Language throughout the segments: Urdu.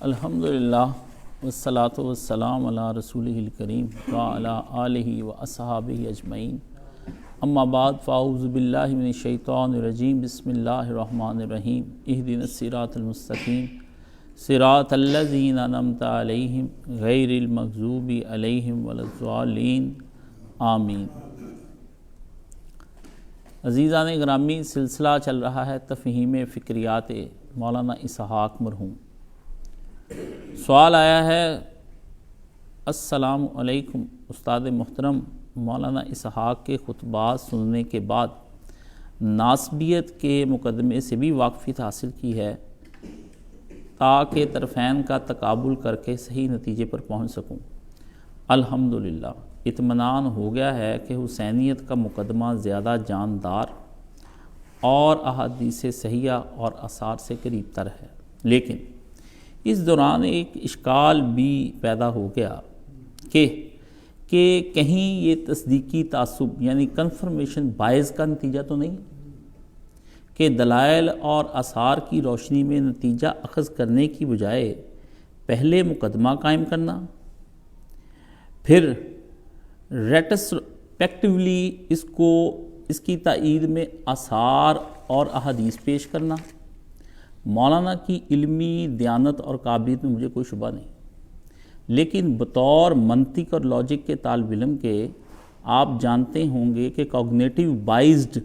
الحمدللہ والصلاة والسلام علی رسولہ الکریم وعلی آلہ واصحابہ اجمعین، اما بعد فاعوذ باللہ من الشیطان الرجیم، بسم اللہ الرحمن الرحیم، اہدنا الصراط المستقیم صراط الذین انعمت علیہم غیر المغضوب علیہم ولا الضالین، آمین۔ عزیزان گرامی، سلسلہ چل رہا ہے تفہیم فکریات مولانا اسحاق مرحوم۔ سوال آیا ہے، السلام علیکم استاد محترم، مولانا اسحاق کے خطبات سننے کے بعد ناسبیت کے مقدمے سے بھی واقفیت حاصل کی ہے تاکہ طرفین کا تقابل کر کے صحیح نتیجے پر پہنچ سکوں۔ الحمدللہ اطمینان ہو گیا ہے کہ حسینیت کا مقدمہ زیادہ جاندار اور احادیث صحیحہ اور آثار سے قریب تر ہے، لیکن اس دوران ایک اشکال بھی پیدا ہو گیا کہ کہیں یہ تصدیقی تعصب یعنی کنفرمیشن بائز کا نتیجہ تو نہیں کہ دلائل اور آثار کی روشنی میں نتیجہ اخذ کرنے کی بجائے پہلے مقدمہ قائم کرنا، پھر ریٹروسپیکٹیولی اس کی تائید میں آثار اور احادیث پیش کرنا۔ مولانا کی علمی دیانت اور قابلیت میں مجھے کوئی شبہ نہیں، لیکن بطور منطق اور لاجک کے طالب علم کے آپ جانتے ہوں گے کہ کوگنیٹیو بائزڈ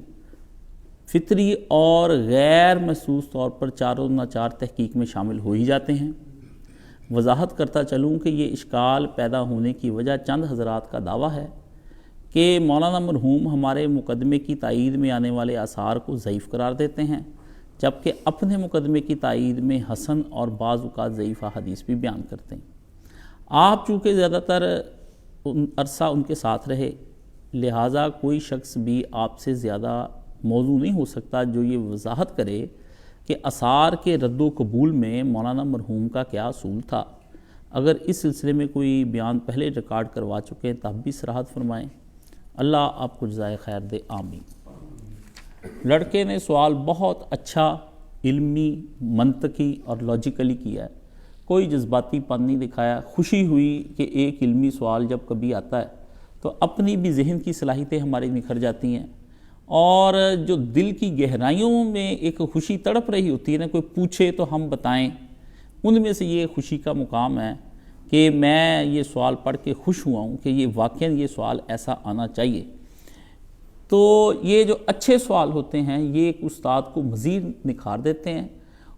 فطری اور غیر محسوس طور پر چاروں ناچار تحقیق میں شامل ہو ہی جاتے ہیں۔ وضاحت کرتا چلوں کہ یہ اشکال پیدا ہونے کی وجہ چند حضرات کا دعویٰ ہے کہ مولانا مرحوم ہمارے مقدمے کی تائید میں آنے والے آثار کو ضعیف قرار دیتے ہیں، جبکہ اپنے مقدمے کی تائید میں حسن اور بعض اوقات ضعیف حدیث بھی بیان کرتے ہیں۔ آپ چونکہ زیادہ تر عرصہ ان کے ساتھ رہے، لہٰذا کوئی شخص بھی آپ سے زیادہ موضوع نہیں ہو سکتا جو یہ وضاحت کرے کہ آثار کے رد و قبول میں مولانا مرحوم کا کیا اصول تھا۔ اگر اس سلسلے میں کوئی بیان پہلے ریکارڈ کروا چکے ہیں تب بھی صراحت فرمائیں، اللہ آپ کو جزائے خیر دے، آمین۔ لڑکے نے سوال بہت اچھا علمی، منطقی اور لاجیکلی کیا ہے، کوئی جذباتی پن نہیں دکھایا۔ خوشی ہوئی کہ ایک علمی سوال جب کبھی آتا ہے تو اپنی بھی ذہن کی صلاحیتیں ہماری نکھر جاتی ہیں، اور جو دل کی گہرائیوں میں ایک خوشی تڑپ رہی ہوتی ہے نا، کوئی پوچھے تو ہم بتائیں، ان میں سے یہ خوشی کا مقام ہے کہ میں یہ سوال پڑھ کے خوش ہوا ہوں کہ یہ واقعاً یہ سوال ایسا آنا چاہیے۔ تو یہ جو اچھے سوال ہوتے ہیں یہ ایک استاد کو مزید نکھار دیتے ہیں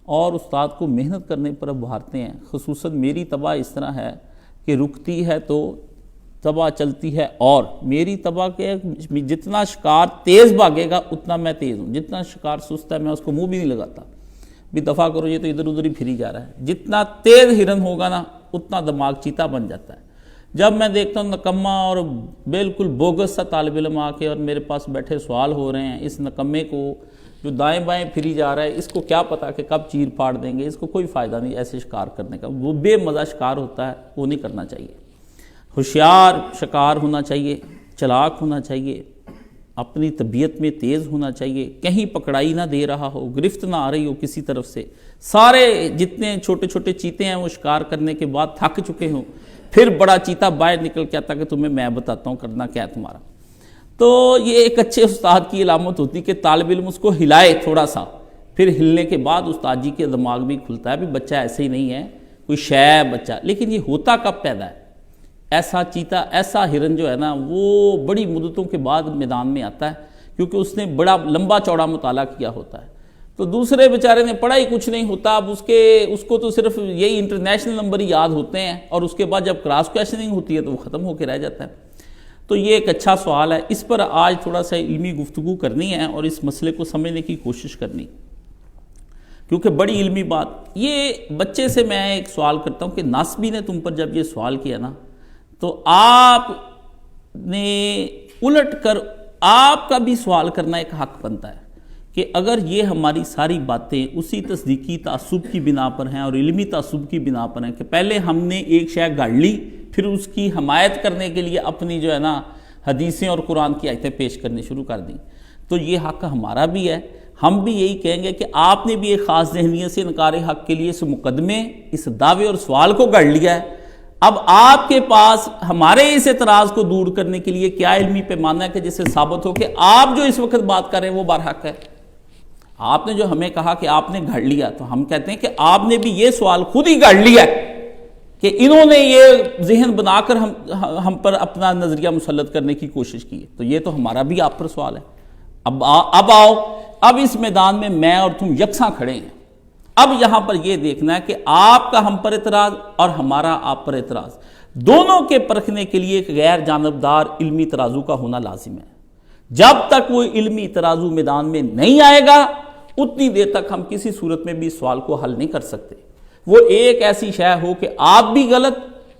اور استاد کو محنت کرنے پر ابھارتے ہیں۔ خصوصاً میری طبع اس طرح ہے کہ رکتی ہے تو طبع چلتی ہے، اور میری طبع کے جتنا شکار تیز بھاگے گا اتنا میں تیز ہوں، جتنا شکار سست ہے میں اس کو منہ بھی نہیں لگاتا، بھی دفعہ کرو یہ تو ادھر ادھر ہی پھری جا رہا ہے۔ جتنا تیز ہرن ہوگا نا اتنا دماغ چیتا بن جاتا ہے۔ جب میں دیکھتا ہوں نکمہ اور بالکل بوگس سا طالب علم آ کے اور میرے پاس بیٹھے سوال ہو رہے ہیں، اس نکمے کو جو دائیں بائیں پھری جا رہا ہے اس کو کیا پتا کہ کب چیر پھاڑ دیں گے، اس کو کوئی فائدہ نہیں ایسے شکار کرنے کا، وہ بے مزہ شکار ہوتا ہے، وہ نہیں کرنا چاہیے۔ ہوشیار شکار ہونا چاہیے، چلاک ہونا چاہیے، اپنی طبیعت میں تیز ہونا چاہیے، کہیں پکڑائی نہ دے رہا ہو، گرفت نہ آ رہی ہو کسی طرف سے، سارے جتنے چھوٹے چھوٹے چیتے ہیں وہ شکار کرنے کے بعد تھک چکے ہوں، پھر بڑا چیتا باہر نکل کے آتا کہ تمہیں میں بتاتا ہوں کرنا کیا ہے تمہارا۔ تو یہ ایک اچھے استاد کی علامت ہوتی کہ طالب علم اس کو ہلائے تھوڑا سا، پھر ہلنے کے بعد استاد جی کے دماغ بھی کھلتا ہے بھی بچہ ایسے ہی نہیں ہے، کوئی شے بچہ۔ لیکن یہ ہوتا کب پیدا ہے؟ ایسا چیتا، ایسا ہرن جو ہے نا وہ بڑی مدتوں کے بعد میدان میں آتا ہے، کیونکہ اس نے بڑا لمبا چوڑا مطالعہ کیا ہوتا ہے۔ تو دوسرے بیچارے نے پڑھا ہی کچھ نہیں ہوتا، اب اس کو تو صرف یہی انٹرنیشنل نمبر ہی یاد ہوتے ہیں، اور اس کے بعد جب کراس کویشننگ ہوتی ہے تو وہ ختم ہو کے رہ جاتا ہے۔ تو یہ ایک اچھا سوال ہے، اس پر آج تھوڑا سا علمی گفتگو کرنی ہے اور اس مسئلے کو سمجھنے کی کوشش کرنی، کیونکہ بڑی علمی بات۔ یہ بچے سے میں ایک سوال کرتا ہوں کہ ناسبی نے تم پر جب یہ سوال کیا نا تو آپ نے الٹ کر آپ کا بھی سوال کرنا ایک حق بنتا ہے کہ اگر یہ ہماری ساری باتیں اسی تصدیقی تعصب کی بنا پر ہیں اور علمی تعصب کی بنا پر ہیں کہ پہلے ہم نے ایک شے گاڑ لی، پھر اس کی حمایت کرنے کے لیے اپنی جو ہے نا حدیثیں اور قرآن کی آیتیں پیش کرنی شروع کر دیں، تو یہ حق ہمارا بھی ہے، ہم بھی یہی کہیں گے کہ آپ نے بھی ایک خاص ذہنیت سے انکار حق کے لیے اس مقدمے، اس دعوے اور سوال کو گڑھ لیا ہے۔ اب آپ کے پاس ہمارے اس اعتراض کو دور کرنے کے لیے کیا علمی پیمانہ ہے کہ جس سے ثابت ہو کہ آپ جو اس وقت بات کر رہے ہیں وہ برحق ہے؟ آپ نے جو ہمیں کہا کہ آپ نے گھڑ لیا، تو ہم کہتے ہیں کہ آپ نے بھی یہ سوال خود ہی گھڑ لیا کہ انہوں نے یہ ذہن بنا کر ہم پر اپنا نظریہ مسلط کرنے کی کوشش کی ہے۔ تو یہ تو ہمارا بھی آپ پر سوال ہے۔ اب آؤ، اب اس میدان میں میں اور تم یکساں کھڑے ہیں۔ اب یہاں پر یہ دیکھنا ہے کہ آپ کا ہم پر اعتراض اور ہمارا آپ پر اعتراض دونوں کے پرکھنے کے لیے ایک غیر جانبدار علمی ترازو کا ہونا لازم ہے۔ جب تک وہ علمی ترازو میدان میں نہیں آئے گا اتنی دیر تک ہم کسی صورت میں بھی اس سوال کو حل نہیں کر سکتے۔ وہ ایک ایسی شے ہو کہ آپ بھی غلط،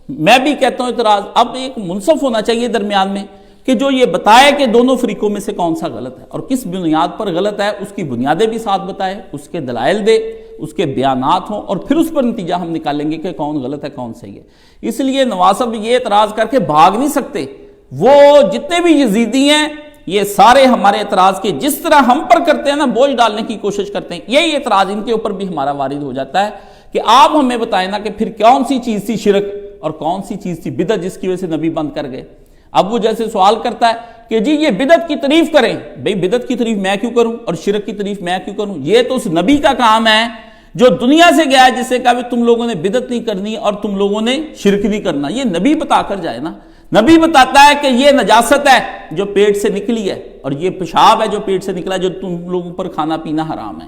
میں بھی کہتا ہوں اعتراض، اب ایک منصف ہونا چاہیے درمیان میں کہ جو یہ بتائے کہ دونوں فریقوں میں سے کون سا غلط ہے اور کس بنیاد پر غلط ہے، اس کی بنیادیں بھی ساتھ بتائے، اس کے دلائل دے، اس کے بیانات ہوں، اور پھر اس پر نتیجہ ہم نکالیں گے کہ کون غلط ہے کون صحیح ہے۔ اس لیے نواز صاحب یہ اعتراض کر کے بھاگ نہیں سکتے۔ وہ جتنے بھی یزیدی ہیں یہ سارے ہمارے اعتراض کے جس طرح ہم پر کرتے ہیں نا، بوجھ ڈالنے کی کوشش کرتے ہیں، یہی اعتراض ان کے اوپر بھی ہمارا وارد ہو جاتا ہے کہ آپ ہمیں بتائیں نا کہ پھر کون سی چیز تھی شرک اور کون سی چیز تھی بدعت جس کی وجہ سے نبی بند کر گئے۔ اب وہ جیسے سوال کرتا ہے کہ جی یہ بدعت کی تعریف کریں، بھئی بدعت کی تعریف میں کیوں کروں اور شرک کی تعریف میں کیوں کروں؟ یہ تو اس نبی کا کام ہے جو دنیا سے گیا ہے، جس سے کہا بھی تم لوگوں نے بدعت نہیں کرنی اور تم لوگوں نے شرک نہیں کرنا۔ یہ نبی بتا کر جائے نا، نبی بتاتا ہے کہ یہ نجاست ہے جو پیٹ سے نکلی ہے اور یہ پیشاب ہے جو پیٹ سے نکلا جو تم لوگوں پر کھانا پینا حرام ہے۔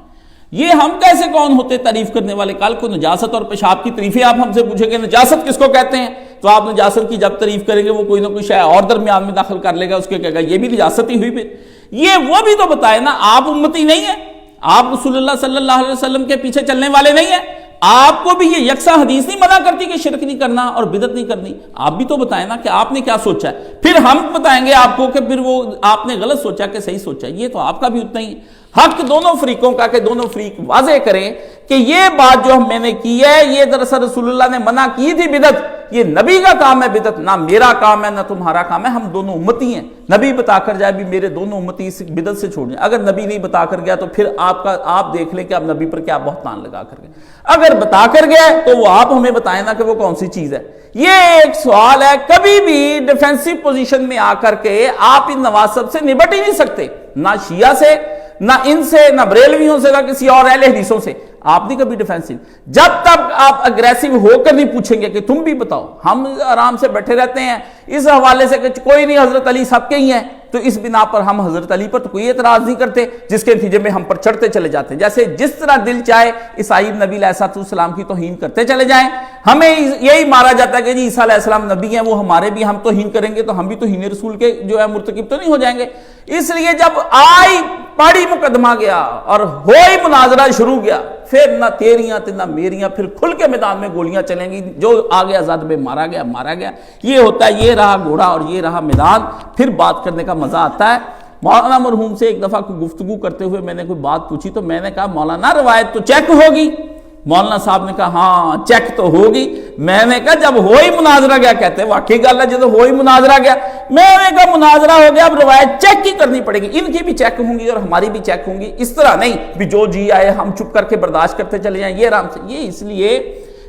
یہ ہم کیسے کون ہوتے تعریف کرنے والے؟ کل کو نجاست اور پیشاب کی تعریفیں آپ ہم سے پوچھیں گے نجاست کس کو کہتے ہیں، تو آپ نجاست کی جب تعریف کریں گے وہ کوئی نہ کوئی شے اور درمیان میں داخل کر لے گا، اس کے کہے گا یہ بھی نجاست ہی ہوئی۔ پھر یہ وہ بھی تو بتائے نا، آپ امتی نہیں ہیں، آپ رسول اللہ صلی اللہ علیہ وسلم کے پیچھے چلنے والے نہیں ہیں، آپ کو بھی یہ یکساں حدیث نہیں منع کرتی کہ شرک نہیں کرنا اور بدعت نہیں کرنی؟ آپ بھی تو بتائیں نا کہ آپ نے کیا سوچا ہے، پھر ہم بتائیں گے آپ کو کہ پھر وہ آپ نے غلط سوچا کہ صحیح سوچا۔ یہ تو آپ کا بھی اتنا ہی حق دونوں فریقوں کا کہ دونوں فریق واضح کریں کہ یہ بات جو میں نے کی ہے یہ دراصل رسول اللہ نے منع کی تھی بدعت، یہ نبی کا کام ہے بدعت، نہ میرا کام ہے نہ تمہارا کام ہے، ہم دونوں امتی ہیں۔ نبی بتا کر جائے بھی میرے دونوں امتی اس بدعت سے چھوڑ جائیں، اگر نبی نہیں بتا کر گیا تو پھر آپ دیکھ لیں کہ آپ نبی پر کیا بہتان لگا کر گئے۔ اگر بتا کر گئے تو وہ آپ ہمیں بتائیں نا کہ وہ کون سی چیز ہے۔ یہ ایک سوال ہے، کبھی بھی ڈیفینسو پوزیشن میں آ کر کے آپ ان نواز صاحب سے نبٹ ہی نہیں سکتے، نہ شیعہ سے، نہ ان سے، نہ بریلویوں سے، نہ کسی اور اہل حدیثوں سے۔ آپ نہیں کبھی ڈیفینسو، جب تک آپ اگریسو ہو کر نہیں پوچھیں گے کہ تم بھی بتاؤ، ہم آرام سے بیٹھے رہتے ہیں اس حوالے سے کہ کوئی نہیں حضرت علی سب کے ہی ہیں، تو اس بنا پر ہم حضرت علی پر تو کوئی اعتراض نہیں کرتے، جس کے نتیجے میں ہم پر چڑھتے چلے جاتے ہیں، جیسے جس طرح دل چاہے عیسائی نبی علیہ السلام کی توہین کرتے چلے جائیں۔ ہمیں یہی مارا جاتا ہے کہ جی عیسیٰ علیہ السلام نبی ہیں، وہ ہمارے بھی، ہم توہین کریں گے تو ہم بھی توہین رسول کے جو ہے مرتکب تو نہیں ہو جائیں گے۔ اس لیے جب آئی پاڑی مقدمہ گیا اور ہوئی مناظرہ شروع گیا، پھر نہ تیریاں تھے نہ میریاں، پھر کھل کے میدان میں گولیاں چلیں گی، جو آگے آزاد میں مارا گیا مارا گیا۔ یہ ہوتا ہے، یہ رہا گھوڑا اور یہ رہا میدان، پھر بات کرنے کا مزہ آتا ہے۔ مولانا مرحوم سے ایک دفعہ کوئی گفتگو کرتے ہوئے میں نے کوئی بات پوچھی تو میں نے کہا مولانا روایت تو چیک ہوگی؟ مولانا صاحب نے کہا ہاں چیک تو ہوگی۔ میں نے کہا جب ہوئی مناظرہ گیا، کہتے ہیں واقعی گل ہے، جب ہوئی مناظرہ گیا، میں نے کہا مناظرہ ہو گیا، اب روایت چیک ہی کرنی پڑے گی، ان کی بھی چیک ہوں گی اور ہماری بھی چیک ہوں گی، اس طرح نہیں بھی جو جی آئے ہم چپ کر کے برداشت کرتے چلے جائیں، یہ آرام سے۔ یہ اس لیے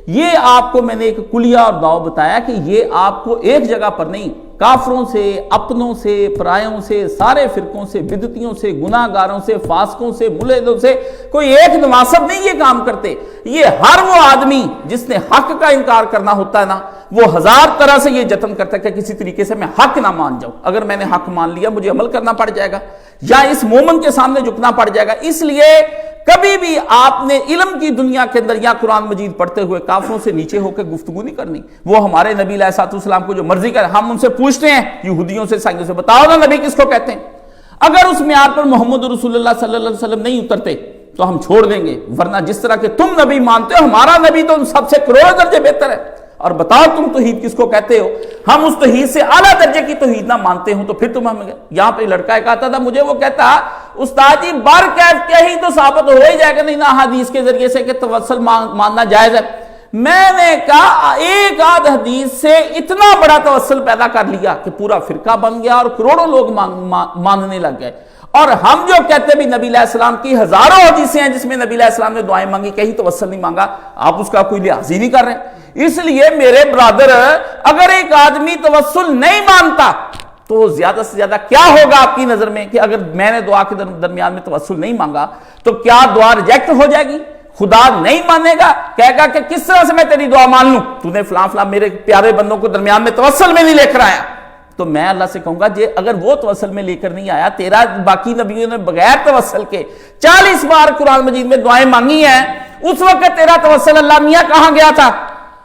یہ آپ کو میں نے ایک کلیہ اور داؤ بتایا کہ یہ آپ کو ایک جگہ پر نہیں، کافروں سے، اپنوں سے، پرایوں سے، سارے فرقوں سے، بدعتیوں سے، گناہ گاروں سے، فاسقوں سے، ملحدوں سے، کوئی ایک نواسب نہیں یہ کام کرتے۔ یہ ہر وہ آدمی جس نے حق کا انکار کرنا ہوتا ہے نا، وہ ہزار طرح سے یہ جتن کرتا ہے کہ کسی طریقے سے میں حق نہ مان جاؤں، اگر میں نے حق مان لیا مجھے عمل کرنا پڑ جائے گا یا اس مومن کے سامنے جھکنا پڑ جائے گا۔ اس لیے کبھی بھی آپ نے علم کی دنیا کے اندر یا قرآن مجید پڑھتے ہوئے کافروں سے نیچے ہو کے گفتگو نہیں کرنی۔ وہ ہمارے نبی علیہ السلام کو جو مرضی کرے، ہم ان سے پوچھتے ہیں یہودیوں سے، عیسائیوں سے، بتاؤ نا نبی کس کو کہتے ہیں؟ اگر اس معیار پر محمد رسول اللہ صلی اللہ علیہ وسلم نہیں اترتے تو ہم چھوڑ دیں گے، ورنہ جس طرح کہ تم نبی مانتے ہو، ہمارا نبی تو سب سے کروڑوں درجے بہتر ہے، اور بتاؤ تم توحید کس کو کہتے ہو؟ ہم اس توحید سے اعلیٰ درجے کی توحید نہ مانتے ہوں تو پھر تم ہمیں۔ یہاں پہ لڑکا ایک آتا تھا مجھے، وہ کہتا استاد جی بار کیف کیا ہی تو ثابت ہو ہی جائے گا نہیں نا حدیث کے ذریعے سے کہ توسل ماننا جائز ہے۔ میں نے کہا ایک آدھ حدیث سے اتنا بڑا توسل پیدا کر لیا کہ پورا فرقہ بن گیا اور کروڑوں لوگ ماننے لگ گئے، اور ہم جو کہتے بھی نبی علیہ السلام کی ہزاروں حدیثیں ہیں جس میں نبی علیہ السلام نے دعائیں مانگی، کہیں توسل نہیں مانگا، آپ اس کا کوئی لحاظ ہی نہیں کر رہے ہیں۔ اس لیے میرے برادر، اگر ایک آدمی توسل نہیں مانتا تو زیادہ سے زیادہ کیا ہوگا آپ کی نظر میں کہ اگر میں نے دعا کے درمیان میں توسل نہیں مانگا تو کیا دعا ریجیکٹ ہو جائے گی؟ خدا نہیں مانے گا، کہے گا کہ کس طرح سے میں تیری دعا مان لوں، تو نے فلاں فلاں میرے پیارے بندوں کو درمیان میں توسل میں نہیں لے کر آیا۔ تو میں اللہ سے کہوں گا جی اگر وہ توسل میں لے کر نہیں آیا، تیرا باقی نبیوں نے بغیر توسل کے 40 بار قرآن مجید میں دعائیں مانگی ہیں، اس وقت تیرا توسل اللہ میاں کہاں گیا تھا؟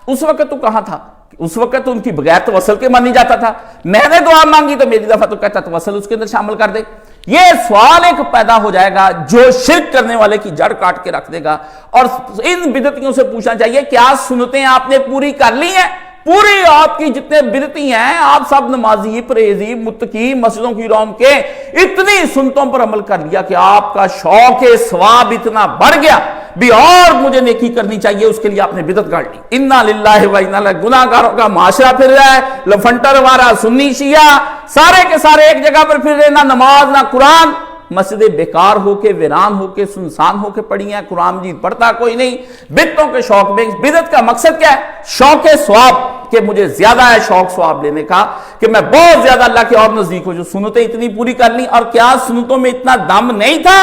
اس وقت تو کہاں تھا؟ اس وقت تو ان کی بغیر توسل کے مانی جاتا تھا۔ میں نے دعا مانگی تو میری دفعہ تو کہتا توسل اس کے اندر شامل کر دے۔ یہ سوال ایک پیدا ہو جائے گا جو شرک کرنے والے کی جڑ کاٹ کے رکھ دے گا، اور ان بدعتیوں سے پوچھنا چاہیے کیا سنتیں آپ نے پوری کر لی ہیں؟ پوری آپ کی جتنے بدعتی ہیں، آپ سب نمازی، پرہیزی، متقی، مسجدوں کی رونقیں، اتنی سنتوں پر عمل کر لیا کہ آپ کا شوق ثواب اتنا بڑھ گیا بھی اور مجھے نیکی کرنی چاہیے، اس کے لیے آپ نے بدعت کر لی۔ انا للہ و انا الیہ، گناہ گاروں کا معاشرہ پھر رہا ہے، لفنٹر وارا، سنی شیعہ، سارے کے سارے ایک جگہ پر پھر رہے، نہ نماز نہ قرآن، مسجدیں بیکار ہو کے، ویران ہو کے، سنسان ہو کے پڑی ہیں، قرآن مجید پڑھتا کوئی نہیں، بدعتوں کے شوق میں۔ بدعت کا مقصد کیا ہے؟ شوق ثواب، کہ مجھے زیادہ ہے شوق ثواب لینے کا کہ میں بہت زیادہ اللہ کے اور نزدیک ہو، جو سنتیں اتنی پوری کر لی۔ اور کیا سنتوں میں اتنا دم نہیں تھا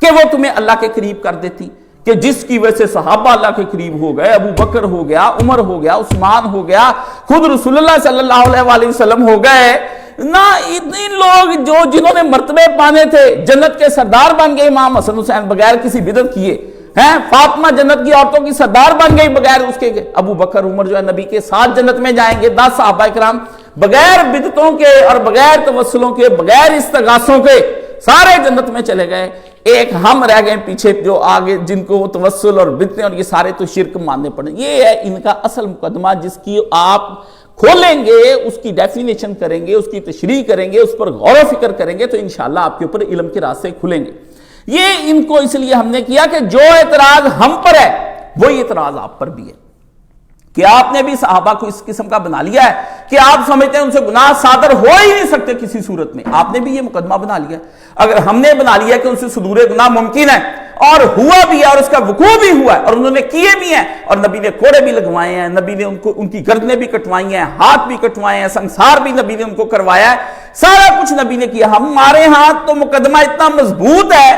کہ وہ تمہیں اللہ کے قریب کر دیتی، کہ جس کی وجہ سے صحابہ اللہ کے قریب ہو گئے، ابو بکر ہو گیا، عمر ہو گیا، عثمان ہو گیا، خود رسول اللہ صلی اللہ علیہ وسلم ہو گئے نہ۔ اتنے لوگ جو جنہوں نے مرتبے پانے تھے جنت کے سردار بن گئے، امام حسن حسین بغیر کسی بدعت کیے ہیں، فاطمہ جنت کی عورتوں کی سردار بن گئی بغیر اس کے، ابو بکر عمر جو ہے نبی کے ساتھ جنت میں جائیں گے، 10 صحابہ کرام بغیر بدعتوں کے اور بغیر توسلوں کے، بغیر استغاثوں کے سارے جنت میں چلے گئے۔ ایک ہم رہ گئے پیچھے جو آگے، جن کو توسل اور بدعتیں اور یہ سارے تو شرک ماننے پڑے۔ یہ ہے ان کا اصل مقدمہ، جس کی آپ کھولیں گے، اس کی ڈیفینیشن کریں گے، اس کی تشریح کریں گے، اس پر غور و فکر کریں گے تو انشاءاللہ آپ کے اوپر علم کے راستے کھلیں گے۔ یہ ان کو اس لیے ہم نے کیا کہ جو اعتراض ہم پر ہے وہی اعتراض آپ پر بھی ہے، کہ آپ نے بھی صحابہ کو اس قسم کا بنا لیا ہے کہ آپ سمجھتے ہیں ان سے گناہ صادر ہو ہی نہیں سکتے کسی صورت میں۔ آپ نے بھی یہ مقدمہ بنا لیا ہے۔ اگر ہم نے بنا لیا کہ ان سے صدور گناہ ممکن ہے اور ہوا بھی ہے اور اس کا وقوع بھی ہوا ہے اور انہوں نے کیے بھی ہیں، اور نبی نے کوڑے بھی لگوائے ہیں، نبی نے ان کی گردنیں بھی کٹوائی ہیں، ہاتھ بھی کٹوائے ہیں، سنسار بھی نبی نے ان کو کروایا ہے، سارا کچھ نبی نے کیا۔ ہمارے ہاتھ تو مقدمہ اتنا مضبوط ہے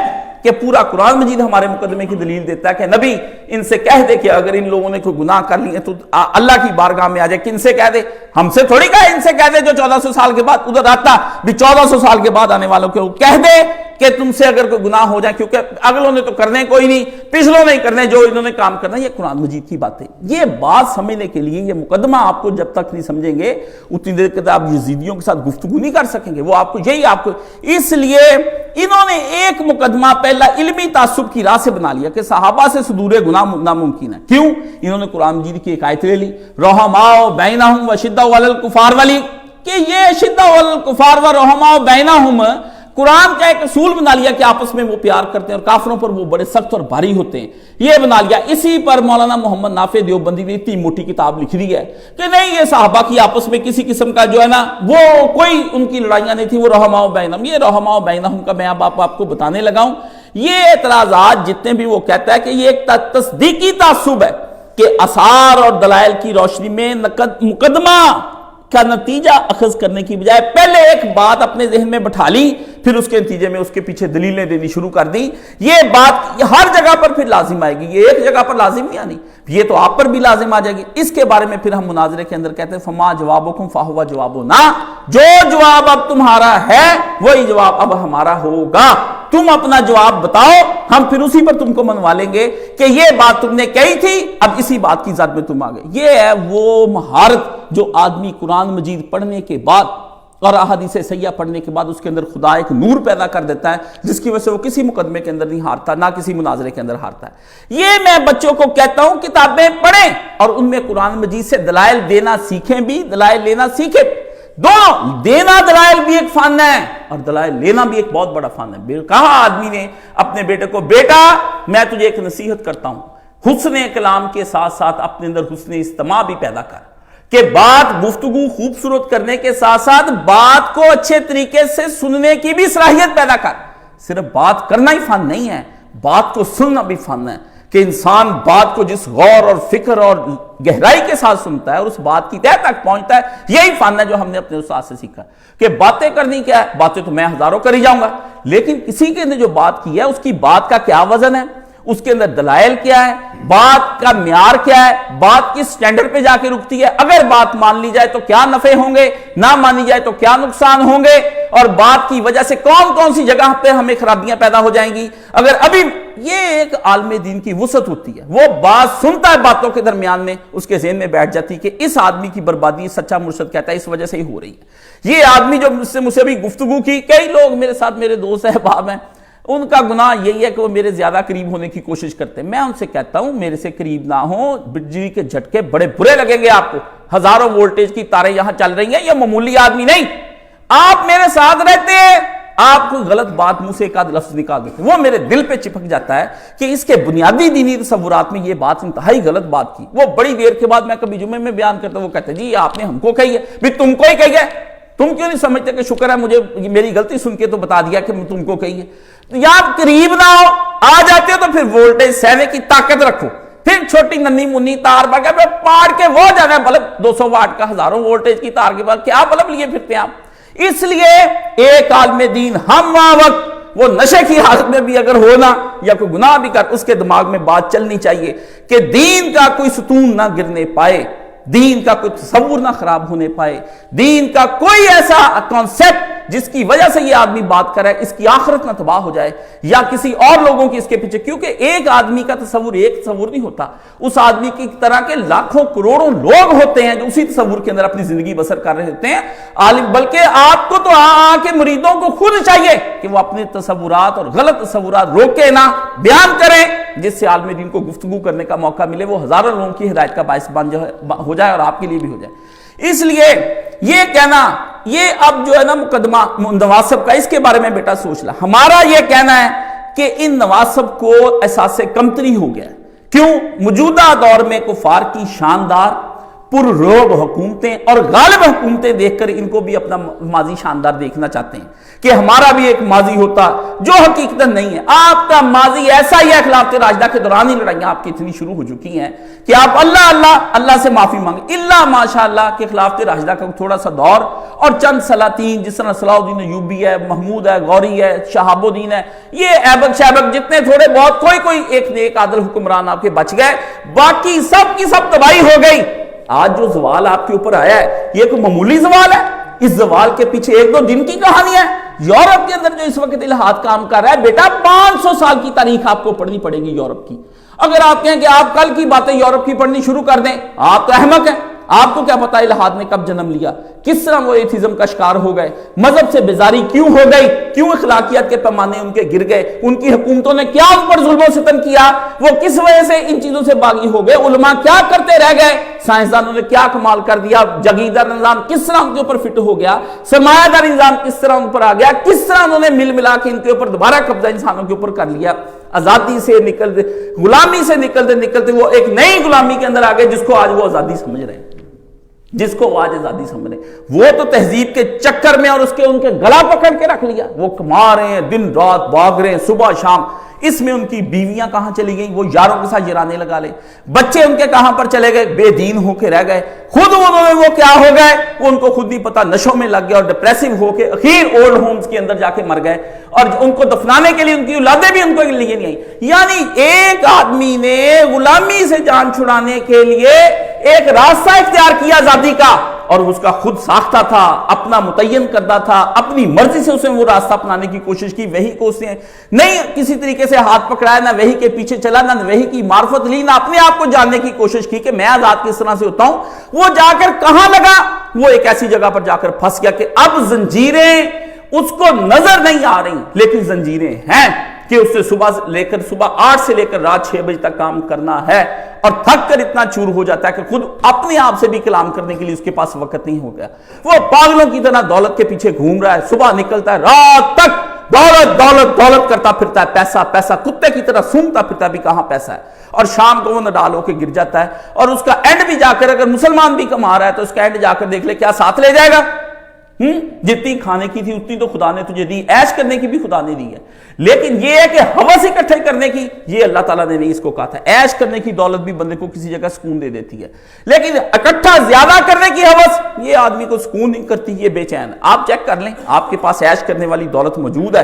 کہ پورا قرآن مجید ہمارے مقدمے کی دلیل دیتا ہے کہ نبی ان سے کہہ دے کہ اگر ان لوگوں نے کوئی گناہ کر لیے تو اللہ کی بارگاہ میں آ جائے۔ کن سے کہہ دے؟ ہم سے تھوڑی کہا، ان سے کہہ دے جو 1400 سال کے بعد ادھر آتا بھی 1400 سال کے بعد آنے والوں کو کہہ دے کہ تم سے اگر کوئی گناہ ہو جائے، کیونکہ اگلوں نے تو کرنے کوئی نہیں، پچھلوں نہیں کرنے، جو انہوں نے کام کرنا۔ یہ قرآن مجید کی بات ہے۔ یہ بات سمجھنے کے لیے یہ مقدمہ آپ کو جب تک نہیں سمجھیں گے اتنی دیر تک آپ یزیدیوں کے ساتھ گفتگو نہیں کر سکیں گے۔ وہ آپ کو یہی آپ کو، اس لیے انہوں نے ایک مقدمہ پہلا علمی تعصب کی راہ سے بنا لیا کہ صحابہ سے صدور گناہ ناممکن ہے۔ کیوں؟ انہوں نے قرآن مجید کی ایک آیت لے لی، رحماء بینہم وشدہ علی الکفار والی، کہ یہ شدہ علی الکفار و رحماء بینہم قرآن کا ایک اصول بنا لیا کہ آپس میں وہ پیار کرتے ہیں اور کافروں پر وہ بڑے سخت اور بھاری ہوتے ہیں، یہ بنا لیا۔ اسی پر مولانا محمد نافع دیوبندی نے اتنی موٹی کتاب لکھ دی ہے کہ نہیں، یہ صحابہ کی آپس میں کسی قسم کا جو ہے نا وہ کوئی ان کی لڑائیاں نہیں تھی، وہ رحماء بینہم، یہ رحماء بینہم کا میں اب آپ کو بتانے لگا ہوں۔ یہ اعتراضات جتنے بھی وہ کہتا ہے کہ یہ ایک تصدیقی تعصب ہے کہ آثار اور دلائل کی روشنی میں مقدمہ کا نتیجہ اخذ کرنے کی بجائے پہلے ایک بات اپنے ذہن میں بٹھا لی، پھر اس کے نتیجے میں اس کے پیچھے دلیلیں دینی شروع کر دی۔ یہ بات ہر جگہ پر پھر لازم آئے گی، یہ ایک جگہ پر لازم نہیں آنی، یہ تو آپ پر بھی لازم آ جائے گی۔ اس کے بارے میں پھر ہم مناظرے کے اندر کہتے ہیں فما جوابکم فہو جوابنا، جو جواب اب تمہارا ہے وہی جواب اب ہمارا ہوگا، تم اپنا جواب بتاؤ، ہم پھر اسی پر تم کو منوا لیں گے کہ یہ بات تم نے کہی تھی، اب اسی بات کی زد میں تم آ گئے۔ یہ ہے وہ مہارت جو آدمی قرآن مجید پڑھنے کے بعد اور احادیث صحیحہ پڑھنے کے بعد اس کے اندر خدا ایک نور پیدا کر دیتا ہے، جس کی وجہ سے وہ کسی مقدمے کے اندر نہیں ہارتا، نہ کسی مناظرے کے اندر ہارتا ہے۔ یہ میں بچوں کو کہتا ہوں کتابیں پڑھیں اور ان میں قرآن مجید سے دلائل دینا سیکھیں بھی، دلائل لینا سیکھیں، دونوں۔ دینا دلائل بھی ایک فن ہے اور دلائل لینا بھی ایک بہت بڑا فن ہے۔ کہا آدمی نے اپنے بیٹے کو، بیٹا میں تجھے ایک نصیحت کرتا ہوں، حسن کلام کے ساتھ ساتھ اپنے اندر حسن استماع بھی پیدا کر، کہ بات گفتگو خوبصورت کرنے کے ساتھ ساتھ بات کو اچھے طریقے سے سننے کی بھی صلاحیت پیدا کر۔ صرف بات کرنا ہی فن نہیں ہے، بات کو سننا بھی فن ہے، کہ انسان بات کو جس غور اور فکر اور گہرائی کے ساتھ سنتا ہے اور اس بات کی تہہ تک پہنچتا ہے، یہی فن ہے جو ہم نے اپنے استاد سے سیکھا کہ باتیں کرنی کیا ہے، باتیں تو میں ہزاروں کری جاؤں گا، لیکن کسی کے نے جو بات کی ہے اس کی بات کا کیا وزن ہے، اس کے اندر دلائل کیا ہے، بات کا معیار کیا ہے، بات کس سٹینڈرڈ پہ جا کے رکتی ہے، اگر بات مان لی جائے تو کیا نفع ہوں گے، نہ مانی جائے تو کیا نقصان ہوں گے، اور بات کی وجہ سے کون کون سی جگہ پہ ہمیں خرابیاں پیدا ہو جائیں گی۔ اگر ابھی یہ ایک عالم دین کی وسعت ہوتی ہے، وہ بات سنتا ہے باتوں کے درمیان میں اس کے ذہن میں بیٹھ جاتی کہ اس آدمی کی بربادی سچا مرشد کہتا ہے اس وجہ سے ہی ہو رہی ہے۔ یہ آدمی جو مجھ سے بھی گفتگو کی، کئی لوگ میرے ساتھ میرے دوست احباب ہیں، ان کا گناہ یہی ہے کہ وہ میرے زیادہ قریب ہونے کی کوشش کرتے ہیں۔ میں ان سے کہتا ہوں میرے سے قریب نہ ہوں، بجلی کے جھٹکے بڑے برے لگیں گے آپ کو، ہزاروں وولٹیج کی تاریں یہاں چل رہی ہیں، یہ معمولی آدمی نہیں، آپ میرے ساتھ رہتے ہیں، آپ کوئی غلط بات منہ سے ایک آدھ لفظ نکال دیتے ہیں، وہ میرے دل پہ چپک جاتا ہے کہ اس کے بنیادی دینی تصورات میں یہ بات انتہائی غلط بات کی۔ وہ بڑی دیر کے بعد میں کبھی جمعے میں بیان کرتا ہوں، وہ کہتے ہیں جی آپ نے ہم کو کہی ہے، بھی تم کو ہی کہی ہے، تم کیوں نہیں سمجھتے کہ شکر ہے مجھے میری غلطی سن کے تو بتا دیا کہ تم کو کہی ہے۔ یا آپ قریب نہ ہو، آ جاتے ہو تو پھر وولٹیج سہنے کی طاقت رکھو، پھر چھوٹی ننی منی تار بگا پہ پاڑ کے وہ جانا بلب 200 واٹ کا ہزاروں وولٹیج کی تار کے بعد کیا بلب لیے پھرتے ہیں آپ۔ اس لیے ایک عالم دین ہم وقت وہ نشے کی حالت میں بھی اگر ہونا یا کوئی گناہ بھی کر، اس کے دماغ میں بات چلنی چاہیے کہ دین کا کوئی ستون نہ گرنے پائے، دین کا کوئی تصور نہ خراب ہونے پائے، دین کا کوئی ایسا کانسیپٹ جس کی وجہ سے یہ آدمی بات کرے اس کی آخرت نہ تباہ ہو جائے یا کسی اور لوگوں کی اس کے پیچھے، کیونکہ ایک آدمی کا تصور ایک تصور نہیں ہوتا، اس آدمی کی طرح کے لاکھوں کروڑوں لوگ ہوتے ہیں جو اسی تصور کے اندر اپنی زندگی بسر کر رہے ہوتے ہیں۔ عالم بلکہ آپ کو تو آ کے مریدوں کو خود چاہیے کہ وہ اپنے تصورات اور غلط تصورات روکے نہ بیان کریں، جس سے عالم دین کو گفتگو کرنے کا موقع ملے، وہ ہزاروں لوگوں کی ہدایت کا باعث ہو جائے اور آپ کے لیے بھی ہو جائے۔ اس لیے یہ کہنا، یہ اب جو ہے نا مقدمہ نواسب کا، اس کے بارے میں بیٹا سوچ لا، ہمارا یہ کہنا ہے کہ ان نواسب کو احساس کمتری ہو گیا ہے۔ کیوں؟ موجودہ دور میں کفار کی شاندار پرروب حکومتیں اور غالب حکومتیں دیکھ کر ان کو بھی اپنا ماضی شاندار دیکھنا چاہتے ہیں کہ ہمارا بھی ایک ماضی ہوتا جو حقیقت نہیں ہے۔ آپ کا ماضی ایسا ہی ہے، خلافت راشدہ کے دوران ہی لڑائیاں آپ کی اتنی شروع ہو چکی ہیں کہ آپ اللہ سے معافی مانگیں، اللہ ماشاءاللہ کہ خلافت راشدہ کا تھوڑا سا دور اور چند سلاطین جس طرح صلاح الدین ایوبی ہے، محمود ہے، غوری ہے، شہاب الدین ہے، یہ ایبک شیبک جتنے تھوڑے بہت کوئی ایک نیک عادل حکمران آپ کے بچ گئے، باقی سب کی سب تباہی ہو گئی۔ آج جو زوال آپ کے اوپر آیا ہے یہ کوئی معمولی زوال ہے؟ اس زوال کے پیچھے ایک دو دن کی کہانی ہے۔ یورپ کے اندر جو اس وقت الہاد کام کر رہا ہے، بیٹا 500 سال کی تاریخ آپ کو پڑھنی پڑے گی یورپ کی۔ اگر آپ کہیں کہ آپ کل کی باتیں یورپ کی پڑھنی شروع کر دیں، آپ تو احمق ہیں۔ آپ کو کیا پتا الہاد نے کب جنم لیا، کس طرح وہ ایتھیزم کا شکار ہو گئے، مذہب سے بیزاری کیوں ہو گئی، کیوں اخلاقیات کے پیمانے ان کے گر گئے، ان کی حکومتوں نے کیا ان پر ظلم و ستم کیا، وہ کس وجہ سے ان چیزوں سے باغی ہو گئے، علماء کیا کرتے رہ گئے، سائنسدانوں نے کیا کمال کر دیا، جگیدہ نظام کس طرح ان کے اوپر فٹ ہو گیا، سرمایہ داری نظام کس طرح ان پر آ گیا، کس طرح انہوں نے مل ملا کے ان کے اوپر دوبارہ قبضہ انسانوں کے اوپر کر لیا۔ آزادی سے نکلتے، غلامی سے نکلتے وہ ایک نئی غلامی کے اندر آ گئے جس کو آج وہ آزادی سمجھ رہے ہیں، جس کو وہ آج آزادی سمجھ رہے ہیں۔ وہ تو تہذیب کے چکر میں اور اس کے ان کے گلا پکڑ کے رکھ لیا، وہ کما رہے ہیں، دن رات بھاگ رہے ہیں، صبح شام۔ اس میں ان کی بیویاں کہاں چلی گئیں، وہ یاروں کے ساتھ یرانے لگا لے، بچے ان کے کہاں پر چلے گئے، بے دین ہو کے رہ گئے، خود وہ کیا ہو گئے وہ ان کو خود نہیں پتا، نشوں میں لگ گئے اور ڈپریسو ہو کے اخیر اولڈ ہومز کے اندر جا کے مر گئے، اور ان کو دفنانے کے لیے ان کی اولادیں بھی ان کو لیے نہیں آئی۔ یعنی ایک آدمی نے غلامی سے جان چھڑانے کے لیے ایک راستہ اختیار کیا آزادی کا، اور اس کا خود ساختہ تھا، اپنا متعین کردہ تھا، اپنی مرضی سے اسے وہ راستہ اپنانے کی کوشش کی، وحی کو اس نے نہیں کسی طریقے سے ہاتھ پکڑایا، نہ وحی کے پیچھے چلا، نہ وحی کی معرفت لی، نہ اپنے آپ کو جاننے کی کوشش کی کہ میں آزاد کس طرح سے ہوتا ہوں۔ وہ جا کر کہاں لگا، وہ ایک ایسی جگہ پر جا کر پھنس گیا کہ اب زنجیریں اس کو نظر نہیں آ رہی، لیکن زنجیریں ہیں کہ اس سے صبح 8 سے لے کر رات 6 بجے تک کام کرنا ہے، اور تھک کر اتنا چور ہو جاتا ہے کہ خود اپنے آپ سے بھی کلام کرنے کے لیے اس کے پاس وقت نہیں ہو گیا۔ وہ پاگلوں کی طرح دولت کے پیچھے گھوم رہا ہے، صبح نکلتا ہے رات تک دولت دولت دولت کرتا پھرتا ہے، پیسہ پیسہ، کتے کی طرح سونگتا پھرتا بھی کہاں پیسہ ہے، اور شام کو وہ نڈال ہو کے گر جاتا ہے، اور اس کا اینڈ بھی جا کر اگر مسلمان بھی کما رہا ہے تو اس کا اینڈ جا کر دیکھ لے کیا ساتھ لے جائے گا، جتنی کھانے کی تھی اتنی تو خدا نے تجھے دی، عیش کرنے کی بھی خدا نے دی ہے، لیکن یہ ہے کہ ہوس اکٹھے کرنے کی، یہ اللہ تعالیٰ نے نہیں اس کو کہا تھا۔ عیش کرنے کی دولت بھی بندے کو کسی جگہ سکون دے دیتی ہے، لیکن اکٹھا زیادہ کرنے کی ہوس یہ آدمی کو سکون نہیں کرتی، یہ بے چین۔ آپ چیک کر لیں، آپ کے پاس عیش کرنے والی دولت موجود ہے،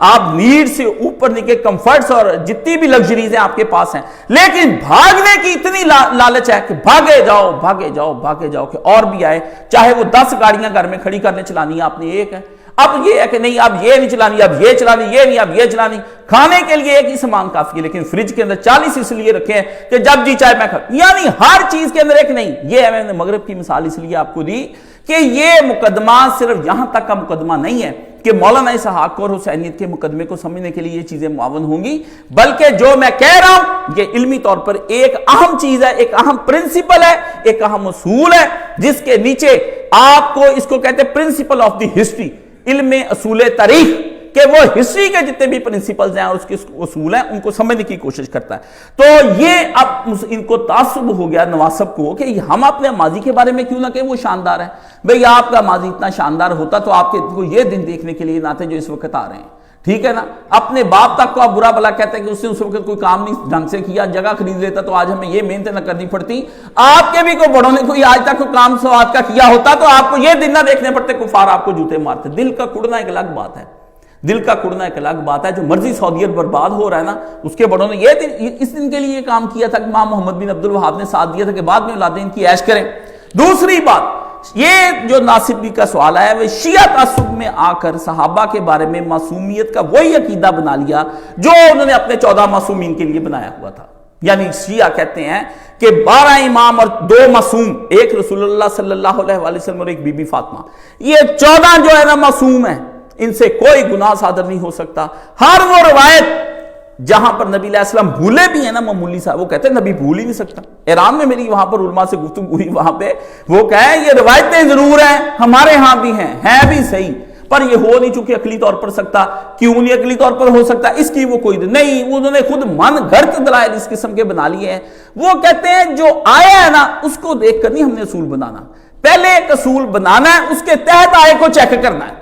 آپ نیڈ سے اوپر نکلے، کمفرٹس اور جتنی بھی لگژریز ہیں آپ کے پاس ہیں، لیکن بھاگنے کی اتنی لالچ ہے کہ بھاگے جاؤ بھاگے جاؤ بھاگے جاؤ کہ اور بھی آئے، چاہے وہ 10 گاڑیاں گھر میں کھڑی کرنے چلانی ہے، آپ نے ایک ہے، اب یہ ہے کہ نہیں اب یہ نہیں چلانی، اب یہ چلانی، یہ نہیں اب یہ چلانی، کھانے کے لیے ایک ہی سامان کافی ہے، لیکن فریج کے اندر 40 اس لیے رکھے ہیں کہ جب جی چاہے میں کھاؤں، یعنی ہر چیز کے اندر ایک نہیں۔ یہ میں نے مغرب کی مثال اس لیے آپ کو دی کہ یہ مقدمہ صرف یہاں تک کا مقدمہ نہیں ہے کہ مولانا اسحاق اور حسینیت کے مقدمے کو سمجھنے کے لیے یہ چیزیں معاون ہوں گی، بلکہ جو میں کہہ رہا ہوں یہ علمی طور پر ایک اہم چیز ہے، ایک اہم پرنسپل ہے، ایک اہم اصول ہے، جس کے نیچے آپ کو اس کو کہتے ہیں پرنسپل آف دی ہسٹری، علم اصول تاریخ، کہ وہ ہسٹری کے جتنے بھی پرنسپلز ہیں اور اس کے اصول ہیں ان کو سمجھنے کی کوشش کرتا ہے۔ تو یہ اب ان کو تعصب ہو گیا نواسب کو کہ ہم اپنے ماضی کے بارے میں کیوں نہ کہیں وہ شاندار ہے۔ بھئی آپ کا ماضی اتنا شاندار ہوتا تو آپ کو یہ دن دیکھنے کے لیے نہ تھے جو اس وقت آ رہے ہیں، ٹھیک ہے نا۔ اپنے باپ تک کو آپ برا بلا کہتے ہیں کہ اس نے اس وقت کوئی کام نہیں ڈھنگ سے کیا، جگہ خرید لیتا تو آج ہمیں یہ محنتیں نہ کرنی پڑتی۔ آپ کے بھی کوئی بڑوں نے کوئی آج تک کوئی کام سواد کا کیا ہوتا تو آپ کو یہ دن نہ دیکھنے پڑتے، کفار آپ کو جوتے مارتے۔ دل کا کڑنا ایک الگ بات ہے، دل کا کڑنا ایک الگ بات ہے۔ جو مرضی سعودیت برباد ہو رہا ہے نا، اس کے بڑوں نے یہ دن اس دن کے لیے یہ کام کیا تھا کہ امام محمد بن عبد الوہاب نے ساتھ دیا تھا کہ بعد میں اولادیں ان کی عیش کریں۔ دوسری بات، یہ جو ناصبی کا سوال ہے وہ شیعہ تعصب میں آ کر صحابہ کے بارے میں معصومیت کا وہی عقیدہ بنا لیا جو انہوں نے اپنے 14 معصومین کے لیے بنایا ہوا تھا۔ یعنی شیعہ کہتے ہیں کہ 12 امام اور 2 معصوم، ایک رسول اللہ صلی اللہ علیہ وسلم اور ایک بی بی فاطمہ، یہ 14 جو ہے نا معصوم ہیں، ان سے کوئی گناہ صادر نہیں ہو سکتا۔ ہر وہ روایت جہاں پر نبی علیہ السلام بھولے بھی ہیں نا معمولی صاحب، وہ کہتے ہیں نبی بھول ہی نہیں سکتا۔ ایران میں میری وہاں پر علماء سے گفتگو ہوئی، وہاں پہ وہ کہیں یہ روایتیں ضرور ہیں ہمارے ہاں بھی ہیں بھی صحیح، پر یہ ہو نہیں چونکہ عقلی طور پر سکتا۔ کیوں نہیں عقلی طور پر ہو سکتا؟ اس کی وہ کوئی نہیں، انہوں نے خود من گھڑت دلائل اس قسم کے بنا لیے ہیں۔ وہ کہتے ہیں جو آیا ہے نا اس کو دیکھ کر نہیں ہم نے اصول بنانا، پہلے ایک اصول بنانا ہے، اس کے تحت آئے کو چیک کرنا ہے،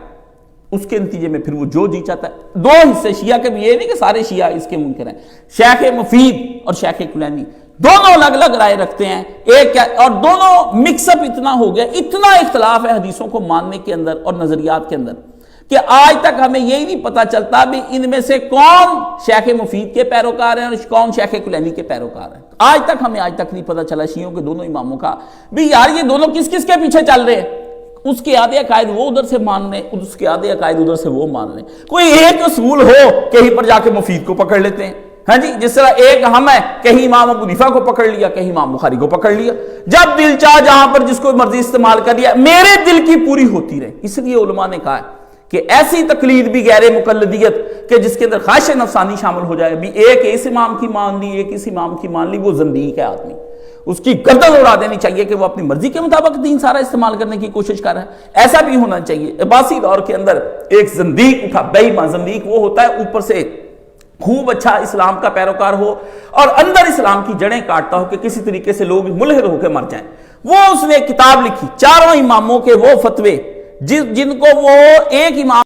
اس کے نتیجے میں پھر وہ جو جی چاہتا ہے۔ 2 حصے شیعہ کے بھی، یہ نہیں کہ سارے شیعہ اس کے منکر ہیں، شیخ مفید اور شیخ کلینی دونوں الگ الگ رائے رکھتے ہیں، ایک اور دونوں مکس اپ اتنا ہو گیا، اتنا اختلاف ہے حدیثوں کو ماننے کے اندر اور نظریات کے اندر کہ آج تک ہمیں یہی نہیں پتا چلتا بھی ان میں سے کون شیخ مفید کے پیروکار ہیں اور کون شیخ کلینی کے پیروکار ہیں۔ آج تک نہیں پتا چلا شیعوں کے دونوں اماموں کا بھی یار یہ دونوں کس کس کے پیچھے چل رہے ہیں۔ اس کے آدھے عقائد وہ ادھر سے مان لیں، اس کے آدھے عقائد ادھر سے وہ مان لیں۔ کوئی ایک اصول ہو کہیں پر جا کے مفید کو پکڑ لیتے ہیں، ہاں جی، جس طرح ایک ہم ہے کہیں امام ابو حنیفہ کو پکڑ لیا، کہیں امام بخاری کو پکڑ لیا، جب دل چاہ جہاں پر جس کو مرضی استعمال کر لیا، میرے دل کی پوری ہوتی رہے۔ اس لیے علماء نے کہا ہے کہ ایسی تقلید بھی غیر مقلدیت کہ جس کے اندر خواہش نفسانی شامل ہو جائے، بھی ایک اس امام کی مان لی، ایک اس امام کی مان لی، وہ زندیق ہے آدمی، اس کی گردن اڑا دینی چاہیے کہ وہ اپنی مرضی کے مطابق دین سارا استعمال کرنے کی کوشش کر رہا ہے۔ ایسا بھی ہونا چاہیے۔ عباسی دور کے اندر ایک زندیق اٹھا، بے ایمان زندیق وہ ہوتا ہے اوپر سے خوب اچھا اسلام کا پیروکار ہو اور اندر اسلام کی جڑیں کاٹتا ہو کہ کسی طریقے سے لوگ ملحد ہو کے مر جائیں۔ وہ اس نے ایک کتاب لکھی، 4 اماموں کے وہ فتوے جن کو وہ ایک امام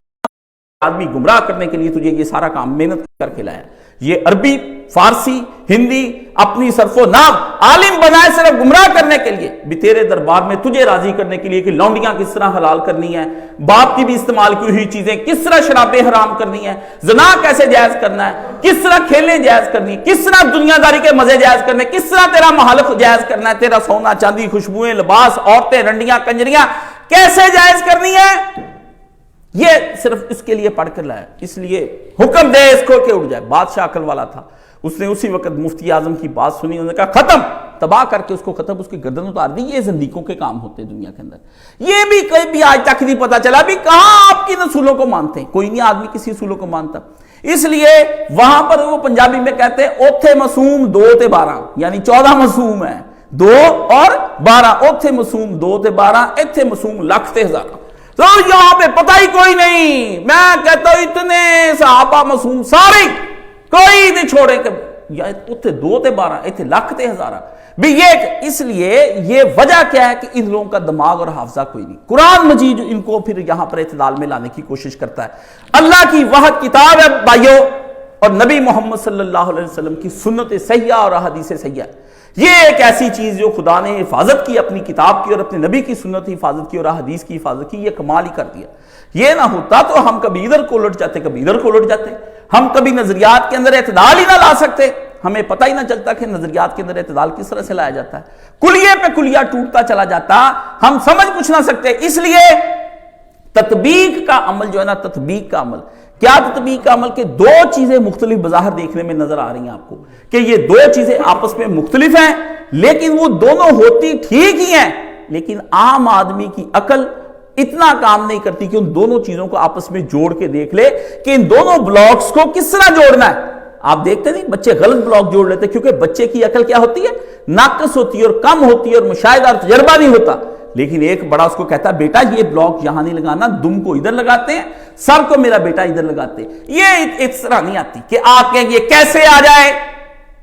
آدمی گمراہ کرنے کے لیے تجھے یہ سارا کام محنت کر کے لایا۔ یہ عربی، فارسی، ہندی اپنی صرف و نام عالم بنائے صرف گمراہ کرنے کے لیے، بھی تیرے دربار میں تجھے راضی کرنے کے لیے کہ لونڈیاں کس طرح حلال کرنی ہے، باپ کی بھی استعمال کی ہوئی چیزیں کس طرح شرابیں حرام کرنی ہے، زنا کیسے جائز کرنا ہے، کس طرح کھیلیں جائز کرنی ہے، کس طرح دنیا داری کے مزے جائز کرنے، کس طرح تیرا محلف جائز کرنا ہے، تیرا سونا چاندی خوشبوئیں لباس عورتیں رنڈیاں کنجریاں کیسے جائز کرنی ہے، یہ صرف اس کے لیے پڑھ کر لایا۔ اس لیے حکم دے اس کو کہ اٹھ جائے۔ بادشاہ عقل والا تھا، اس نے اسی وقت مفتی اعظم کی بات سنی، انہوں نے کہا ختم، تباہ کر کے اس کو ختم، اس کی گردن اتار دی۔ یہ زندیقوں کے کام ہوتے ہیں دنیا کے اندر۔ یہ بھی کہیں بھی آج تک نہیں پتا چلا بھی کہاں آپ کی اصولوں کو مانتے ہیں، کوئی نہیں آدمی کسی اصولوں کو مانتا۔ اس لیے وہاں پر وہ پنجابی میں کہتے ہیں اوتھے معصوم 2 تے 12، یعنی 14 معصوم ہیں، 2 اور 12، اوتھے معصوم 2 تے 12، ایتھے معصوم لاکھ تے ہزار۔ تو یہاں پہ پتہ ہی کوئی نہیں۔ میں کہتا ہوں اتنے صحابہ معصوم سارے کوئی نہیں چھوڑے کہ یا اتنے 2 تے 12 اتنے لاکھ تے ہزارہ بھی یہ اس لیے یہ وجہ کیا ہے کہ ان لوگوں کا دماغ اور حافظہ کوئی نہیں. قرآن مجید ان کو پھر یہاں پر اعتدال میں لانے کی کوشش کرتا ہے. اللہ کی واحد کتاب ہے بھائیو, اور نبی محمد صلی اللہ علیہ وسلم کی سنت صحیحہ اور احادیث صحیحہ, یہ ایک ایسی چیز جو خدا نے حفاظت کی اپنی کتاب کی اور اپنے نبی کی سنت کی حفاظت کی اور احادیث کی حفاظت کی, یہ کمال ہی کر دیا. یہ نہ ہوتا تو ہم کبھی ادھر کو الٹ جاتے کبھی ادھر کو الٹ جاتے, ہم کبھی نظریات کے اندر اعتدال ہی نہ لا سکتے, ہمیں پتہ ہی نہ چلتا کہ نظریات کے اندر اعتدال کس طرح سے لایا جاتا ہے, کلیے پہ کلیہ ٹوٹتا چلا جاتا, ہم سمجھ کچھ نہ سکتے. اس لیے تطبیق کا عمل جو ہے نا, تطبیق کا عمل کیا, تطبیق کا عمل کہ 2 چیزیں مختلف بظاہر دیکھنے میں نظر آ رہی ہیں آپ کو کہ یہ 2 چیزیں آپس میں مختلف ہیں, لیکن وہ دونوں ہوتی ٹھیک ہی ہیں, لیکن عام آدمی کی عقل اتنا کام نہیں کرتی کہ ان دونوں چیزوں کو آپس میں جوڑ کے دیکھ لے کہ ان دونوں بلاکس کو کس طرح جوڑنا ہے. آپ دیکھتے نہیں بچے غلط بلاک جوڑ لیتے کیونکہ بچے کی عقل کیا ہوتی ہے, ناقص ہوتی ہے اور کم ہوتی ہے اور مشاہدہ اور تجربہ نہیں ہوتا. لیکن ایک بڑا اس کو کہتا ہے بیٹا یہ بلاک یہاں نہیں لگانا, دم کو ادھر لگاتے ہیں, سر کو میرا بیٹا ادھر لگاتے. یہ اس طرح نہیں آتی کہ آپ کہیں یہ کیسے آ جائے,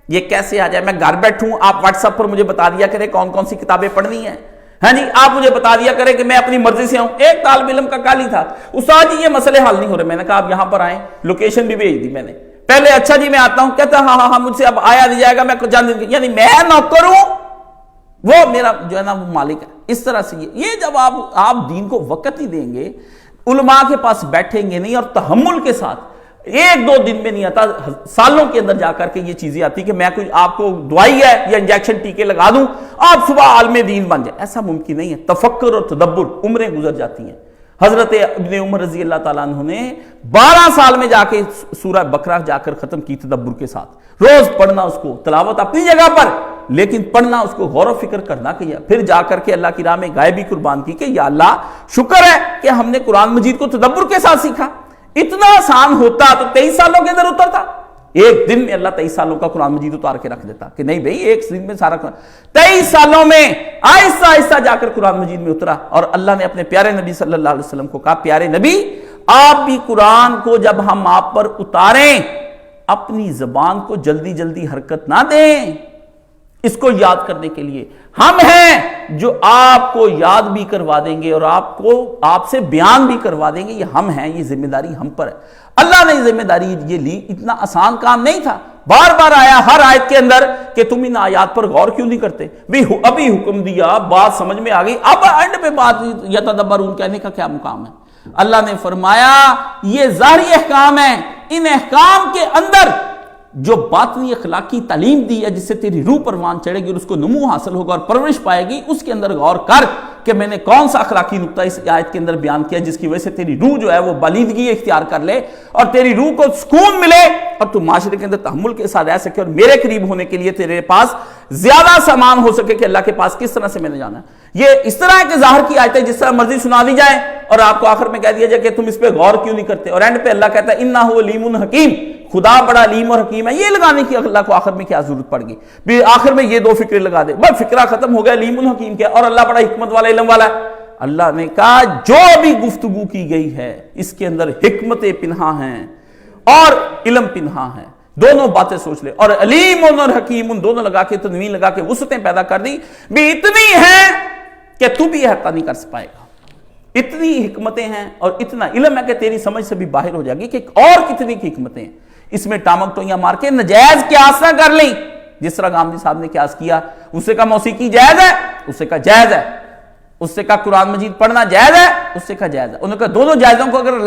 یہ کیسے آ جائے. میں گھر بیٹھوں, آپ واٹس ایپ پر مجھے بتا دیا کریں کون کون سی کتابیں پڑھنی ہیں, ہاں جی, آپ مجھے بتا دیا کریں کہ میں اپنی مرضی سے ہوں. ایک طالب علم کا کال ہی تھا, استاد جی یہ مسئلے حل نہیں ہو رہے. میں نے کہا آپ یہاں پر آئیں, لوکیشن بھی بھیج دی میں نے. پہلے اچھا جی میں آتا ہوں, کہتا ہاں مجھ سے اب آیا نہیں جائے گا, میں کچھ جان دیں, یعنی میں نوکر ہوں, وہ میرا جو ہے نا وہ مالک ہے. اس طرح سے یہ جب آپ دین کو وقت نہیں دیں گے, علماء کے پاس بیٹھیں گے نہیں اور تحمل کے ساتھ, 1-2 دن میں نہیں آتا, سالوں کے اندر جا کر کے یہ چیزیں آتی کہ میں کوئی آپ کو دوائی ہے یا انجیکشن ٹیکے لگا دوں آپ صبح عالم دین بن جائے. ایسا ممکن نہیں ہے. تفکر اور تدبر, عمریں گزر جاتی ہیں. حضرت ابن عمر رضی اللہ تعالیٰ عنہ نے 12 سال میں جا کے سورہ بقرہ جا کر ختم کی تدبر کے ساتھ. روز پڑھنا اس کو, تلاوت اپنی جگہ پر, لیکن پڑھنا اس کو, غور و فکر کرنا کیا. پھر جا کر کے اللہ کی راہ میں گائے بھی قربان کی کہ یا اللہ شکر ہے کہ ہم نے قرآن مجید کو تدبر کے ساتھ سیکھا. اتنا آسان ہوتا تو 23 سالوں کے اندر اترتا. ایک دن میں اللہ 23 سالوں کا قرآن مجید اتار کے رکھ دیتا کہ نہیں بھئی ایک دن میں سارا قرآن. 23 سالوں میں آہستہ آہستہ جا کر قرآن مجید میں اترا, اور اللہ نے اپنے پیارے نبی صلی اللہ علیہ وسلم کو کہا پیارے نبی آپ بھی قرآن کو جب ہم آپ پر اتاریں اپنی زبان کو جلدی جلدی حرکت نہ دیں, اس کو یاد کرنے کے لیے ہم ہیں جو آپ کو یاد بھی کروا دیں گے اور آپ سے بیان بھی کروا دیں گے. یہ ہم ہیں, یہ ذمہ داری ہم پر ہے. اللہ نے ذمہ داری یہ لی, اتنا آسان کام نہیں تھا. بار بار آیا ہر آیت کے اندر کہ تم ان آیات پر غور کیوں نہیں کرتے. ابھی حکم دیا, بات سمجھ میں آ گئی, اب اینڈ پہ بات یتدبرون کہنے کا کیا مقام ہے. اللہ نے فرمایا یہ ظاہری احکام ہیں, ان احکام کے اندر جو باطنی اخلاقی تعلیم دی ہے جس سے تیری روح پروان چڑھے گی اور اس کو نمو حاصل ہوگا اور پرورش پائے گی, اس کے اندر غور کر کہ میں نے کون سا اخلاقی نقطہ اس آیت کے اندر بیان کیا جس کی وجہ سے تیری روح جو ہے وہ بالیدگی اختیار کر لے اور تیری روح کو سکون ملے اور تو معاشرے کے اندر تحمل کے ساتھ رہ سکے اور میرے قریب ہونے کے لیے تیرے پاس زیادہ سامان ہو سکے کہ اللہ کے پاس کس طرح سے میں نے جانا ہے. یہ اس طرح ہے کہ ظاہر کی آیتیں جس طرح مرضی سنا دی جائے اور آپ کو آخر میں کہہ دیا جائے کہ تم اس پہ غور کیوں نہیں کرتے, اور اینڈ پہ اللہ کہتا ہے انہ علیم حکیم, خدا بڑا علیم اور حکیم ہے. یہ لگانے کی اللہ کو آخر میں کیا ضرورت پڑ گئی, آخر میں یہ 2 فکرے لگا دے, بس فکرہ ختم ہو گیا, علیم الحکیم کیا, اور اللہ بڑا حکمت والا علم والا ہے. اللہ نے کہا جو بھی گفتگو کی گئی ہے اس کے اندر حکمت پنہا ہیں اور علم پنہا ہیں, دونوں باتیں سوچ لے. اور علیم اور حکیم ان دونوں لگا کے تنوین لگا کے وسعتیں پیدا کر دی بھی اتنی ہیں کہ تو بھی احاطہ نہیں کر پائے گا. اتنی حکمتیں ہیں اور اتنا علم ہے کہ تیری سمجھ سے بھی باہر ہو جائے گی کہ اور کتنی کی حکمتیں ہیں. اس میں ٹامک ٹوئیاں مار کے نجائز قیاس نہ کر لیں جس طرح گاندھی صاحب نے قیاس کیا. اس سے کہا موسیقی جائز ہے, اس سے کہا جائز ہے. اس سے کہا قرآن مجید پڑھنا جائز ہے, اس سے کہا جائز ہے. انہوں نے کہا دونوں جائزوں کو اگر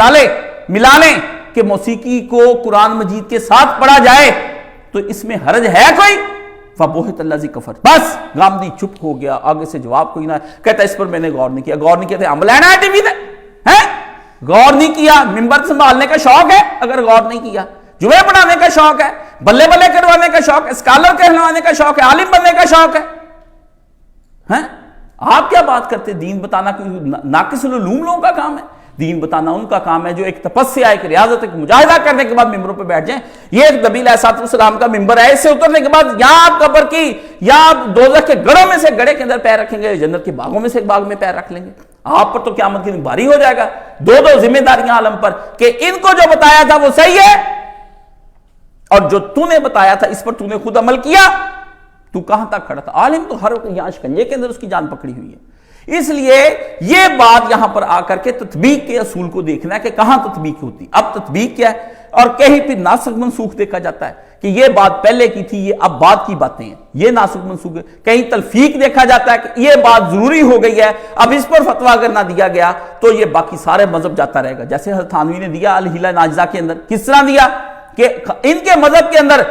ملا لیں کہ موسیقی کو قرآن مجید کے ساتھ پڑھا جائے تو اس میں حرج ہے کوئی؟ فَبُہِتَ الَّذِي كَفَرَ. بس گاندھی چپ ہو گیا, آگے سے جواب کوئی نہ. کہتا اس پر میں نے غور نہیں کیا. غور نہیں کیا تھے ہم لینا ہے ٹی وی دے ہیں, غور نہیں کیا. ممبر سنبھالنے کا شوق ہے اگر غور نہیں کیا, جمعے پڑھانے کا شوق ہے, بلے بلے کروانے کا شوق ہے, اسکالر کہلوانے کا شوق ہے, عالم بننے کا شوق ہے. آپ کیا بات کرتے؟ دین بتانا کوئی ناقص العلوم لوگوں کا کام ہے. دین بتانا ان کا کام ہے جو ایک تپسیا, ایک ریاضت, ایک مجاہدہ کرنے کے بعد ممبروں پہ بیٹھ جائیں. یہ ایک نبی علیہ السلام کا ممبر ہے, اس سے اترنے کے بعد یا آپ قبر کی یا آپ دوزخ کے گڑھوں میں سے گڑھے کے اندر پیر رکھیں گے, جنت کے باغوں میں سے ایک باغ میں پیر رکھ لیں گے. آپ پر تو قیامت کے دن بھاری ہو جائے گا. 2 ذمہ داریاں عالم پر کہ ان کو جو بتایا تھا وہ صحیح ہے اور جو تو نے بتایا تھا اس پر تو نے خود عمل کیا؟ تو کہاں تک کھڑا تھا؟ عالم تو ہر وقت یہاں شکنجے کے اندر اس کی جان پکڑی ہوئی ہے۔ اس لیے یہ بات یہاں پر آ کر کے تطبیق کے اصول کو دیکھنا ہے کہ کہاں تطبیق ہوتی۔ اب تطبیق کیا ہے؟ اور کہیں پھر ناسخ منسوخ دیکھا جاتا ہے کہ یہ بات پہلے کی تھی، یہ اب بعد کی باتیں ہیں، یہ ناسخ منسوخ ہے۔ کہیں تلفیق دیکھا جاتا ہے کہ یہ بات ضروری ہو گئی ہے، اب اس پر فتویٰ اگر نہ دیا گیا تو یہ باقی سارے مذہب جاتا رہے گا۔ جیسے حضرت تھانوی نے دیا الحیلہ ناجزہ کے اندر، کس طرح دیا کہ ان کے مذہب کے اندر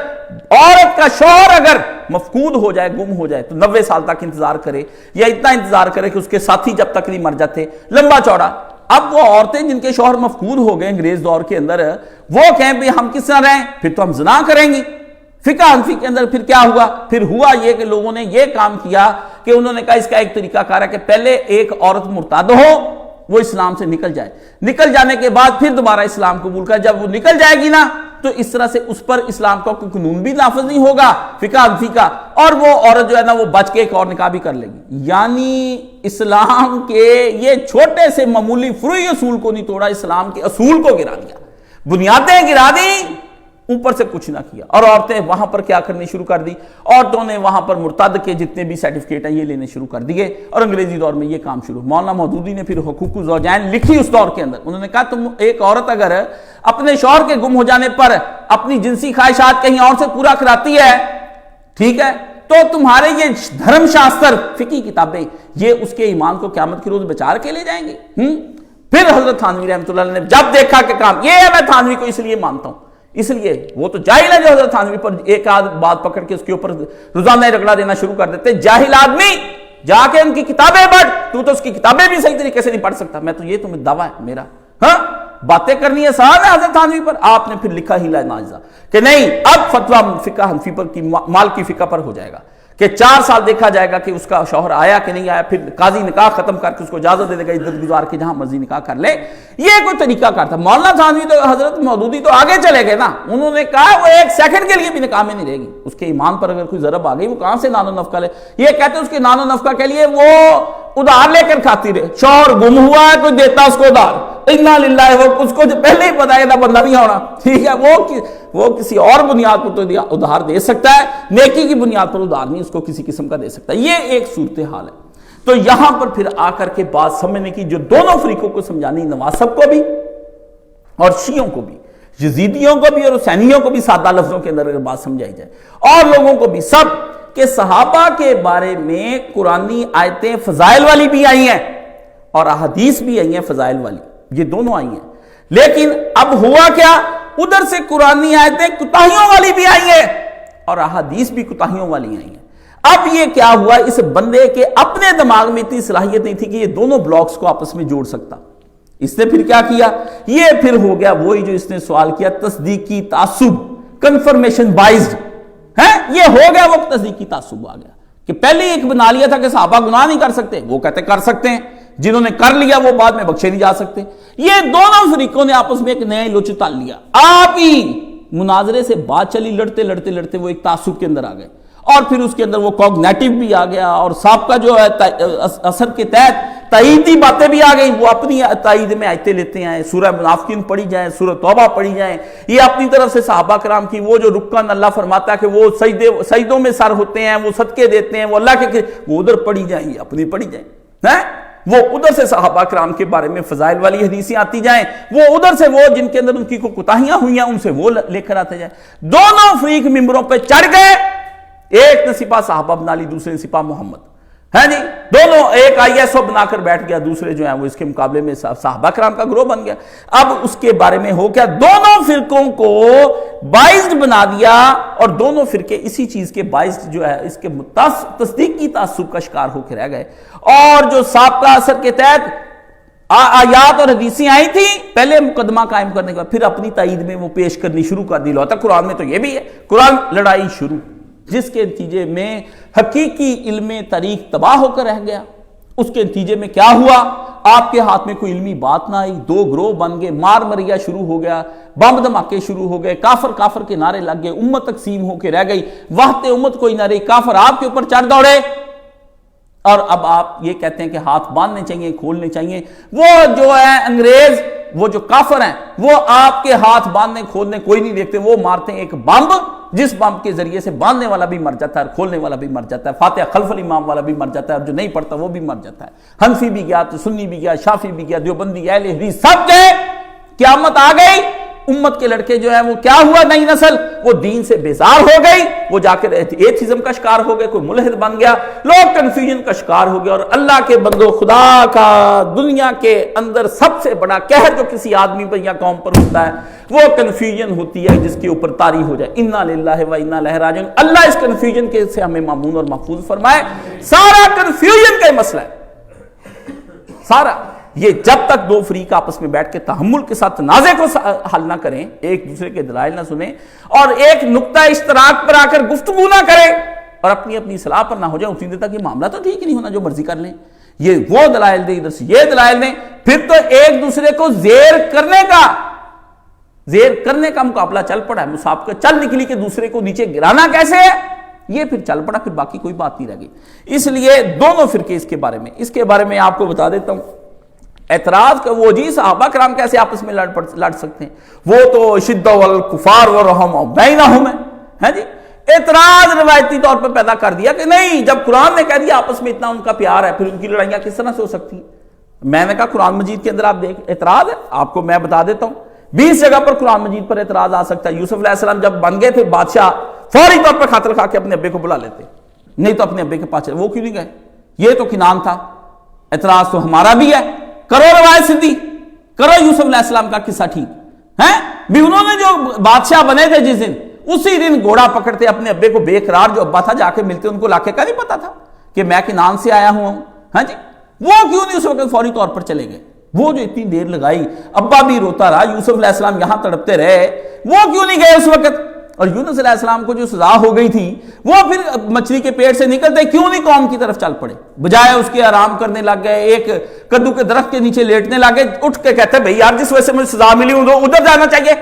عورت کا شوہر اگر مفقود ہو جائے، گم ہو جائے، تو 90 سال تک انتظار کرے، یا اتنا انتظار کرے کہ اس کے ساتھی جب تک نہیں مر جاتے، لمبا چوڑا۔ اب وہ عورتیں جن کے شوہر مفقود ہو گئے انگریز دور کے اندر، وہ کہیں بھی ہم کس طرح رہیں، پھر تو ہم زنا کریں گی۔ فقہ حنفی کے اندر پھر کیا ہوا؟ پھر ہوا یہ کہ لوگوں نے یہ کام کیا کہ انہوں نے کہا اس کا ایک طریقہ کار ہے کہ پہلے ایک عورت مرتد ہو، وہ اسلام سے نکل جائے، نکل جانے کے بعد پھر دوبارہ اسلام قبول کر، جب وہ نکل جائے گی نا تو اس طرح سے اس پر اسلام کا کوئی قانون بھی نافذ نہیں ہوگا فقہ حنفی کا، اور وہ عورت جو ہے نا وہ بچ کے ایک اور نکاح بھی کر لے گی۔ یعنی اسلام کے یہ چھوٹے سے معمولی فروعی اصول کو نہیں توڑا، اسلام کے اصول کو گرا دیا، بنیادیں گرا دی، اوپر سے کچھ نہ کیا۔ اور عورتیں وہاں پر کیا کرنی شروع کر دی؟ عورتوں نے وہاں پر مرتد کے جتنے بھی سرٹیفکیٹ ہیں یہ لینے شروع کر دیے، اور انگریزی دور میں یہ کام شروع۔ مولانا مودودی نے پھر حقوق الزوجین لکھی اس دور کے اندر، انہوں نے کہا تم ایک عورت اگر اپنے شوہر کے گم ہو جانے پر اپنی جنسی خواہشات کہیں اور سے پورا کراتی ہے، ٹھیک ہے، تو تمہارے یہ دھرم شاستر فقہی کتابیں یہ اس کے ایمان کو قیامت کے روز بچا کے لے جائیں گے۔ پھر حضرت تھانوی رحمۃ اللہ علیہ نے جب دیکھا کہ کام یہ ہے، میں تھانوی کو اس لیے مانتا ہوں، اس لیے وہ تو جاہل ہے جو حضرت تھانوی پر ایک آدھ بات پکڑ کے اس کے اوپر روزانہ رگڑا دینا شروع کر دیتے۔ جاہل آدمی جا کے ان کی کتابیں پڑھ، تو اس کی کتابیں بھی صحیح طریقے سے نہیں پڑھ سکتا۔ میں تو یہ تمہیں دعویٰ ہے میرا، ہاں باتیں کرنی ہے صاحب ہے حضرت تھانوی پر۔ آپ نے پھر لکھا ہیلہ ناجزہ کہ نہیں اب فتویٰ فقہ حنفی پر کی مال کی فقہ پر ہو جائے گا کہ 4 سال دیکھا جائے گا کہ اس کا شوہر آیا کہ نہیں آیا، پھر قاضی نکاح ختم کر کے اس کو اجازت دے دے گا عدت گزار کے جہاں مرضی نکاح کر لے۔ یہ کوئی طریقہ کار تھا۔ مولانا تھانوی تو حضرت مودودی تو آگے چلے گئے نا، انہوں نے کہا وہ 1 سیکنڈ کے لیے بھی نکاح میں نہیں رہے گی، اس کے ایمان پر اگر کوئی ضرب آ گئی وہ کہاں سے نان و نفقہ لے۔ یہ کہتے ہیں اس کے نان و نفقہ کے لیے وہ ادھار لے کر کھاتی رہے، شوہر گم ہوا ہے کوئی دیتا اس کو ادھار، انا للہ، وہ اس کو جو پہلے ہی پتا ہے نہ بندہ نہیں ہونا، ٹھیک ہے، وہ کسی اور بنیاد پر تو ادھار دے سکتا ہے، نیکی کی بنیاد پر ادھار نہیں اس کو کسی قسم کا دے سکتا۔ یہ ایک صورتحال ہے۔ تو یہاں پر پھر آ کر کے بات سمجھنے کی جو دونوں فریقوں کو سمجھانی، نواسب کو بھی اور شیعوں کو بھی، یزیدیوں کو بھی اور حسینیوں کو بھی سادہ لفظوں کے اندر اگر بات سمجھائی جائے، اور لوگوں کو بھی سب، کہ صحابہ کے بارے میں قرآنی آیتیں فضائل والی بھی آئی ہیں اور احادیث بھی آئی ہیں فضائل والی، یہ دونوں آئی ہیں۔ لیکن اب ہوا کیا، ادھر سے قرآنی آیتیں کوتاہیوں والی بھی آئی ہیں اور احادیث بھی کوتاہیوں والی آئی ہیں۔ اب یہ کیا ہوا، اس بندے کے اپنے دماغ میں اتنی صلاحیت نہیں تھی کہ یہ دونوں بلاکس کو آپس میں جوڑ سکتا۔ اس نے پھر کیا کیا، یہ پھر ہو گیا وہی جو اس نے سوال کیا، تصدیقی تعصب، کنفرمیشن بائزڈ ہے، یہ ہو گیا وہ تصدیقی تعصب آ گیا کہ پہلے ایک بنا لیا تھا کہ صحابہ گناہ نہیں کر سکتے، وہ کہتے کر سکتے ہیں، جنہوں نے کر لیا وہ بعد میں بخشے نہیں جا سکتے۔ یہ دونوں فریقوں نے آپس میں ایک نیا لوچ تال لیا، آپ ہی مناظرے سے بات چلی، لڑتے لڑتے لڑتے وہ ایک تعصب کے اندر آ گئے، اور پھر اس کے اندر وہ کوگنیٹو بھی آ گیا، اور سابقہ جو ہے اثر کے تحت تائیدی باتیں بھی آ گئیں، وہ اپنی تائید میں آیتیں لیتے ہیں، سورہ منافقین پڑھی جائیں، سورہ توبہ پڑھی جائیں، یہ اپنی طرف سے صحابہ کرام کی وہ جو رکن اللہ فرماتا ہے کہ وہ سجدوں میں سر ہوتے ہیں، وہ صدقے دیتے ہیں، وہ اللہ کے وہ ادھر پڑھی جائیں، یہ اپنی پڑھی جائیں، وہ ادھر سے صحابہ کرام کے بارے میں فضائل والی حدیثیں آتی جائیں، وہ ادھر سے وہ جن کے اندر ان کی کوتاہیاں ہوئی ہیں ان سے وہ لے کر آتے جائیں۔ دونوں فریق ممبروں پہ چڑھ گئے، ایک نے سپاہ صحابہ بنا لی، دوسرے نے سپاہ محمد، ہے جی، دونوں ایک ISO بنا کر بیٹھ گیا، دوسرے جو ہیں وہ اس کے مقابلے میں صحابہ کرام کا گروہ بن گیا۔ اب اس کے بارے میں ہو کیا، دونوں فرقوں کو بائزڈ بنا دیا، اور دونوں فرقے اسی چیز کے بائزڈ جو ہے اس کے تصدیقی تعصب کا شکار ہو کے رہ گئے، اور جو سابقہ اثر کے تحت آیات اور حدیثیں آئی تھی پہلے مقدمہ قائم کرنے کا، پھر اپنی تائید میں وہ پیش کرنی شروع کر دی، لوتا قرآن میں تو یہ بھی ہے، قرآن لڑائی شروع، جس کے نتیجے میں حقیقی علم تاریخ تباہ ہو کر رہ گیا۔ اس کے نتیجے میں کیا ہوا، آپ کے ہاتھ میں کوئی علمی بات نہ آئی، 2 گروہ بن گئے، مار مریا شروع ہو گیا، بم دھماکے شروع ہو گئے، کافر کافر کے نعرے لگ گئے، امت تقسیم ہو کے رہ گئی، وحدت امت کوئی نہ رہی، کافر آپ کے اوپر چڑھ دوڑے، اور اب آپ یہ کہتے ہیں کہ ہاتھ باندھنے چاہیے، کھولنے چاہیے۔ وہ جو ہے انگریز وہ جو کافر ہیں وہ آپ کے ہاتھ باندھنے کھولنے کوئی نہیں دیکھتے، وہ مارتے ہیں ایک بمب، جس بمب کے ذریعے سے باندھنے والا بھی مر جاتا ہے اور کھولنے والا بھی مر جاتا ہے، فاتحہ خلف الامام والا بھی مر جاتا ہے اور جو نہیں پڑھتا وہ بھی مر جاتا ہے۔ حنفی بھی گیا تو سنی بھی گیا، شافعی بھی گیا، دیوبندی، اہل حدیث سب گئے، قیامت آ گئی، امت کے لڑکے جو ہیں وہ کیا ہوا، نئی نسل وہ دین سے بیزار ہو گئی، وہ جا کر ایتھیزم کا شکار ہو گئے، کوئی ملحد بن گیا، لوگ کنفیوژن کا شکار ہو گیا۔ اور اللہ کے بندو، خدا کا دنیا کے اندر سب سے بڑا قہر جو کسی آدمی پر یا قوم پر ہوتا ہے وہ کنفیوژن ہوتی ہے جس کے اوپر طاری ہو جائے۔ انا للہ و انا الیہ راجعون۔ اللہ اس کنفیوژن کے سے ہمیں مامون اور محفوظ فرمائے۔ سارا کنفیوژن کا مسئلہ ہے سارا، یہ جب تک دو فریق آپس میں بیٹھ کے تحمل کے ساتھ تنازع کو حل نہ کریں، ایک دوسرے کے دلائل نہ سنیں اور ایک نقطہ اشتراک پر آ کر گفتگو نہ کریں اور اپنی اپنی اصلاح پر نہ ہو جائیں، اسی دن تک یہ معاملہ تو ٹھیک ہی نہیں ہونا، جو مرضی کر لیں، یہ وہ دلائل دیں، ادھر سے یہ دلائل دیں، پھر تو ایک دوسرے کو زیر کرنے کا مقابلہ چل پڑا ہے، مسابقہ چل نکلی کہ دوسرے کو نیچے گرانا کیسے ہے، یہ پھر چل پڑا، پھر باقی کوئی بات نہیں رہ گئی۔ اس لیے دونوں فرقے اس کے بارے میں آپ کو بتا دیتا ہوں۔ اعتراض کا وہ جی صحابہ کرام کیسے آپس میں لڑ سکتے ہیں، وہ تو شدہ والکفار ورحم بینہم ہے جی، اعتراض روایتی طور پر پیدا کر دیا کہ نہیں، جب قرآن نے کہہ دیا آپس میں اتنا ان کا پیار ہے، پھر ان کی لڑائیاں کس طرح سے ہو سکتی ہیں؟ میں نے کہا قرآن مجید کے اندر آپ دیکھ اعتراض ہے، آپ کو میں بتا دیتا ہوں 20 جگہ پر قرآن مجید پر اعتراض آ سکتا ہے۔ یوسف علیہ السلام جب بن گئے تھے بادشاہ، فوری طور پر خاطر خواہ کے اپنے ابے کو بلا لیتے، نہیں تو اپنے ابے کے پاس وہ کیوں نہیں گئے؟ یہ تو کنعان تھا، اعتراض تو ہمارا بھی ہے، کرو روایت سدھی، کرو یوسف علیہ السلام کا قصہ ٹھیک ہے بھی، انہوں نے جو بادشاہ بنے تھے جس دن، اسی دن گھوڑا پکڑتے اپنے ابے کو، بے قرار جو ابا تھا، جا کے ملتے، ان کو علاقے کا نہیں پتا تھا کہ میں کنعان سے آیا ہوں ہاں جی، وہ کیوں نہیں اس وقت فوری طور پر چلے گئے؟ وہ جو اتنی دیر لگائی، ابا بھی روتا رہا، یوسف علیہ السلام یہاں تڑپتے رہے، وہ کیوں نہیں گئے اس وقت؟ اور یونس علیہ السلام کو جو سزا ہو گئی تھی، وہ پھر مچھلی کے پیٹ سے نکلتے کیوں نہیں قوم کی طرف چل پڑے؟ بجائے اس کے آرام کرنے لگ گئے، ایک کدو کے درخت کے نیچے لیٹنے لگے، اٹھ کے کہتے ہیں بھئی یار جس وجہ سے مجھے سزا ملی ہوں ادھر جانا چاہیے۔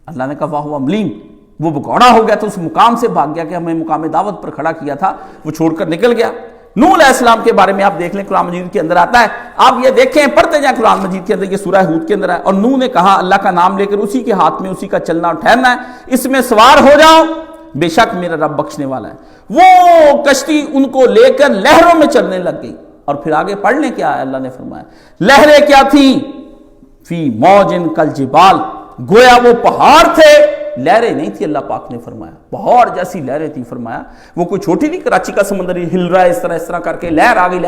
اللہ نے کہا واہ ملیم، وہ بگوڑا ہو گیا، تو اس مقام سے بھاگ گیا کہ ہمیں مقام دعوت پر کھڑا کیا تھا، وہ چھوڑ کر نکل گیا۔ نوح علیہ السلام کے بارے میں آپ دیکھ لیں، قرآن مجید کے اندر آتا ہے، آپ یہ دیکھیں، پڑھتے جائیں قرآن مجید کے اندر، یہ سورہ ہود کے اندر ہے، اور نوح نے کہا اللہ کا نام لے کر اسی کے ہاتھ میں اسی کا چلنا اور ٹھہرنا ہے، اس میں سوار ہو جاؤ، بے شک میرا رب بخشنے والا ہے۔ وہ کشتی ان کو لے کر لہروں میں چلنے لگ گئی، اور پھر آگے پڑھ لیں کیا ہے، اللہ نے فرمایا لہریں کیا تھی، فی موجن کالجبال، گویا وہ پہاڑ تھے، لہریں نہیں تھی، اللہ پاک نے فرمایا پہاڑ جیسی لہریں تھی، فرمایا وہ کوئی چھوٹی نہیں، کراچی کا سمندر ہل رہا ہے اس طرح کر کے، لہر آ گئی۔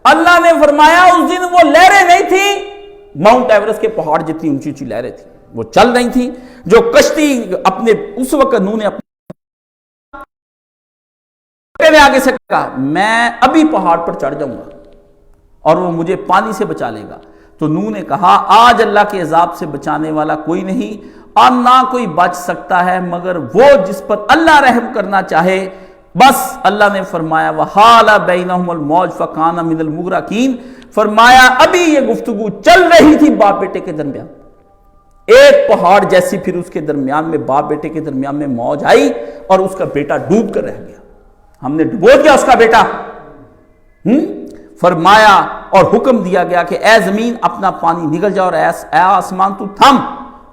اللہ نے فرمایا اس دن وہ لہریں نہیں تھی، ماؤنٹ ایورسٹ کے پہاڑ جتنی اونچی اونچی لہریں تھیں، وہ چل رہی تھیں، جو کشتی اپنے اس وقت نوح نے آگے سے کہا میں ابھی پہاڑ پر چڑھ جاؤں گا اور وہ مجھے پانی سے بچا لے گا، تو نوح نے کہا آج اللہ کے عذاب سے بچانے والا کوئی نہیں، اور نہ کوئی بچ سکتا ہے مگر وہ جس پر اللہ رحم کرنا چاہے، بس اللہ نے فرمایا وَحَالَ بَيْنَهُمُ الْمَوْجُ فَكَانَ مِنَ الْمُغْرَقِينَ، فرمایا ابھی یہ گفتگو چل رہی تھی باپ بیٹے کے درمیان، ایک پہاڑ جیسی پھر اس کے درمیان میں باپ بیٹے کے درمیان میں موج آئی اور اس کا بیٹا ڈوب کر رہ گیا، ہم نے ڈبو دیا اس کا بیٹا۔ فرمایا اور حکم دیا گیا کہ اے زمین اپنا پانی نگل جا اور اے آسمان تو تھم،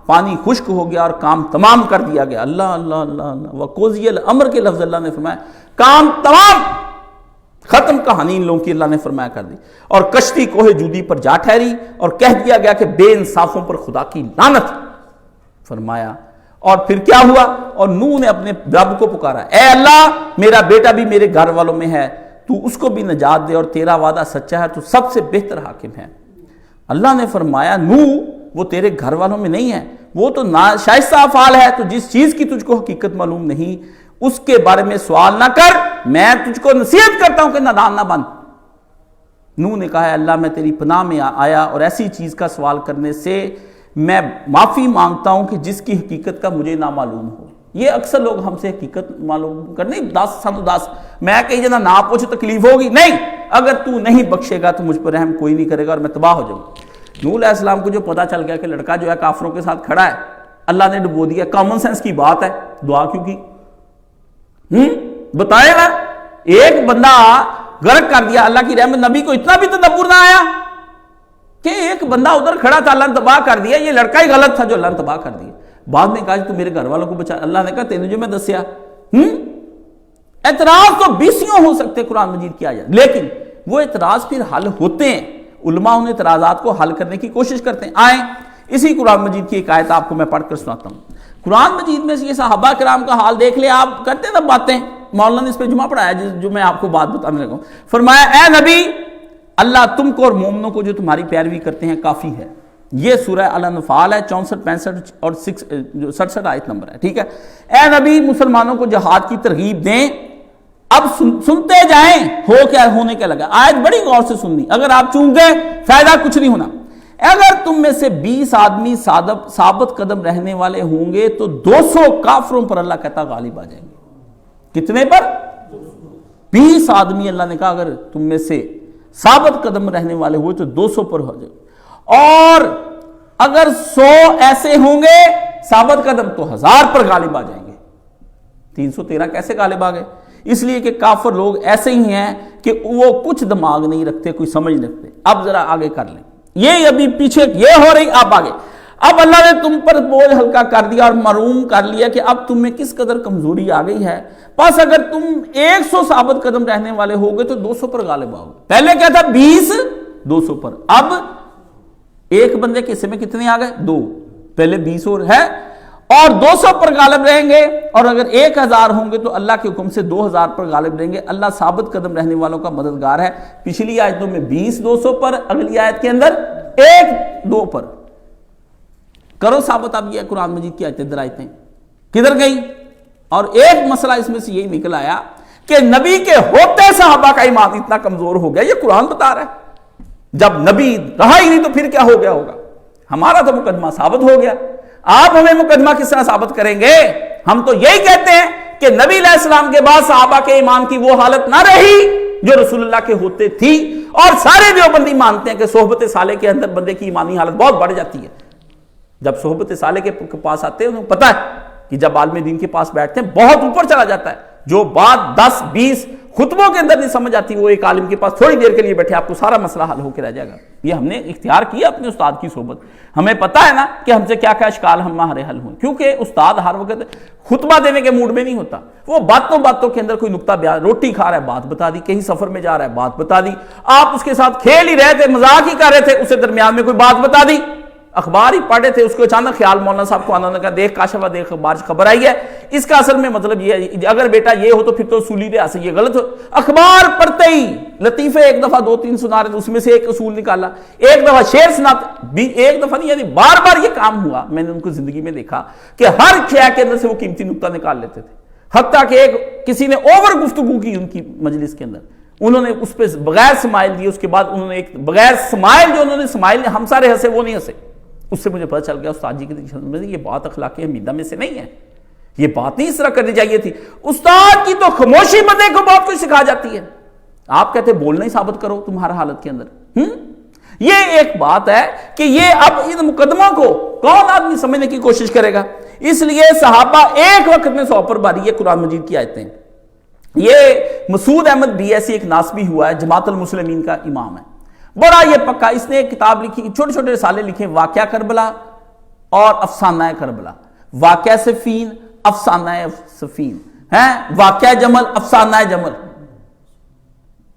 پانی خشک ہو گیا اور کام تمام کر دیا گیا۔ اللہ اللہ اللہ اللہ، وَقُضِيَ الْأَمْرُ کے لفظ اللہ نے فرمایا کام تمام، ختم کہانی ان لوگوں کی اللہ نے فرمایا کر دی، اور کشتی کوہ جودی پر جا ٹھہری اور کہہ دیا گیا کہ بے انصافوں پر خدا کی لعنت، فرمایا اور پھر کیا ہوا، اور نوح نے اپنے رب کو پکارا اے اللہ میرا بیٹا بھی میرے گھر والوں میں ہے، تو اس کو بھی نجات دے اور تیرا وعدہ سچا ہے، تو سب سے بہتر حاکم ہے۔ اللہ نے فرمایا نوح وہ تیرے گھر والوں میں نہیں ہے، وہ تو ناشائستہ افعال ہے، تو جس چیز کی تجھ کو حقیقت معلوم نہیں اس کے بارے میں سوال نہ کر، میں تجھ کو نصیحت کرتا ہوں کہ نادان نہ بن۔ نوح نے کہا ہے اللہ میں تیری پناہ میں آیا اور ایسی چیز کا سوال کرنے سے میں معافی مانگتا ہوں کہ جس کی حقیقت کا مجھے نہ معلوم ہو۔ یہ اکثر لوگ ہم سے حقیقت معلوم کرنے دس میں کہیں جنا نہ پوچھ تکلیف ہوگی، نہیں، اگر تو نہیں بخشے گا تو مجھ پر رحم کوئی نہیں کرے گا اور میں تباہ ہو جاؤں۔ نوح علیہ السلام کو جو پتا چل گیا کہ لڑکا جو ہے کافروں کے ساتھ کھڑا ہے، اللہ نے ڈبو دیا، کامن سینس کی بات ہے، دعا کیوں کی؟ بتائے گا ایک بندہ غرق کر دیا، اللہ کی رحمت، نبی کو اتنا بھی تدبر نہ آیا، کہ ایک بندہ ادھر کھڑا تھا، اللہ نے تباہ کر دیا، یہ لڑکا ہی غلط تھا جو اللہ نے تباہ کر دیا. بعد میں کہا تو میرے گھر والوں کو بچا. اللہ نے کہا تینوں جو میں دسیا. اعتراض تو بیسیوں ہو سکتے قرآن مجید کیا جائے، لیکن وہ اعتراض پھر حل ہوتے ہیں. علماء ان اعتراضات کو حل کرنے کی کوشش کرتے ہیں. آئیں اسی قرآن مجید کی ایک آیت آپ کو میں پڑھ کر سناتا ہوں. قرآن مجید میں یہ صحابہ کرام کا حال دیکھ لیں. آپ کرتے نا باتیں، مولانا نے اس پہ جمعہ پڑھایا جو میں آپ کو بات بتانے لگا ہوں. فرمایا اے نبی، اللہ تم کو اور مومنوں کو جو تمہاری پیروی کرتے ہیں کافی ہے. یہ سورہ الانفال ہے، 64 65 اور 67 آیت نمبر ہے. ٹھیک ہے. اے نبی مسلمانوں کو جہاد کی ترغیب دیں. اب سنتے جائیں ہو کیا ہونے کیا لگا. آیت بڑی غور سے سننی، اگر آپ چونک گئے فائدہ کچھ نہیں ہونا. اگر تم میں سے 20 آدمی ثابت قدم رہنے والے ہوں گے تو 200 کافروں پر اللہ کہتا غالب آ جائیں گے. کتنے پر؟ 20 آدمی. اللہ نے کہا اگر تم میں سے ثابت قدم رہنے والے ہوئے تو 200 پر ہو جائے. اور اگر 100 ایسے ہوں گے ثابت قدم تو 1000 پر غالب آ جائیں گے. 313 کیسے غالب آ گئے؟ اس لیے کہ کافر لوگ ایسے ہی ہیں کہ وہ کچھ دماغ نہیں رکھتے، کوئی سمجھ نہیں رکھتے. اب ذرا آگے کر لیں. یہ ابھی پیچھے یہ ہو رہی، اب آگے. اب اللہ نے تم پر بوجھ ہلکا کر دیا اور معلوم کر لیا کہ اب تم میں کس قدر کمزوری آ گئی ہے. بس اگر تم 100 ثابت قدم رہنے والے ہوگے تو 200 پر غالب آؤ گے. پہلے کیا تھا؟ 20 200 پر. اب ایک بندے کے حصے میں کتنے آ گئے؟ 2. پہلے 20 اور ہے اور 200 پر غالب رہیں گے. اور اگر 1000 ہوں گے تو اللہ کے حکم سے 2000 پر غالب رہیں گے. اللہ ثابت قدم رہنے والوں کا مددگار ہے. پچھلی آیتوں میں 20 200 پر، اگلی آیت کے اندر 1 2 پر. کرو ثابت. اب یہ قرآن مجید کی آیتیں در آیتیں کدھر گئی؟ اور ایک مسئلہ اس میں سے یہی نکل آیا کہ نبی کے ہوتے صحابہ کا ایمان اتنا کمزور ہو گیا. یہ قرآن بتا رہا ہے. جب نبی رہا ہی نہیں تو پھر کیا ہو گیا ہوگا؟ ہمارا تو مقدمہ ثابت ہو گیا. آپ ہمیں مقدمہ کس طرح ثابت کریں گے؟ ہم تو یہی کہتے ہیں کہ نبی علیہ السلام کے بعد صحابہ کے ایمان کی وہ حالت نہ رہی جو رسول اللہ کے ہوتے تھی. اور سارے دیوبندی مانتے ہیں کہ صحبت صالح کے اندر بندے کی ایمانی حالت بہت بڑھ جاتی ہے. جب صحبت صالح کے پاس آتے ہیں انہیں پتہ ہے کہ جب عالم دین کے پاس بیٹھتے ہیں بہت اوپر چلا جاتا ہے. جو بات 10 20 خطبوں کے اندر نہیں سمجھ آتی وہ ایک عالم کے پاس تھوڑی دیر کے لیے بیٹھے آپ کو سارا مسئلہ حل ہو کے رہ جائے گا. یہ ہم نے اختیار کیا اپنے استاد کی صحبت. ہمیں پتہ ہے نا کہ ہم سے کیا کیا اشکال ہمارے حل ہوئے، کیونکہ استاد ہر وقت خطبہ دینے کے موڈ میں نہیں ہوتا. وہ باتوں کے اندر کوئی نقطہ بیان، روٹی کھا رہا ہے بات بتا دی، کہیں سفر میں جا رہا ہے بات بتا دی، آپ اس کے ساتھ کھیل ہی رہے تھے مذاق ہی کر رہے تھے، اسے درمیان میں کوئی بات بتا دی، اخبار ہی پڑھ رہے تھے، اس کو اچانک خیال مولانا صاحب کو آنا لگا دیکھ کاشفہ دیکھ بارش خبر آئی ہے. اس کا اصل میں مطلب یہ ہے اگر بیٹا یہ ہو تو پھر تو اصولی لحاظ سے یہ غلط ہو. اخبار پڑھتے ہی لطیفے ایک دفعہ 2 3 سنا رہے تھے، اس میں سے ایک اصول نکالا، ایک دفعہ شعر سناتے، ایک دفعہ نہیں یعنی بار بار یہ کام ہوا. میں نے ان کو زندگی میں دیکھا کہ ہر شے کے اندر سے وہ قیمتی نقطہ نکال لیتے تھے. حتیٰ کہ ایک کسی نے اوور گفتگو کی ان کی مجلس کے اندر، انہوں نے اس پہ بغیر سمائل دیے، اس کے بعد انہوں نے ایک بغیر سمائل جو انہوں نے سمائل ہم سارے ہنسے وہ نہیں ہنسے. اس سے مجھے پتہ چل گیا استاد جی کی یہ بات اخلاقی حمیدہ میں سے نہیں ہے، یہ بات نہیں اس طرح کرنی چاہیے تھی. استاد کی تو خاموشی بندے کو بہت کچھ سکھا جاتی ہے. آپ کہتے بولنا ہی ثابت کرو تمہارا حالت کے اندر. یہ ایک بات ہے کہ یہ اب ان مقدموں کو کون آدمی سمجھنے کی کوشش کرے گا. اس لیے صحابہ ایک وقت میں 100 پر باری. یہ قرآن مجید کی آیتیں. یہ مسعود احمد BSc ایک ناسبی ہوا ہے، جماعت المسلمین کا امام ہے، بڑا یہ پکا. اس نے ایک کتاب لکھی، چھوٹے چھوٹے رسالے لکھے، واقعہ کربلا اور افسانہ کربلا، واقعہ صفین، افسانہ صفین، واقعہ جمل، افسانہ جمل،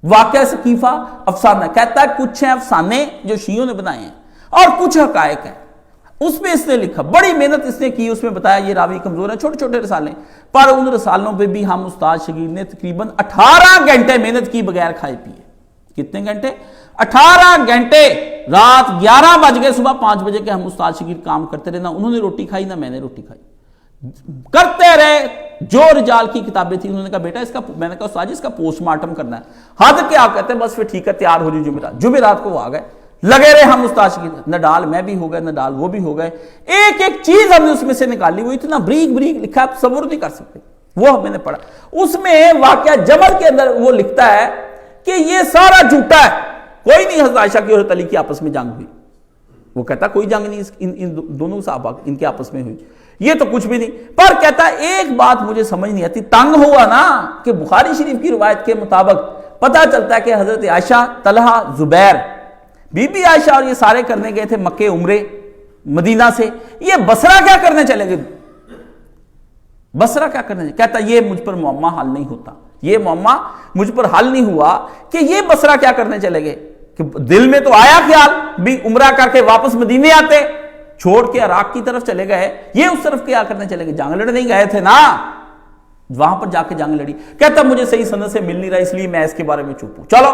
واقعہ ثقیفہ، افسانہ. کہتا ہے کچھ ہیں افسانے جو شیعوں نے بنائے ہیں اور کچھ حقائق ہیں. اس میں اس نے لکھا، بڑی محنت اس نے کی، اس میں بتایا یہ راوی کمزور ہے، چھوٹے چھوٹے رسالے. پر ان رسالوں پہ بھی ہم استاد شگیر نے تقریباً 18 گھنٹے محنت کی بغیر کھائے پیے. کتنے گھنٹے؟ 18 گھنٹے. رات 11 بج گئے، صبح 5 بجے کے ہم استاد شگیر کام کرتے رہے. نہ انہوں نے روٹی کھائی نہ میں نے روٹی کھائی، کرتے رہے. جو رجال کی کتابیں تھیں انہوں نے کہا بیٹا اس کا، میں نے کہا استاد جی اس کا پوسٹ مارٹم کرنا ہے. حد کیا کہتے ہیں بس پھر ٹھیک ہے تیار ہو جی جمعرات کو وہ آ گئے. لگے رہے ہم استاد شگیر، نڈال میں بھی ہو گئے، نڈال وہ بھی ہو گئے. ایک ایک چیز ہم نے اس میں سے نکالی، وہ اتنا بریک بریک لکھا آپ تصور نہیں کر سکتے. وہ میں نے پڑھا. اس میں واقعہ جمل کے اندر وہ لکھتا ہے کہ یہ سارا جھوٹا ہے، کوئی نہیں حضرت عائشہ کی اور حضرت علی کی آپس میں جنگ ہوئی. وہ کہتا کوئی جنگ نہیں ان دونوں صحابہ ان کے آپس میں ہوئی، یہ تو کچھ بھی نہیں. پر کہتا ایک بات مجھے سمجھ نہیں آتی، تنگ ہوا نا کہ بخاری شریف کی روایت کے مطابق پتہ چلتا ہے کہ حضرت عائشہ، طلحہ، زبیر بی بی عائشہ اور یہ سارے کرنے گئے تھے مکے عمرے مدینہ سے، یہ بصرہ کیا کرنے چلے گئے؟ بصرہ کیا کرنے چلے؟ کہتا یہ مجھ پر معمہ حل نہیں ہوتا، یہ معمہ مجھ پر حل نہیں ہوا کہ یہ بصرہ کیا کرنے چلے گئے، کہ دل میں تو آیا خیال بھی عمرہ کر کے واپس مدینے آتے، چھوڑ کے عراق کی طرف چلے گئے، یہ اس طرف کیا کرنے چلے گئے؟ جنگ لڑنے گئے تھے نا، وہاں پر جا کے جنگ لڑی۔ کہتا مجھے صحیح سند سے مل نہیں رہا اس لیے میں اس کے بارے میں چپ ہوں۔ چلو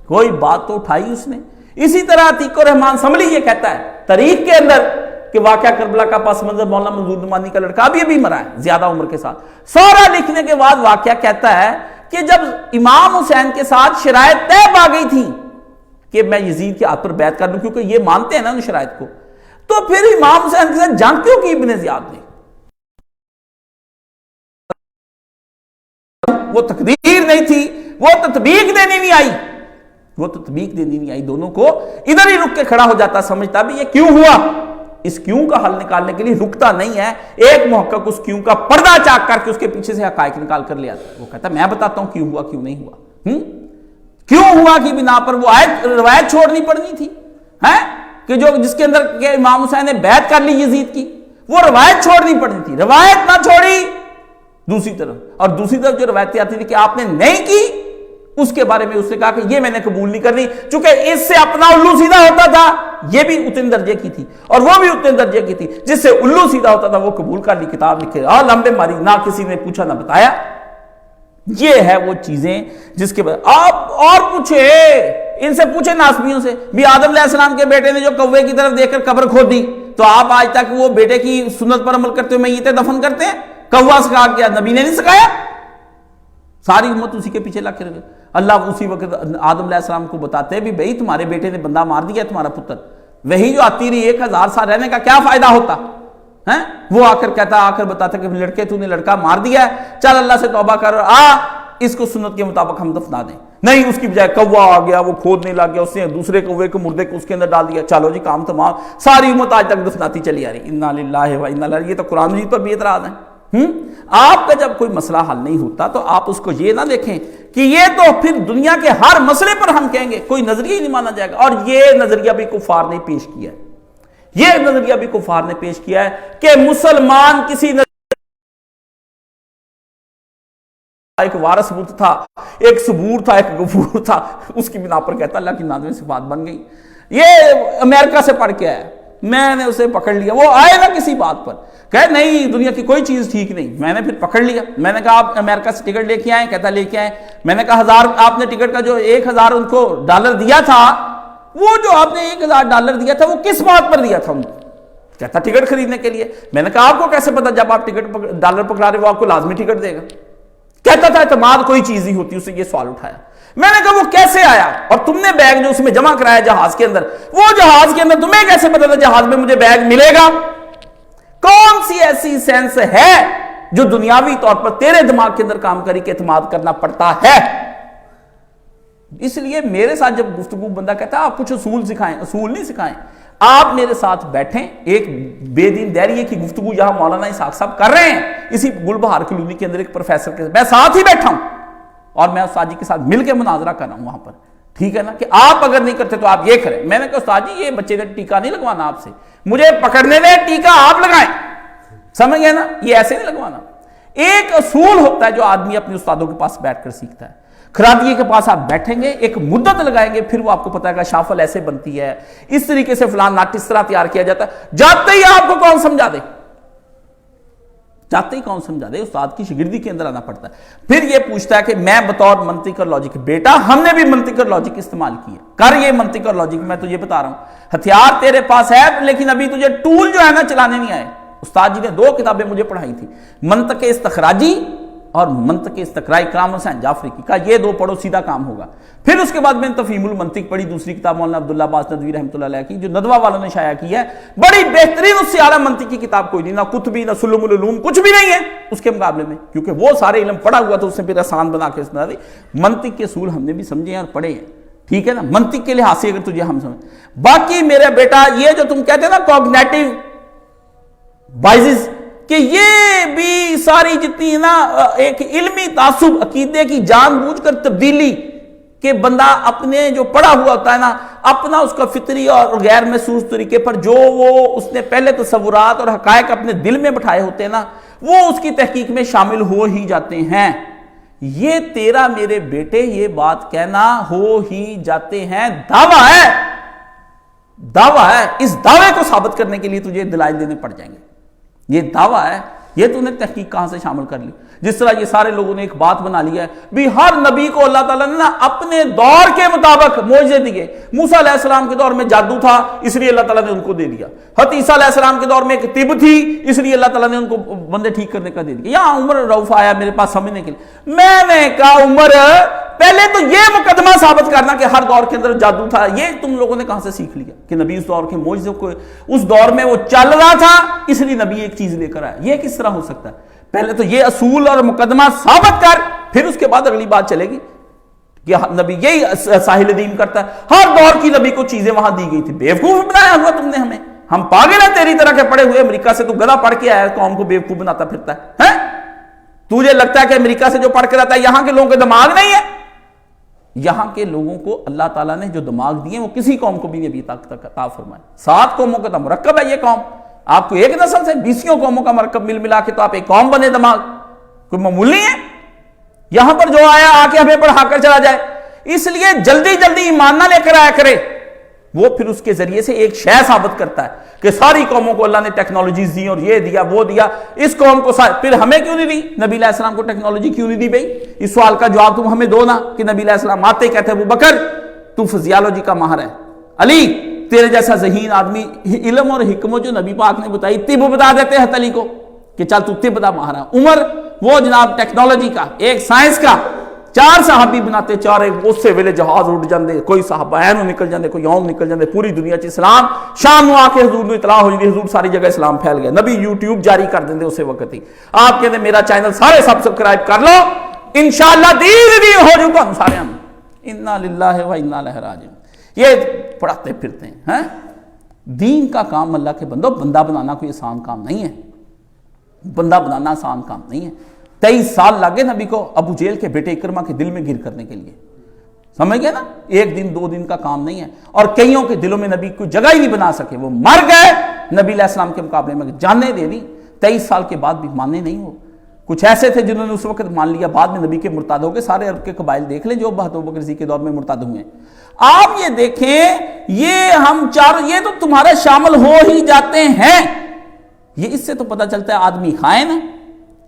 کوئی بات تو اٹھائی اس نے۔ اسی طرح عتیق الرحمان سمبلی یہ کہتا ہے تاریخ کے اندر کہ واقعہ کربلا کا پس منظر مولانا منظور نعمانی کا لڑکا بھی مرا ہے زیادہ عمر کے ساتھ۔ سورا لکھنے کے بعد واقعہ کہتا ہے کہ جب امام حسین کے ساتھ شرائط طے آ گئی تھی کہ میں یزید کے ہاتھ پر بیعت کر لوں، کیونکہ یہ مانتے ہیں نا ان شرائط کو، تو پھر امام حسین کے ساتھ جنگ کیوں کی ابن زیاد نے؟ وہ تقدیر نہیں تھی، وہ تطبیق دینی نہیں آئی، وہ تطبیق دینی نہیں آئی، دونوں کو ادھر ہی رک کے کھڑا ہو جاتا، سمجھتا بھی یہ کیوں ہوا، اس کیوں کا حل نکالنے کے لیے رکتا نہیں ہے، ایک محقق اس کیوں کا پردہ چاک کر کے اس کے پیچھے سے حقائق نکال کر لے آتا ہے، وہ کہتا ہے میں بتاتا ہوں کیوں ہوا کیوں نہیں ہوا، کیوں ہوا کی بنا پر وہ آیت روایت چھوڑنی پڑنی تھی کہ جو جس کے اندر کہ امام حسین نے بیعت کر لی یزید کی، وہ روایت چھوڑنی پڑنی تھی، روایت نہ چھوڑی دوسری طرف، اور دوسری طرف جو روایتیں آتی تھی کہ آپ نے نہیں کی، اس کے بارے میں اس نے کہا کہ یہ میں نے قبول نہیں کرنی، چونکہ اس سے اپنا الو سیدھا ہوتا تھا، یہ بھی اتنے درجے کی تھی اور وہ بھی اتنے درجے کی تھی، جس سے الو سیدھا ہوتا تھا وہ قبول کر لی، کتاب لکھے اور لمبے ماری، نہ کسی نے پوچھا نہ بتایا۔ یہ ہے وہ چیزیں جس کے بعد آپ اور پوچھے، ان سے پوچھے ناسبیوں سے بھی آدم علیہ السلام کے بیٹے نے جو کوے کی طرف دیکھ کر قبر کھود دی، تو آپ آج تک وہ بیٹے کی سنت پر عمل کرتے ہوئے میتیں دفن کرتے ہیں؟ کوا سکھا کیا نبی نے نہیں سکھایا؟ ساری امت اسی کے پیچھے لگ کر گئے۔ اللہ اسی وقت آدم علیہ السلام کو بتاتے ہیں بھی بھئی تمہارے بیٹے نے بندہ مار دیا تمہارا پتر، وہی جو آتی رہی 1000 سال رہنے کا کیا فائدہ ہوتا ہے؟ وہ آ کر بتاتا کہ لڑکے تو نے لڑکا مار دیا ہے، چل اللہ سے توبہ کر، اس کو سنت کے مطابق ہم دفنا دیں۔ نہیں، اس کی بجائے کوا آ گیا، وہ کھودنے لگ گیا، اس نے دوسرے کوے کو مردے کو اس کے اندر ڈال دیا، چلو جی کام تمام، ساری امت آج تک دفناتی چلی آ رہی۔ انا للہ و انا الیہ، یہ تو قرآن مجید پر بھی اعتراض ہے۔ آپ کا جب کوئی مسئلہ حل نہیں ہوتا تو آپ اس کو یہ نہ دیکھیں کہ یہ تو پھر دنیا کے ہر مسئلے پر ہم کہیں گے، کوئی نظریہ ہی نہیں مانا جائے گا، اور یہ نظریہ بھی کفار نے پیش کیا ہے، یہ نظریہ بھی کفار نے پیش کیا ہے کہ مسلمان کسی ایک وارث بت تھا، ایک صبور تھا، ایک غفور تھا، اس کی بنا پر کہتا اللہ کی نازل صفات بن گئی۔ یہ امریکہ سے پڑھ کے آیا، میں نے اسے پکڑ لیا، وہ آئے نا کسی بات پر کہ نہیں دنیا کی کوئی چیز ٹھیک نہیں، میں نے پھر پکڑ لیا، میں نے کہا آپ امریکہ سے ٹکٹ لے کے آئے، کہتا لے کے آئے، میں نے کہا 1000 آپ نے ٹکٹ کا جو 1000 ان کو ڈالر دیا تھا، وہ جو آپ نے 1000 ڈالر دیا تھا وہ کس بات پر دیا تھا ان کو؟ کہتا ٹکٹ خریدنے کے لیے۔ میں نے کہا آپ کو کیسے پتا جب آپ ٹکٹ ڈالر پکڑا رہے وہ آپ کو لازمی ٹکٹ دے گا؟ کہتا تھا اعتماد کوئی چیز نہیں ہوتی، اسے یہ سوال اٹھایا۔ میں نے کہا وہ کیسے آیا؟ اور تم نے بیگ جو اس میں جمع کرایا جہاز کے اندر، وہ جہاز کے اندر تمہیں کیسے پتا تھا جہاز میں مجھے بیگ ملے گا؟ کون سی ایسی سینس ہے جو دنیاوی طور پر تیرے دماغ کے اندر کام کری کہ اعتماد کرنا پڑتا ہے؟ اس لیے میرے ساتھ جب گفتگو بندہ کہتا ہے آپ کچھ اصول سکھائیں، اصول نہیں سکھائیں، آپ میرے ساتھ بیٹھیں، ایک بے دین دہریے کی گفتگو یہاں مولانا اسحاق صاحب کر رہے ہیں اسی گل بہار کلونی کے اندر ایک پروفیسر کے میں ساتھ ہی بیٹھا ہوں اور میں استاد جی کے ساتھ مل کے مناظرہ کر رہا ہوں وہاں پر، ٹھیک ہے نا، کہ آپ اگر نہیں کرتے تو آپ یہ کریں۔ میں نے کہا استاد جی یہ بچے نے ٹیکا نہیں لگوانا آپ سے، مجھے پکڑنے میں ٹیکا آپ لگائیں، سمجھ گئے نا، یہ ایسے نہیں لگوانا۔ ایک اصول ہوتا ہے جو آدمی اپنے استادوں کے پاس بیٹھ کر سیکھتا ہے۔ خرادیے کے پاس آپ بیٹھیں گے، ایک مدت لگائیں گے، پھر وہ آپ کو پتہ ہے کہ شافل ایسے بنتی ہے، اس طریقے سے فلان ناٹ اس طرح تیار کیا جاتا ہے، جاتے ہی آپ کو کون سمجھا دے، جاتے ہی کون سمجھا دے، استاد کی شاگردی کے اندر آنا پڑتا ہے۔ پھر یہ پوچھتا ہے کہ میں بطور منطق اور لاجک، بیٹا ہم نے بھی منطق اور لاجک استعمال کی ہے، کر یہ منطق اور لاجک، میں تجھے بتا رہا ہوں ہتھیار تیرے پاس ہے لیکن ابھی تجھے ٹول جو ہے نا چلانے نہیں آئے۔ استاد جی نے 2 کتابیں مجھے پڑھائی تھی، منطق استخراجی اور منطق استقرائی، کرام حسین جعفری کی، کہا یہ 2 پڑھو سیدھا کام ہوگا۔ پھر اس کے بعد میں نے تفہیم المنطق پڑھی، دوسری کتاب مولانا عبداللہ عباس ندوی رحمۃ اللہ علیہ کی جو ندوہ والوں نے شائع کی ہے، بڑی بہترین، اس سے اعلیٰ منطق کی کتاب کوئی نہیں، نہ قطبی نہ سلم العلوم، کچھ بھی نہیں ہے اس کے مقابلے میں، کیونکہ وہ سارے علم پڑھا ہوا تو اس نے پھر آسان بنا کے سنا دی۔ منطق کے اصول ہم نے بھی سمجھے ہیں اور پڑھے ہیں، ٹھیک ہے نا، منطق کے لحاظ سے اگر تجھے ہم سمجھ۔ باقی میرے بیٹا یہ جو تم کہتے ہیں نا کوگنیٹو بائزز، کہ یہ بھی ساری جتنی نا ایک علمی تعصب، عقیدے کی جان بوجھ کر تبدیلی، کہ بندہ اپنے جو پڑھا ہوا ہوتا ہے نا اپنا اس کا فطری اور غیر محسوس طریقے پر جو وہ اس نے پہلے تصورات اور حقائق اپنے دل میں بٹھائے ہوتے ہیں نا، وہ اس کی تحقیق میں شامل ہو ہی جاتے ہیں۔ یہ تیرا میرے بیٹے یہ بات کہنا ہو ہی جاتے ہیں دعویٰ ہے، دعویٰ ہے۔ اس دعوے کو ثابت کرنے کے لیے تجھے دلائل دینے پڑ جائیں گے۔ یہ دعویٰ ہے، یہ تو نے تحقیق کہاں سے شامل کر لی؟ جس طرح یہ سارے لوگوں نے ایک بات بنا لیا ہے بھی ہر نبی کو اللہ تعالیٰ نے اپنے دور کے مطابق معجزے دیے۔ موسیٰ علیہ السلام کے دور میں جادو تھا، اس لیے اللہ تعالیٰ نے ان کو دے دیا۔ حضرت عیسیٰ علیہ السلام کے دور میں ایک طب تھی، اس لیے اللہ تعالیٰ نے ان کو بندے ٹھیک کرنے کا دے دیا۔ یہاں عمر رؤوف آیا میرے پاس سمجھنے کے لیے، میں نے کہا عمر پہلے تو یہ مقدمہ ثابت کرنا کہ ہر دور کے اندر جادو تھا، یہ تم لوگوں نے کہاں سے سیکھ لیا کہ نبی اس دور کے معجزوں کو اس دور میں وہ چل رہا تھا اس لیے نبی ایک چیز لے کر آیا؟ یہ کس طرح ہو سکتا ہے؟ پہلے تو یہ اصول اور مقدمہ ثابت کر، پھر اس کے بعد اگلی بات چلے گی کہ نبی یہی ساحل دین کرتا ہے، ہر دور کی نبی کو چیزیں وہاں دی گئی تھی۔ بیوقوف بنایا ہوا تم نے ہمیں، ہم پاگل ہیں تیری طرح کے پڑے ہوئے؟ امریکہ سے تو گدھا پڑھ کے آیا، قوم کو بیوقوف بناتا پھرتا ہے۔ تجھے لگتا ہے کہ امریکہ سے جو پڑھ کے رہتا ہے یہاں کے لوگوں کے دماغ نہیں ہے؟ یہاں کے لوگوں کو اللہ تعالیٰ نے جو دماغ دیے وہ کسی قوم کو بھی نہیں ابھی تک عطا فرمائے۔ 7 قوموں کا مرکب ہے یہ قوم، آپ کو ایک نسل سے 20 قوموں کا مرکب مل ملا کے تو آپ ایک قوم بنے، دماغ کوئی معمول نہیں ہے۔ یہاں پر جو آیا آ کے ہمیں پڑھا کر چلا جائے، اس لیے جلدی جلدی ایمان نہ لے کر آیا کرے، وہ پھر اس کے ذریعے سے ایک شے ثابت کرتا ہے کہ ساری قوموں کو اللہ نے ٹیکنالوجیز دی اور یہ دیا وہ دیا، اس قوم کو پھر ہمیں کیوں نہیں دی؟ نبی علیہ السلام کو ٹیکنالوجی کیوں نہیں دی بھائی؟ اس سوال کا جواب تم ہمیں دو نا کہ نبی علیہ السلام آتے کہتے ہیں ابوبکر تو فزیالوجی کا ماہر ہے، علی تیرے جیسا ذہین آدمی علم اور حکمت جو نبی پاک نے بتائی طب بتا دیتے ہیں علی کو کہ چل تو طب بتا ماہر ہے، عمر وہ جناب ٹیکنالوجی کا ایک سائنس کا 4 صحابی بناتے، 4 اس سے ویلے جہاز اڑ جاندے، کوئی صحابہ اینو نکل جاندے، کوئی یوم نکل جاندے، پوری دنیا چ اسلام شام نو آ کے حضور نو اطلاع ہو جاندی، حضور ساری جگہ اسلام پھیل گیا، نبی یوٹیوب جاری کر دیندے اسے وقت ہی، آپ کہتے میرا چینل سارے سبسکرائب کر لو انشاءاللہ دین ہو جاؤ تم سارے ہم انا للہ و انا الیہ راجعون۔ یہ پڑھاتے پھرتے ہیں دین کا کام اللہ کے بندو، بندہ بنانا کوئی آسان کام نہیں ہے، بندہ بنانا آسان کام نہیں ہے۔ 23 سال لگے نبی کو ابو جہل کے بیٹے اکرمہ کے دل میں گر کرنے کے لیے، سمجھ گئے نا؟ 1 دن 2 دن کا کام نہیں ہے، اور کئیوں کے دلوں میں نبی کوئی جگہ ہی نہیں بنا سکے، وہ مر گئے نبی علیہ السلام کے مقابلے میں، جانیں دے دی، 23 سال کے بعد بھی مانے نہیں ہو۔ کچھ ایسے تھے جنہوں نے اس وقت مان لیا، بعد میں نبی کے مرتد ہو گئے، سارے عرب کے قبائل دیکھ لیں جو ابوبکر صدیق کے دور میں مرتد ہوئے ہیں۔ آپ یہ دیکھیں یہ ہم چاروں یہ تو تمہارے شامل ہو ہی جاتے ہیں، یہ اس سے تو پتہ چلتا ہے آدمی خائن ہے،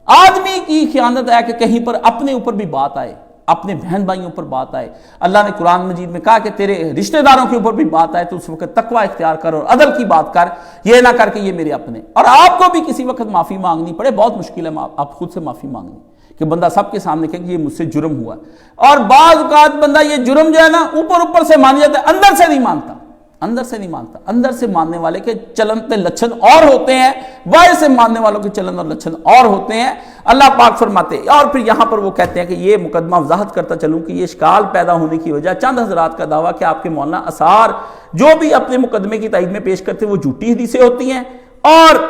آدمی کی خیانت ہے کہ کہیں پر اپنے اوپر بھی بات آئے، اپنے بہن بھائیوں پر بات آئے۔ اللہ نے قرآن مجید میں کہا کہ تیرے رشتہ داروں کے اوپر بھی بات آئے تو اس وقت تقوی اختیار کر اور عدل کی بات کر، یہ نہ کر کے یہ میرے اپنے، اور آپ کو بھی کسی وقت معافی مانگنی پڑے، بہت مشکل ہے آپ خود سے معافی مانگنی کہ بندہ سب کے سامنے کہے کہ یہ مجھ سے جرم ہوا، اور بعض اوقات بندہ یہ جرم جو ہے نا اوپر سے مان جاتا ہے، اندر سے نہیں مانتا، اندر سے نہیں مانتا۔ اندر سے ماننے والے کے چلن تے لچھن اور ہوتے ہیں، باہر سے ماننے والوں کے چلن اور لچھن اور ہوتے ہیں۔ اللہ پاک فرماتے ہیں، اور پھر یہاں پر وہ کہتے ہیں کہ یہ مقدمہ وضاحت کرتا چلوں کہ یہ اشکال پیدا ہونے کی وجہ چند حضرات کا دعویٰ کہ آپ کے مولانا اثار جو بھی اپنے مقدمے کی تائید میں پیش کرتے ہیں وہ جھوٹی حدیثیں ہوتی ہیں، اور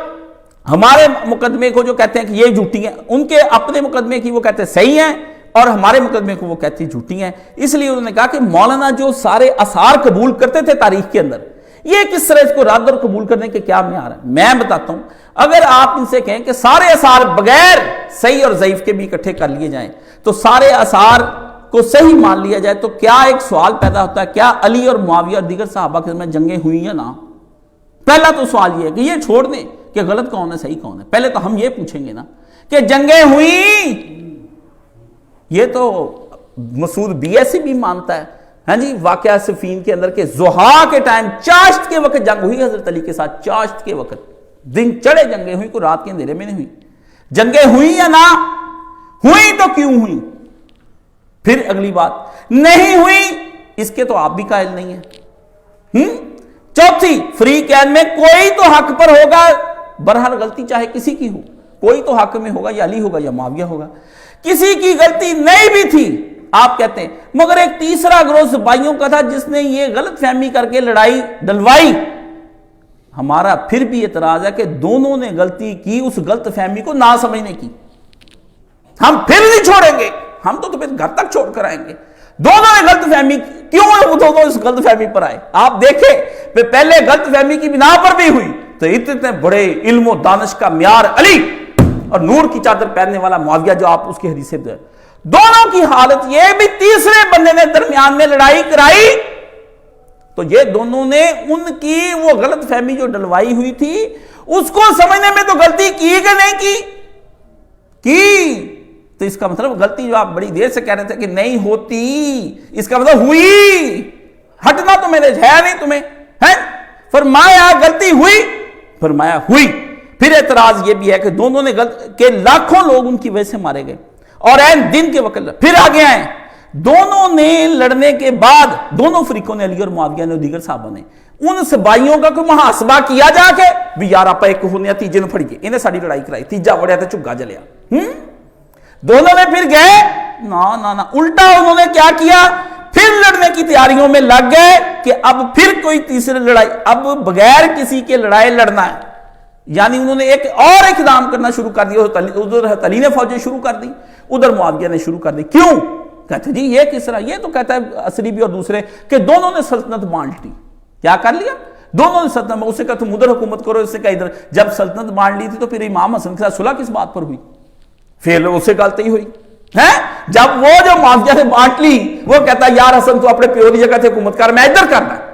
ہمارے مقدمے کو جو کہتے ہیں کہ یہ جھوٹی ہیں، ان کے اپنے مقدمے کی وہ کہتے ہیں صحیح ہیں، اور ہمارے مقدمے کو وہ کہتے ہیں جھوٹی ہیں۔ اس لیے انہوں نے کہا کہ مولانا جو سارے اثار قبول کرتے تھے تاریخ کے اندر، یہ کس طرح اس کو رد اور قبول کرنے کے کیا معیار ہے؟ میں بتاتا ہوں، اگر آپ ان سے کہیں کہ سارے اثار بغیر صحیح اور ضعیف کے بھی اکٹھے کر لیے جائیں تو سارے اثار کو صحیح مان لیا جائے، تو کیا ایک سوال پیدا ہوتا ہے، کیا علی اور معاویہ اور دیگر صحابہ کے میں جنگیں ہوئی ہیں نا؟ پہلا تو سوال یہ ہے کہ یہ چھوڑ دیں کہ غلط کون ہے صحیح کون ہے، پہلے تو ہم یہ پوچھیں گے نا کہ جنگیں ہوئی، یہ تو مسعود BSc بھی مانتا ہے، ہاں جی، واقعہ صفین کے اندر کے زحا کے ٹائم چاشت کے وقت جنگ ہوئی حضرت علی کے ساتھ، چاشت کے وقت دن چڑھے جنگیں ہوئی، کوئی رات کے اندھیرے میں نہیں ہوئی۔ جنگیں ہوئی یا نہ ہوئی تو کیوں ہوئی؟ پھر اگلی بات نہیں ہوئی اس کے تو آپ بھی قائل نہیں ہیں۔ چوتھی فریقین میں کوئی تو حق پر ہوگا، بہرحال غلطی چاہے کسی کی ہو، کوئی تو حق میں ہوگا، یا علی ہوگا یا معاویہ ہوگا، کسی کی غلطی نہیں بھی تھی آپ کہتے ہیں، مگر ایک تیسرا گروہ سپاہیوں کا تھا جس نے یہ غلط فہمی کر کے لڑائی ڈلوائی۔ ہمارا پھر بھی اعتراض ہے کہ دونوں نے غلطی کی اس غلط فہمی کو نہ سمجھنے کی، ہم پھر نہیں چھوڑیں گے، ہم تو تمہیں گھر تک چھوڑ کر آئیں گے۔ دونوں نے غلط فہمی کیوں وہ دونوں اس غلط فہمی پر آئے؟ آپ دیکھیں پہلے غلط فہمی کی بنا پر بھی ہوئی تو اتنے بڑے علم و دانش کا معیار علی اور نور کی چادر پہننے والا معاویہ جو آپ اس کی حدیث سے دونوں کی حالت یہ بھی تیسرے بندے نے درمیان میں لڑائی کرائی تو یہ دونوں نے ان کی وہ غلط فہمی جو ڈلوائی ہوئی تھی اس کو سمجھنے میں تو غلطی کی کہ نہیں کی تو اس کا مطلب غلطی جو آپ بڑی دیر سے کہہ رہے تھے کہ نہیں ہوتی، اس کا مطلب ہوئی، ہٹنا تو میرے ہے نہیں تمہیں ہے، فرمایا غلطی ہوئی، فرمایا ہوئی۔ پھر اعتراض یہ بھی ہے کہ دونوں نے کہ لاکھوں لوگ ان کی وجہ سے مارے گئے اور این دن کے وقت پھر آگے آئے، دونوں نے لڑنے کے بعد دونوں فریقوں نے، علی اور معاویہ نے اور دیگر صحابہ نے، ان سبائیوں کا کوئی محاسبہ کیا جا کے بھی یار آپ ایک ہونے تیجے نو پھڑیے انہیں ساری لڑائی کرائی، تیجا وڑیا تو چگا جلیا، دونوں نے پھر گئے نا الٹا انہوں نے کیا کیا، پھر لڑنے کی تیاریوں میں لگ گئے کہ اب پھر کوئی تیسری لڑائی، اب بغیر کسی کے لڑائی لڑنا ہے، یعنی انہوں نے ایک اور اقدام کرنا شروع کر دیا، ادھر علی نے فوجیں شروع کر دی، ادھر معاویہ نے شروع کر دی، کیوں؟ کہتے جی یہ کس طرح، یہ تو کہتا ہے عصری بھی اور دوسرے کہ دونوں نے سلطنت بانٹ لی، کیا کر لیا؟ دونوں نے سلطنت، اسے کہا تم ادھر حکومت کرو، اس سے کہا ادھر، جب سلطنت بانٹ لی تھی تو پھر امام حسن کے ساتھ صلح کس بات پر ہوئی؟ پھر اسے غلطی ہی ہوئی ہے، جب وہ جو معاویہ نے بانٹ لی وہ کہتا یار حسن تو اپنے پیو کی جگہ تھے حکومت کر، میں ادھر کرنا ہے،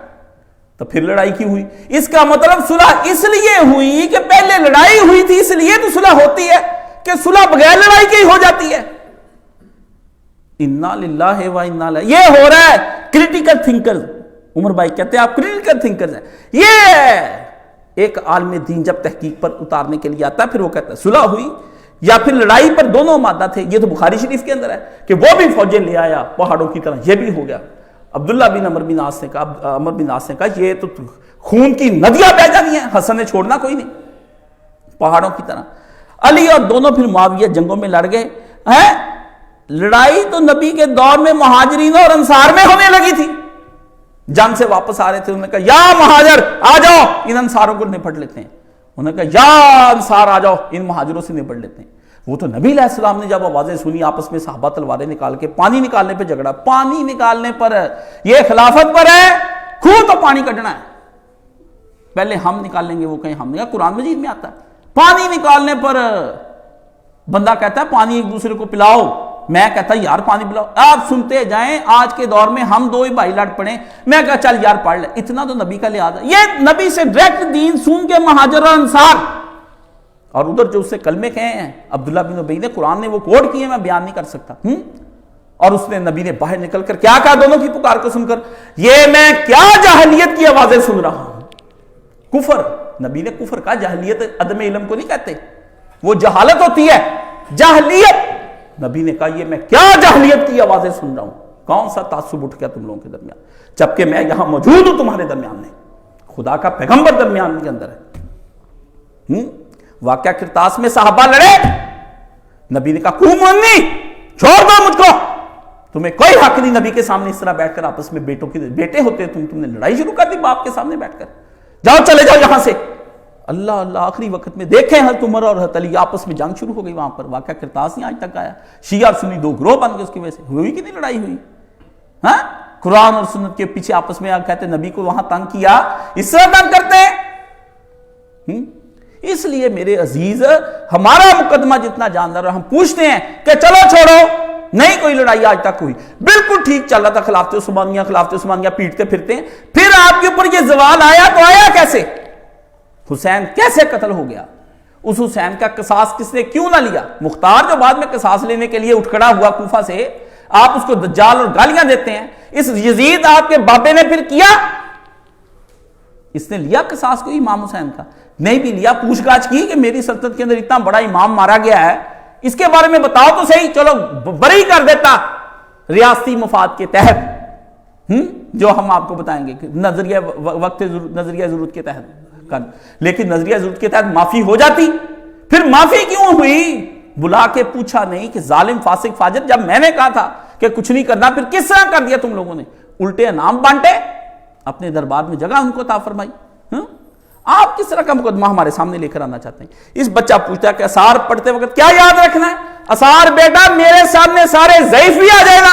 تو پھر لڑائی کی ہوئی۔ اس کا مطلب صلح اس لیے ہوئی کہ پہلے لڑائی ہوئی تھی، اس لیے تو صلح ہوتی ہے کہ صلح بغیر لڑائی کی ہو جاتی ہے۔ انا للہ و انا الیہ، یہ ہو رہا ہے کریٹیکل تھنکرز، عمر بھائی کہتے ہیں آپ کریٹیکل تھنکرز ہیں، یہ ایک عالم دین جب تحقیق پر اتارنے کے لیے آتا ہے پھر وہ کہتا ہے صلح ہوئی یا پھر لڑائی پر دونوں مادہ تھے، یہ تو بخاری شریف کے اندر ہے کہ وہ بھی فوجیں لے آیا پہاڑوں کی طرح، یہ بھی ہو گیا۔ عبداللہ بن عمر بن عاص نے کہا یہ تو خون کی ندیاں بہہ جانی ہیں، حسن نے چھوڑنا کوئی نہیں، پہاڑوں کی طرح۔ علی اور دونوں پھر معاویہ جنگوں میں لڑ گئے ہیں، لڑائی تو نبی کے دور میں مہاجرین اور انصار میں ہونے لگی تھی، جنگ سے واپس آ رہے تھے، انہوں نے کہا یا مہاجر آ جاؤ ان انصاروں کو نپٹ لیتے ہیں، انہوں نے کہا یا انصار آ جاؤ ان مہاجروں سے نپٹ لیتے ہیں۔ وہ تو نبی علیہ السلام نے جب آوازیں سنی آپس میں صحابہ تلواریں نکال کے، پانی نکالنے پہ جھگڑا، پانی نکالنے پر، یہ خلافت پر ہے، خون تو پانی کٹنا ہے، پہلے ہم نکالیں گے، وہ کہیں ہم نے، قرآن مجید میں آتا ہے پانی نکالنے پر بندہ کہتا ہے پانی ایک دوسرے کو پلاؤ، میں کہتا یار پانی پلاؤ، آپ سنتے جائیں، آج کے دور میں ہم دو ہی بھائی لڑ پڑے، میں کہا چل یار پڑھ لے، اتنا تو نبی کا لحاظ ہے، یہ نبی سے ڈائریکٹ دین سن کے مہاجر اور انصار، اور ادھر جو اس سے کلمے کہے ہیں عبداللہ بن ابی نے، قرآن نے وہ کوٹ کیے، میں بیان نہیں کر سکتا، اور اس نے نبی نے باہر نکل کر کیا کہا دونوں کی پکار کو سن کر، یہ میں کیا جاہلیت کی آوازیں سن رہا ہوں، کفر، نبی نے کفر کہا، جاہلیت عدم علم کو نہیں کہتے، وہ جہالت ہوتی ہے، جاہلیت، نبی نے کہا یہ میں کیا جاہلیت کی آوازیں سن رہا ہوں، کون سا تعصب اٹھ گیا تم لوگوں کے درمیان، جبکہ میں یہاں موجود ہوں تمہارے درمیان میں، خدا کا پیغمبر درمیان کے اندر ہے۔ واقعہ کرتاس میں صحابہ لڑے، نبی نے کہا قومونی، چھوڑ دو مجھ کو، تمہیں کوئی حق نہیں نبی کے سامنے اس طرح بیٹھ کر آپس میں، بیٹے ہوتے تم نے لڑائی شروع کر دی باپ کے سامنے بیٹھ کر، جاؤ چلے جاؤ یہاں سے، اللہ اللہ، آخری وقت میں دیکھیں حضرت عمر اور حضرت علی آپس میں جنگ شروع ہو گئی وہاں پر، واقعہ کرتاس نہیں آج تک آیا، شیعہ اور سنی دو گروہ بن گئے اس کی وجہ سے، ہوئی کہ نہیں لڑائی ہوئی؟ ہاں، قرآن اور سنت کے پیچھے آپس میں کہتے نبی کو وہاں تنگ کیا، اس طرح تنگ کرتے ہیں۔ اس لیے میرے عزیز، ہمارا مقدمہ جتنا جاندار ہے، ہم پوچھتے ہیں کہ چلو چھوڑو، نہیں کوئی لڑائی آج تک ہوئی، بالکل ٹھیک چل رہا تھا، خلافت عثمانیہ پیٹتے پھرتے ہیں، پھر آپ کے اوپر یہ زوال آیا تو آیا کیسے؟ حسین کیسے قتل ہو گیا؟ اس حسین کا قصاص کس نے کیوں نہ لیا؟ مختار جو بعد میں قصاص لینے کے لیے اٹھ کھڑا ہوا کوفہ سے، آپ اس کو دجال اور گالیاں دیتے ہیں، اس یزید آپ کے بابے نے پھر کیا؟ اس نے لیا قصاص کوئی امام حسین کا؟ نہیں بھی لیا، پوچھ گاچھ کی کہ میری سلطنت کے اندر اتنا بڑا امام مارا گیا ہے، اس کے بارے میں بتاؤ تو صحیح، چلو بری کر دیتا ریاستی مفاد کے تحت، جو ہم آپ کو بتائیں گے کہ نظریہ ضرورت کے تحت، لیکن نظریہ ضرورت کے تحت معافی ہو جاتی، پھر معافی کیوں ہوئی؟ بلا کے پوچھا نہیں کہ ظالم فاسق فاجر، جب میں نے کہا تھا کہ کچھ نہیں کرنا، پھر کس طرح کر دیا تم لوگوں نے؟ الٹے انعام بانٹے، اپنے دربار میں جگہ ان کو عطا فرمائی۔ آپ کس طرح کا مقدمہ ہمارے سامنے لے کر آنا چاہتے ہیں؟ اس بچہ پوچھتا ہے کہ اسار پڑھتے وقت کیا یاد رکھنا ہے؟ اسار بیٹا میرے سامنے سارے ضعیف بھی آ جائے گا،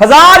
1000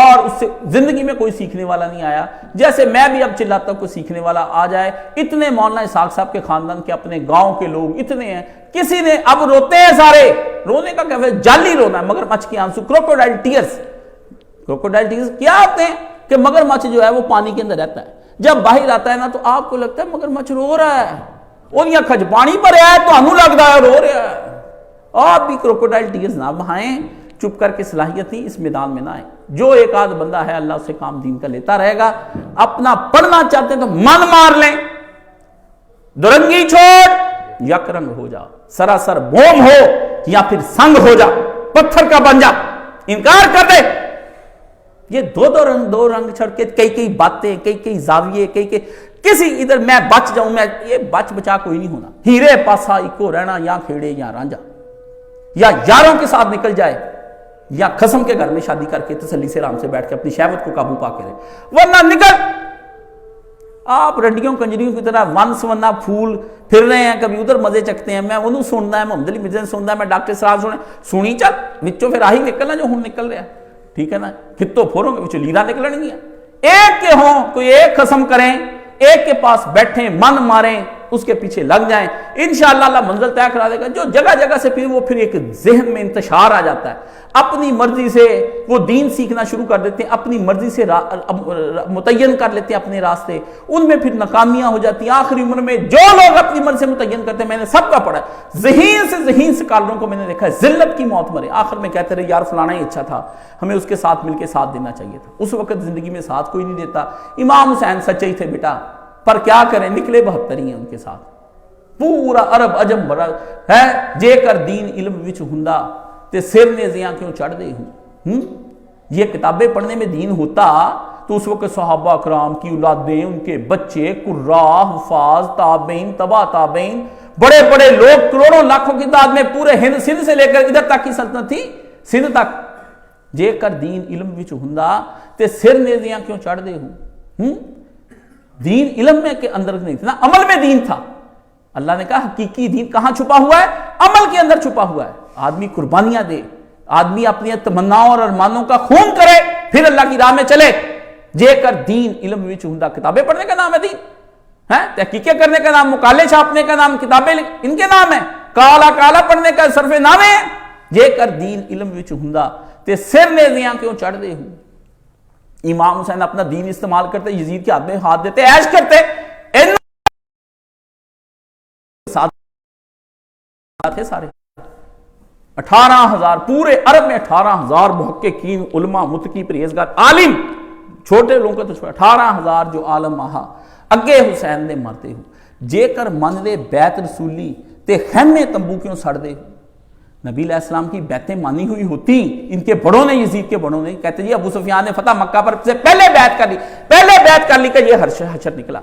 اور اس سے زندگی میں کوئی سیکھنے والا نہیں آیا. جیسے میں بھی اب چلاتا ہوں کوئی سیکھنے والا آ جائے. اتنے مولانا اسحاق صاحب کے خاندان کے اپنے گاؤں کے لوگ اتنے ہیں, کسی نے اب روتے ہیں سارے, رونے کا کیا جعلی رونا ہے, مگر مچھ کی آنسو, کروکوڈائل ٹیئرز. کروکوڈائل ٹیئرز کیا ہوتے ہیں کہ مگر مچھ جو ہے وہ پانی کے اندر رہتا ہے, جب باہر آتا ہے نا تو آپ کو لگتا ہے مگر مچھ رو رہا ہے, اور یہ کھج پانی پر ہے تو ہمیں لگتا ہے رو رہا ہے. آپ بھی کروکوڈائل ٹیئرز نہ بہائیں, چپ کر کے صلاحیت ہی اس میدان میں نہ آئیں. جو ایک آدھ بندہ ہے اللہ سے کام دین کا لیتا رہے گا. اپنا پڑھنا چاہتے ہیں تو من مار لیں, درنگی چھوڑ یک رنگ ہو جا, سراسر موم ہو یا پھر سنگ ہو جا, پتھر کا بن جا, انکار کر دے. یہ دو رنگ چھڑ کے کئی باتیں, کئی زاویے, کئی کسی ادھر میں بچ جاؤں, میں یہ بچ بچا کوئی نہیں ہونا. ہیرے پاسا اکو رہنا, یا کھیڑے یا رانجا, یا یاروں کے ساتھ نکل جائے یا قسم کے گھر میں شادی کر کے تسلی سے آرام سے بیٹھ کے اپنی شہوت کو قابو پا کے رہے, ورنہ نکل. آپ رنڈیوں کنجریوں کی طرح ون سونا پھول پھر رہے ہیں, کبھی ادھر مزے چکتے ہیں. میں انہوں سننا ہے, محمد علی مرزا نے سننا ہے, میں ڈاکٹر صاحب سنی چل وچوں پھر آہی نکلنا جو ہوں نکل رہا ہے, ٹھیک ہے نا. کتوں پھوروں کے وچوں لیرا نکلن گیا. ایک کے ہوں, کوئی ایک قسم کریں, ایک کے پاس بیٹھیں, من ماریں, اس کے پیچھے لگ جائیں, انشاءاللہ اللہ منزل طے کرا دے گا. جو جگہ جگہ سے پھر ایک ذہن میں انتشار آ جاتا ہے, اپنی مرضی سے وہ دین سیکھنا شروع کر دیتے ہیں, اپنی مرضی سے متعین کر لیتے ہیں اپنے راستے, ان میں پھر ناکامیاں ہو جاتی ہیں. آخری عمر میں جو لوگ اپنی مرضی سے متعین کرتے ہیں, میں نے سب کا پڑھا ہے, ذہین سے کالروں کو میں نے دیکھا ہے ذلت کی موت مرے, آخر میں کہتے رہے یار فلانا ہی اچھا تھا, ہمیں اس کے ساتھ مل کے ساتھ دینا چاہیے تھا. اس وقت زندگی میں ساتھ کوئی نہیں دیتا. امام حسین سچے ہی تھے بیٹا, پر کیا کریں, نکلے 72 ہی ہیں ان کے ساتھ. پورا عرب عجم بڑا ہے, جے کر دین علم وچ ہوندا تے سر نے زیاں کیوں چڑھ دے ہوں. یہ کتابیں پڑھنے میں دین ہوتا تو اس وقت صحابہ کرام کی اولادیں, ان کے بچے, قراء, حفاظ, تابعین, تبع تابعین, بڑے بڑے لوگ کروڑوں لاکھوں کی تعداد میں پورے ہند سندھ سے لے کر ادھر تک کی سلطنت تھی, سندھ تک. جے کر دین علم وچ ہوندا تے سر نے زیاں کیوں چڑھ دے ہوں. دین علم میں کے اندر نہیں تھا, عمل میں دین تھا. اللہ نے کہا حقیقی دین کہاں چھپا ہوا ہے, عمل کے اندر چھپا ہوا ہے. آدمی قربانیاں دے, آدمی اپنی تمناؤں اور ارمانوں کا خون کرے, پھر اللہ کی راہ میں چلے. جے کر دین علم وچ ہوندا, کتابیں پڑھنے کا نام ہے دین, تحقیقیں کرنے کا نام, مقالے چھاپنے کا نام, کتابیں ان کے نام ہے, کالا کالا پڑھنے کا صرف نامے ہے. جے کر دین علم وچ ہوندا تے سر نے زیاں کیوں چڑھ دے ہوں. امام حسین اپنا دین استعمال کرتے, یزید کے ہاتھ میں ہاتھ دیتے, عیش کرتے. تھے سارے 18,000 پورے عرب میں 18,000 محققین, علماء, متقی, پرہیزگار, عالم, چھوٹے لوگوں کا تو 18,000 جو عالم آہا اگے حسین نے مرتے ہوں. جے کر من دے بیت رسولی تے خیمے تمبو کیوں سڑ دے. نبی علیہ السلام کی بیعتیں مانی ہوئی ہوتی, ان کے بڑوں نے, یزید کے بڑوں نے, کہتے جی ابو سفیان نے فتح مکہ پر سے پہلے بیعت کر لی کہ یہ حشر نکلا.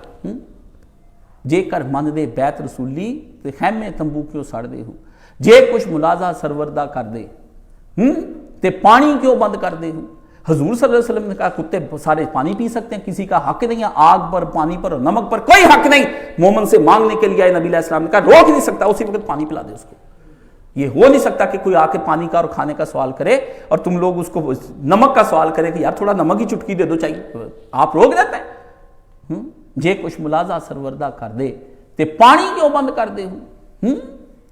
جے کر من دے بیت رسولی تے خیمے تمبو کیوں سڑ دے ہوں. جے کچھ ملازہ سروردہ کر دے تے پانی کیوں بند کر دے ہوں. حضور صلی اللہ علیہ وسلم نے کہا کتے سارے پانی پی سکتے ہیں, کسی کا حق نہیں ہے, آگ پر, پانی پر, نمک پر کوئی حق نہیں. مومن سے مانگنے کے لیے آئے, نبی علیہ السلام نے کہا روک نہیں سکتا, اسی وقت پانی پلا دے اس کو. یہ ہو نہیں سکتا کہ کوئی آ کے پانی کا اور کھانے کا سوال کرے اور تم لوگ اس کو نمک کا سوال کرے کہ یار تھوڑا نمک ہی چٹکی دے دو چاہیے, آپ روک دیتے ہیں. جے کچھ ملازہ سروردہ کر دے تے پانی کیوں بند کر دے ہوں.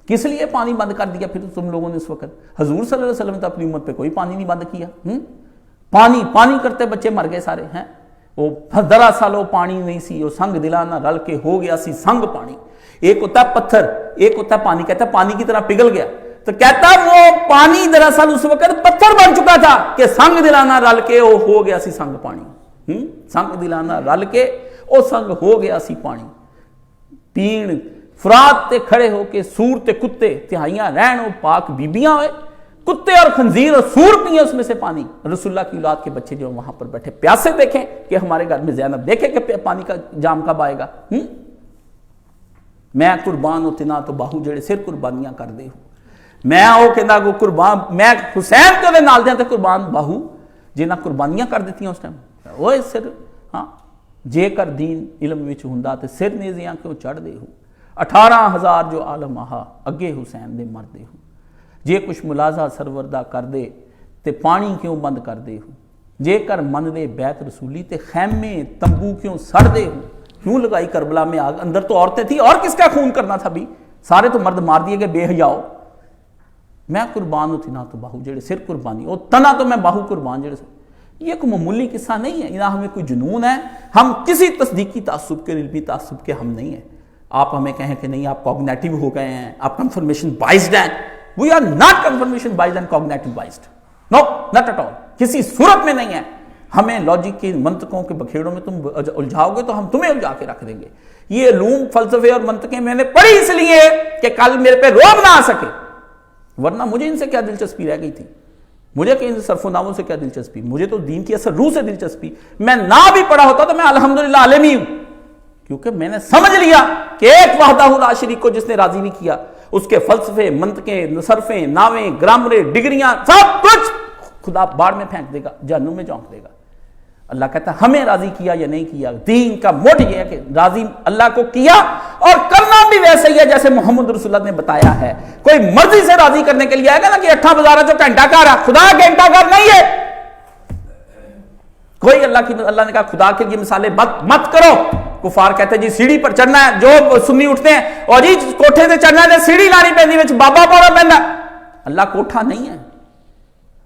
کس لیے پانی بند کر دیا پھر تم لوگوں نے اس وقت. حضور صلی اللہ علیہ وسلم نے اپنی امت پہ کوئی پانی نہیں بند کیا. پانی کرتے بچے مر گئے سارے ہیں. وہ 15 سالوں پانی نہیں سی, وہ سنگ دلانا رل کے ہو گیا سی سنگ پانی. ایک ہوتا ہے پتھر, ایک ہوتا ہے پانی. کہتا ہے پانی کی طرح پگھل گیا, تو کہتا وہ پانی دراصل اس وقت پتھر بن چکا تھا کہ سنگ دلانا رل کے وہ ہو گیا سی سنگ پانی. سنگ دلانا رل کے وہ سنگ ہو گیا سی پانی. پین فرات تے کھڑے ہو کے سور تے کتے تہائیاں رہن وہ پاک بیبیاں ہوئے, کتے اور خنزیر اور سور پیئے اس میں سے پانی. رسول اللہ کی اولاد کے بچے جو وہاں پر بیٹھے پیاسے دیکھیں کہ ہمارے گھر میں زینب دیکھے کہ پانی کا جام کب آئے گا. میں قربان ہوتے نہ تو باہو جڑے سر قربانیاں کر دے ہوں. میں وہ کہنا کو قربان, میں حسین کے نال دیا تے قربان باہو جنہ قربانیاں کر دیتی ہیں اس ٹائم. وہ سر جے کر دین علم وچ ہوندا تے سر نیزیاں کیوں چڑھ دے ہوں. 18,000 جو عالم آہا اگے حسین دے مر دے ہوں. جے کچھ ملازہ سروردہ کر دے تے پانی کیوں بند کر دے ہوں. جے کر من دے بیت رسولی تے خیمے تمبو کیوں سڑ دے ہوں، کیوں لگائی کربلا میں آگ، اندر تو عورتیں تھی اور کس کا خون کرنا تھا بھی، سارے تو مرد مار دیے گئے بے حیاؤ، میں قربان ہوتی نہ تو باہو جڑے سر قربانی او تنا تو میں باہو قربان جڑے سر۔ یہ کوئی معمولی قصہ نہیں ہے، نہ ہمیں کوئی جنون ہے، ہم کسی تصدیقی تعصب کے علمی تعصب کے ہم نہیں ہیں۔ آپ ہمیں کہیں کہ نہیں آپ کوگنیٹو ہو گئے ہیں، آپ کنفرمیشن بائزڈ ہیں، we are not confirmation biased and cognitive biased, no not at all, کسی صورت میں نہیں ہے۔ ہمیں لاجک کے منطقوں کے بکھیڑوں میں تم الجھاؤ گے تو ہم تمہیں الجھا کے رکھ دیں گے۔ یہ علوم فلسفے اور منطقیں میں نے پڑھی اس لیے کہ کل میرے پہ روب نہ آ سکے، ورنہ مجھے ان سے کیا دلچسپی رہ گئی تھی، مجھے کہ ان صرف و ناموں سے کیا دلچسپی، مجھے تو دین کی اثر روح سے دلچسپی، میں نہ بھی پڑھا ہوتا تو میں الحمدللہ عالم ہی ہوں، کیونکہ میں نے سمجھ لیا کہ ایک وحدہ لا شریک کو جس نے راضی نہیں کیا، اس کے فلسفے، منطقیں، صرفیں، ناویں، گرامریں، ڈگریاں، سب کچھ خدا باڑ میں پھینک دے گا، جہنم میں جھونک دے گا۔ اللہ کہتا ہے ہمیں راضی کیا یا نہیں کیا، دین کا موڈ یہ ہے کہ راضی اللہ کو کیا اور کرنا بھی ویسے ہی ہے جیسے محمد رسول اللہ نے بتایا ہے۔ کوئی مرضی سے راضی کرنے کے لیے آئے گا نا کہ اٹھا بازارہ جو گھنٹہ کار ہے، خدا گھنٹہ کار نہیں ہے۔ کوئی اللہ نے کہا خدا کے لیے مثالیں مت کرو۔ کفار کہتے ہیں جی سیڑھی پر چڑھنا ہے، جو سنی اٹھتے ہیں اور جی کوٹھے سے چڑھنا ہے سیڑھی لانی پہنی وچ بابا پورا پہننا۔ اللہ کوٹھا نہیں ہے،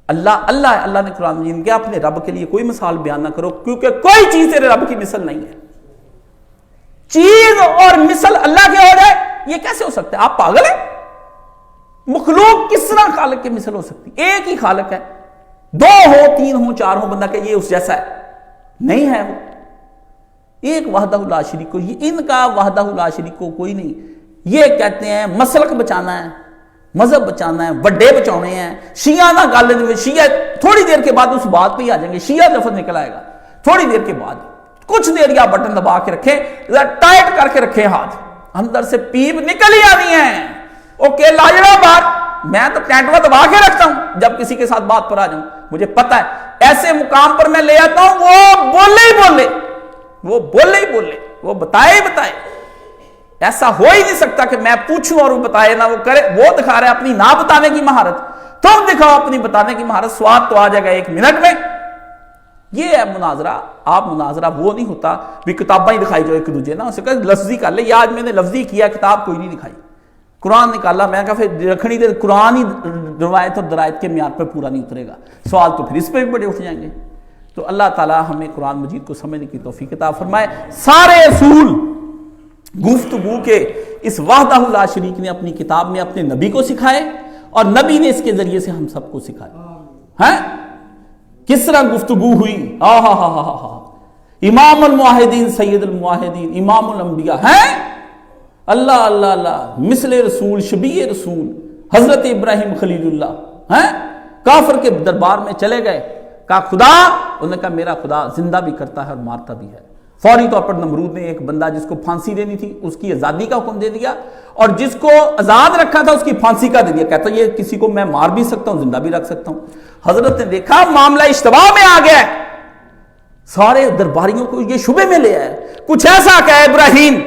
اللہ ہے۔ اللہ نے قرآن مجید میں کہا اپنے رب کے لیے کوئی مثال بیان نہ کرو کیونکہ کوئی چیز تیرے رب کی مثل نہیں ہے۔ چیز اور مثل اللہ کے ہو جائے یہ کیسے ہو سکتا ہے؟ آپ پاگل ہیں؟ مخلوق کس طرح خالق کی مثل ہو سکتی؟ ایک ہی خالق ہے، دو ہو، تین ہو، چار ہو، بندہ کہ یہ اس جیسا ہے، نہیں ہے وہ ایک وحدہ لا شریک کو۔ یہ ان کا وحدہ لا شریک کو کوئی نہیں۔ یہ کہتے ہیں مسلک بچانا ہے، مذہب بچانا ہے، وڈے بچانے ہیں، شیعہ نہ گالے دے، شیعہ تھوڑی دیر کے بعد اس بات پہ ہی آ جائیں گے، شیعہ لفظ نکل آئے گا تھوڑی دیر کے بعد، کچھ دیر یا بٹن دبا کے رکھیں، ٹائٹ کر کے رکھیں ہاتھ، اندر سے پیپ نکل ہی آنی ہے۔ اوکے لاجڑا بات، میں تو ٹینٹوا دبا کے رکھتا ہوں جب کسی کے ساتھ بات پر آ جاؤں، مجھے پتا ہے ایسے مقام پر میں لے آتا ہوں وہ بولے ہی بولے، وہ بولے ہی بولے، وہ بتائے ہی بتائے۔ ایسا ہو ہی نہیں سکتا کہ میں پوچھوں اور وہ بتائے نہ، وہ کرے، وہ دکھا رہا ہے اپنی نہ بتانے کی مہارت، تم دکھاؤ اپنی بتانے کی مہارت، سواد تو آ جائے گا ایک منٹ میں۔ یہ ہے مناظرہ۔ آپ مناظرہ وہ نہیں ہوتا بھی کتابیں ہی دکھائی جو ایک دوجے نا، اسے کہ لفظی کر لے، یہ آج میں نے لفظی کیا، کتاب کوئی نہیں دکھائی، قرآن نکالا، میں کہا پھر رکھنی دے، قرآن ہی روایت اور درایت کے معیار پر پورا نہیں اترے گا، سوال تو پھر اس پہ بھی بڑے اٹھ جائیں گے۔ تو اللہ تعالیٰ ہمیں قرآن مجید کو سمجھنے کی توفیق عطا فرمائے۔ سارے اصول گفتگو کے اس وحدہ لا شریک نے اپنی کتاب میں اپنے نبی کو سکھائے اور نبی نے اس کے ذریعے سے ہم سب کو سکھائے ہیں۔ کس طرح گفتگو ہوئی، امام الموحدین سید الموحدین امام الانبیاء ہیں، اللہ اللہ اللہ، مثل رسول شبیہ رسول حضرت ابراہیم خلیل اللہ ہیں، کافر کے دربار میں چلے گئے، کہا خدا، انہوں نے کہا میرا خدا زندہ بھی کرتا ہے اور مارتا بھی ہے۔ فوری طور پر نمرود نے ایک بندہ جس کو پھانسی دینی تھی اس کی آزادی کا حکم دے دیا، اور جس کو آزاد رکھا تھا اس کی پھانسی کا دے دیا، کہتا یہ کسی کو میں مار بھی سکتا ہوں زندہ بھی رکھ سکتا ہوں۔ حضرت نے دیکھا معاملہ اشتباہ میں آ گیا، سارے درباریوں کو یہ شبے میں لے آئے، کچھ ایسا کہ ابراہیم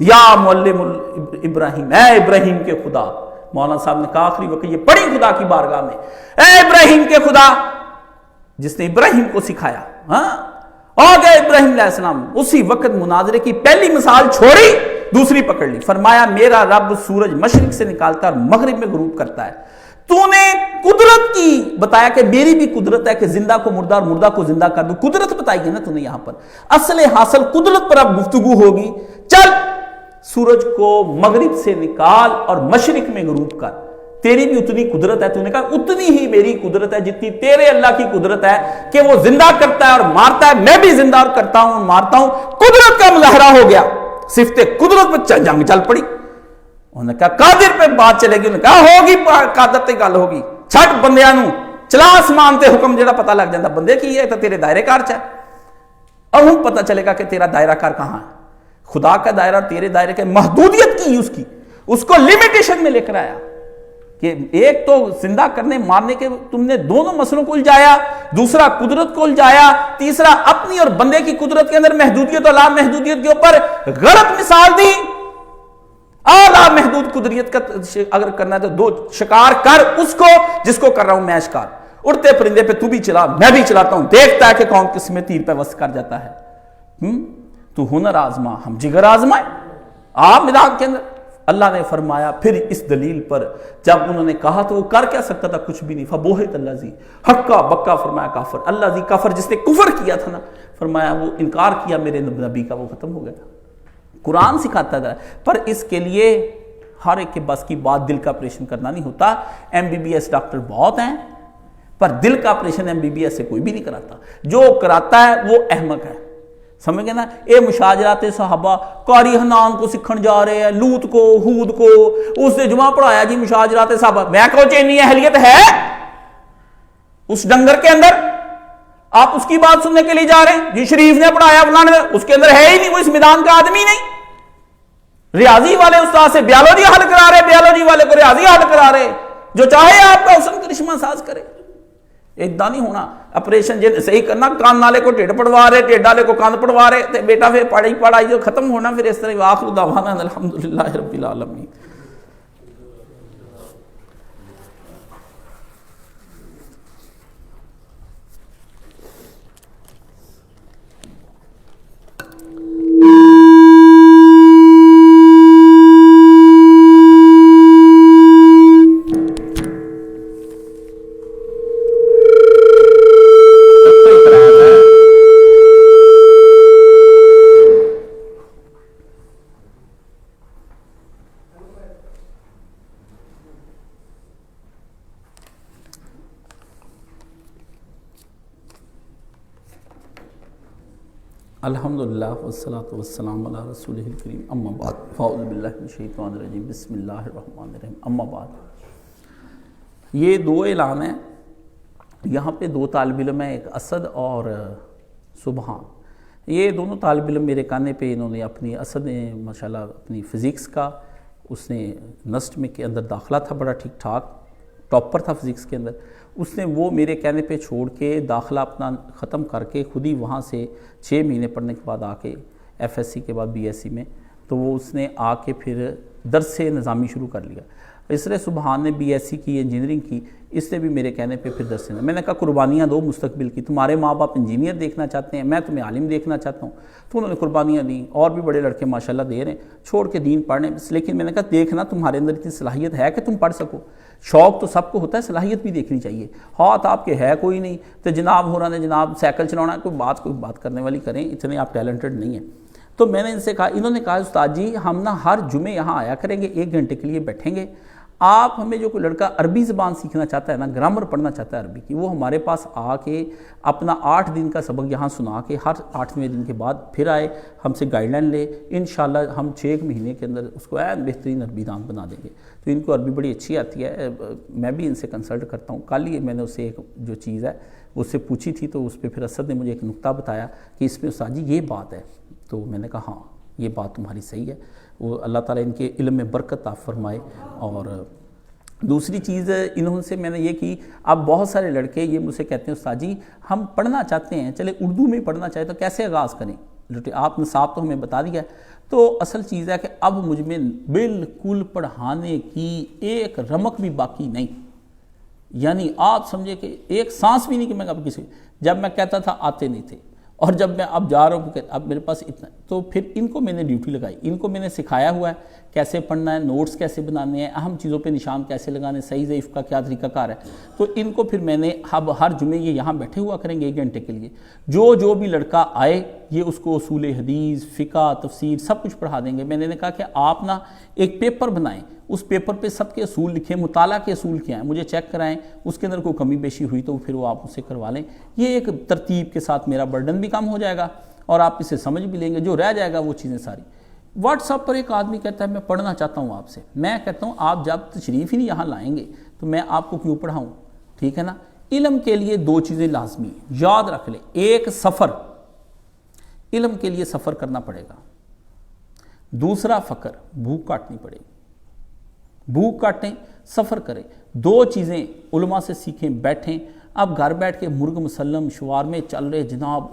یا معلم ابراہیم، اے ابراہیم کے خدا۔ مولانا صاحب نے کہا آخری وقت یہ پڑھی خدا کی بارگاہ میں، اے ابراہیم کے خدا جس نے ابراہیم کو سکھایا، ہاں آ گئے ابراہیم علیہ السلام، اسی وقت مناظرے کی پہلی مثال چھوڑی، دوسری پکڑ لی، فرمایا میرا رب سورج مشرق سے نکالتا ہے اور مغرب میں غروب کرتا ہے، تو نے قدرت کی بتایا کہ میری بھی قدرت ہے کہ زندہ کو مردہ اور مردہ کو زندہ کر دوں، قدرت بتائی ہے نا تو نے یہاں پر، اصل حاصل قدرت پر اب گفتگو ہوگی، چل سورج کو مغرب سے نکال اور مشرق میں غروب کر، تیری بھی اتنی قدرت ہے، تو نے کہا اتنی ہی میری قدرت ہے جتنی تیرے اللہ کی قدرت ہے کہ وہ زندہ کرتا ہے اور مارتا ہے، میں بھی زندہ کرتا ہوں اور مارتا ہوں، قدرت کا مظاہرہ ہو گیا، صفت قدرت پر جنگ چل پڑی۔ انہوں نے کہا قادر پہ بات چلے گی، انہوں نے کہا ہوگی قادر تے گل ہوگی، چھٹ بندیاں نو چلا آسمان تے حکم جڑا پتہ لگ جاتا بندے کی ہے تو تیرے دائرے کار چ ہے، اور ہوں پتہ چلے گا کہ تیرا دائرہ کار کہاں ہے، خدا کا دائرہ اور تیرے دائرے کے محدودیت کی اس کو لمیٹیشن میں لے کر آیا کہ ایک تو زندہ کرنے مارنے کے تم نے دونوں مسئلوں کو الجھایا، دوسرا قدرت کو الجھایا، تیسرا اپنی اور بندے کی قدرت کے اندر محدودیت اور لا محدودیت کے اوپر غلط مثال دی۔ اعلیٰ محدود قدرت کا اگر کرنا ہے تو دو شکار کر اس کو جس کو کر رہا ہوں میں شکار، اڑتے پرندے پہ تو بھی چلا، میں بھی چلاتا ہوں، دیکھتا ہے کہ کون کس میں تیر پہ وصل کر جاتا ہے۔ تو ہنر آزما ہم جگر آزمائے۔ آپ میدان کے اندر اللہ نے فرمایا، پھر اس دلیل پر جب انہوں نے کہا تو وہ کر کیا سکتا تھا؟ کچھ بھی نہیں۔ فبوہت الذی حقا بکا، فرمایا کافر، الذی کفر، جس نے کفر کیا تھا نا، فرمایا وہ انکار کیا میرے نبی کا، وہ ختم ہو گیا۔ قرآن سکھاتا تھا، پر اس کے لیے ہر ایک کے بس کی بات دل کا آپریشن کرنا نہیں ہوتا۔ MBBS ڈاکٹر بہت ہیں، پر دل کا آپریشن MBBS سے کوئی بھی نہیں کراتا۔ جو کراتا ہے وہ احمق ہے، سمجھ گئے نا؟ اے مشاجرات صحابہ، قاری حنان کو سکھن جا رہے ہیں، لوط کو، ہود کو، اس نے جمعہ پڑھایا جی مشاجرات صحابہ۔ میں کہو چینی اہلیت ہے اس ڈنگر کے اندر؟ آپ اس کی بات سننے کے لیے جا رہے ہیں؟ جی شریف نے پڑھایا فلانے، اس کے اندر ہے ہی نہیں، وہ اس میدان کا آدمی نہیں۔ ریاضی والے استاد سے بیالوجی حل کرا رہے، بیالوجی والے کو ریاضی حل کرا رہے، جو چاہے آپ کا حسن کرشمہ ساز کرے۔ ادھا نہیں ہونا، آپریشن جن صحیح کرنا، کان والے کو ٹیڑھ پڑوا رہے، ٹیڑھ والے کو کان پڑوا رہے، تے بیٹا پھر پڑھائی جو ختم ہونا، پھر اس طرح آخر دعوانا الحمدللہ رب العالمین۔ الحمدللہ والصلاة والسلام علی رسولہ الکریم، اما بعد، فاعوذ باللہ من الشیطان الرجیم، بسم اللہ الرحمن الرحیم، اما بعد۔ یہ دو اعلان ہیں، یہاں پہ دو طالب علم ہیں، ایک اسد اور سبحان۔ یہ دونوں طالب علم میرے کہنے پہ انہوں نے اپنی، اسد نے ماشاءاللہ اپنی فزکس کا، اس نے نسٹ میں کے اندر داخلہ تھا بڑا ٹھیک ٹھاک، ٹاپر تھا فزکس کے اندر، اس نے وہ میرے کہنے پہ چھوڑ کے داخلہ اپنا ختم کر کے خود ہی وہاں سے 6 مہینے پڑھنے کے بعد آ کے FSC کے بعد BSc میں، تو وہ اس نے آ کے پھر درس نظامی شروع کر لیا۔ اس طرح سبحان نے BSc کی، انجینئرنگ کی، اس نے بھی میرے کہنے پہ پھر درس میں نے کہا قربانیاں دو مستقبل کی، تمہارے ماں باپ انجینئر دیکھنا چاہتے ہیں، میں تمہیں عالم دیکھنا چاہتا ہوں، تو انہوں نے قربانیاں دیں، اور بھی بڑے لڑکے ماشاءاللہ دے رہے ہیں چھوڑ کے دین پڑھنے، لیکن میں نے کہا دیکھنا تمہارے اندر اتنی صلاحیت ہے کہ تم پڑھ سکو، شوق تو سب کو ہوتا ہے، صلاحیت بھی دیکھنی چاہیے، ہاتھ آپ کے ہے کوئی نہیں تو جناب ہو رہا ہے، جناب سائیکل چلانا ہے، کوئی بات کرنے والی کریں، اتنے آپ ٹیلنٹڈ نہیں ہیں۔ تو میں نے ان سے کہا، انہوں نے کہا استاد جی ہم نا ہر جمعے یہاں آیا کریں گے، 1 گھنٹے کے لیے بیٹھیں گے، آپ ہمیں جو کوئی لڑکا عربی زبان سیکھنا چاہتا ہے نا، گرامر پڑھنا چاہتا ہے عربی کی، وہ ہمارے پاس آ کے اپنا 8 دن کا سبق یہاں سنا کے ہر 8ویں دن کے بعد پھر آئے، ہم سے گائیڈ لائن لے، انشاءاللہ ہم 6 مہینے کے اندر اس کو بہترین عربی دان بنا دیں گے۔ تو ان کو عربی بڑی اچھی آتی ہے، میں بھی ان سے کنسلٹ کرتا ہوں۔ کل ہی میں نے اسے ایک جو چیز ہے اس سے پوچھی تھی، تو اس پہ پھر اسد نے مجھے ایک نکتہ بتایا کہ اس میں استاد جی یہ بات ہے، تو میں نے کہا ہاں یہ بات تمہاری صحیح ہے، وہ اللہ تعالیٰ ان کے علم میں برکت عطا فرمائے۔ اور دوسری چیز انہوں سے میں نے یہ کی، اب بہت سارے لڑکے یہ مجھ سے کہتے ہیں استاد جی ہم پڑھنا چاہتے ہیں، چلے اردو میں پڑھنا چاہتے تو کیسے آغاز کریں؟ آپ نصاب تو ہمیں بتا دیا ہے، تو اصل چیز ہے کہ اب مجھ میں بالکل پڑھانے کی ایک رمق بھی باقی نہیں، یعنی آپ سمجھے کہ ایک سانس بھی نہیں کہ میں اب کسی، جب میں کہتا تھا آتے نہیں تھے، اور جب میں اب جا رہا ہوں کہ اب میرے پاس اتنا، تو پھر ان کو میں نے ڈیوٹی لگائی، ان کو میں نے سکھایا ہوا ہے کیسے پڑھنا ہے، نوٹس کیسے بنانے ہیں، اہم چیزوں پہ نشان کیسے لگانے، صحیح ضعیف کا کیا طریقہ کار ہے، تو ان کو پھر میں نے اب ہر جمعے یہ یہاں بیٹھے ہوا کریں گے 1 گھنٹے کے لیے، جو بھی لڑکا آئے یہ اس کو اصول حدیث، فقہ، تفسیر سب کچھ پڑھا دیں گے۔ میں نے کہا کہ آپ نا ایک پیپر بنائیں، اس پیپر پہ سب کے اصول لکھیں، مطالعہ کے اصول کیا ہیں مجھے چیک کرائیں، اس کے اندر کوئی کمی بیشی ہوئی تو پھر وہ آپ اسے کروا لیں، یہ ایک ترتیب کے ساتھ میرا برڈن بھی کم ہو جائے گا اور آپ اسے سمجھ بھی لیں گے، جو رہ جائے گا وہ چیزیں ساری۔ واٹس ایپ پر ایک آدمی کہتا ہے میں پڑھنا چاہتا ہوں آپ سے، میں کہتا ہوں آپ جب تشریف ہی نہیں یہاں لائیں گے تو میں آپ کو کیوں پڑھاؤں، ٹھیک ہے نا؟ علم کے لیے 2 چیزیں لازمی ہیں، یاد رکھ لیں، ایک سفر، علم کے لیے سفر کرنا پڑے گا، دوسرا فقر، بھوک کاٹنی پڑے گی، بھوک کاٹیں، سفر کریں، 2 چیزیں علماء سے سیکھیں، بیٹھیں۔ اب گھر بیٹھ کے مرغ مسلم شوار میں چل رہے، جناب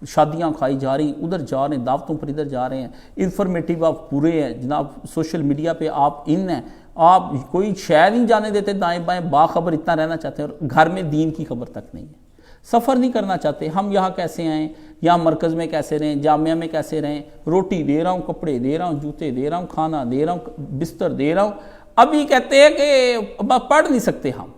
شادیاں کھائی جا رہی، ادھر جا رہے ہیں، دعوتوں پر ادھر جا رہے ہیں، انفارمیٹیو آپ پورے ہیں، جناب سوشل میڈیا پہ آپ ان ہیں، آپ کوئی شے نہیں جانے دیتے دائیں بائیں، باخبر اتنا رہنا چاہتے ہیں، اور گھر میں دین کی خبر تک نہیں ہے، سفر نہیں کرنا چاہتے، ہم یہاں کیسے آئیں، یہاں مرکز میں کیسے رہیں، جامعہ میں کیسے رہیں، روٹی دے رہا ہوں، کپڑے دے رہا ہوں، جوتے دے رہا ہوں، کھانا دے رہا ہوں، بستر دے رہا ہوں، ابھی کہتے ہیں کہ پڑھ نہیں سکتے ہم۔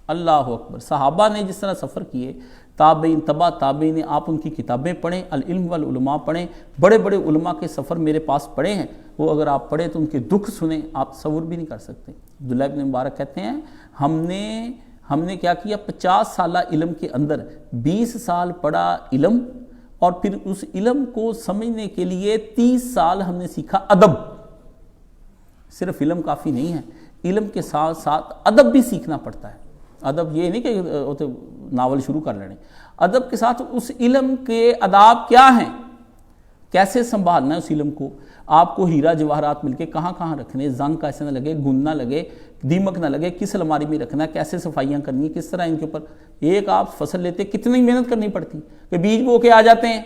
اللہ اکبر، صحابہ نے جس طرح سفر کیے، تابعین، تبع تابعین نے، آپ ان کی کتابیں پڑھیں، العلم والعلماء پڑھیں، بڑے بڑے علماء کے سفر میرے پاس پڑھے ہیں، وہ اگر آپ پڑھیں تو ان کے دکھ سنیں، آپ تصور بھی نہیں کر سکتے۔ عبداللہ ابن مبارک کہتے ہیں ہم نے کیا کیا، 50 سالہ علم کے اندر 20 سال پڑھا علم، اور پھر اس علم کو سمجھنے کے لیے 30 سال ہم نے سیکھا ادب۔ صرف علم کافی نہیں ہے، علم کے ساتھ ساتھ ادب بھی سیکھنا پڑتا ہے۔ ادب یہ نہیں کہ ناول شروع کر لینے، ادب کے ساتھ اس علم کے آداب کیا ہیں، کیسے سنبھالنا ہے اس علم کو، آپ کو ہیرا جواہرات مل کے کہاں کہاں رکھنے، زنگ کیسے نہ لگے، گن نہ لگے، دیمک نہ لگے، کس الماری میں رکھنا ہے، کیسے صفائیاں کرنی ہیں، کس طرح ان کے اوپر، ایک آپ فصل لیتے کتنی محنت کرنی پڑتی کہ بیج بو کے آ جاتے ہیں،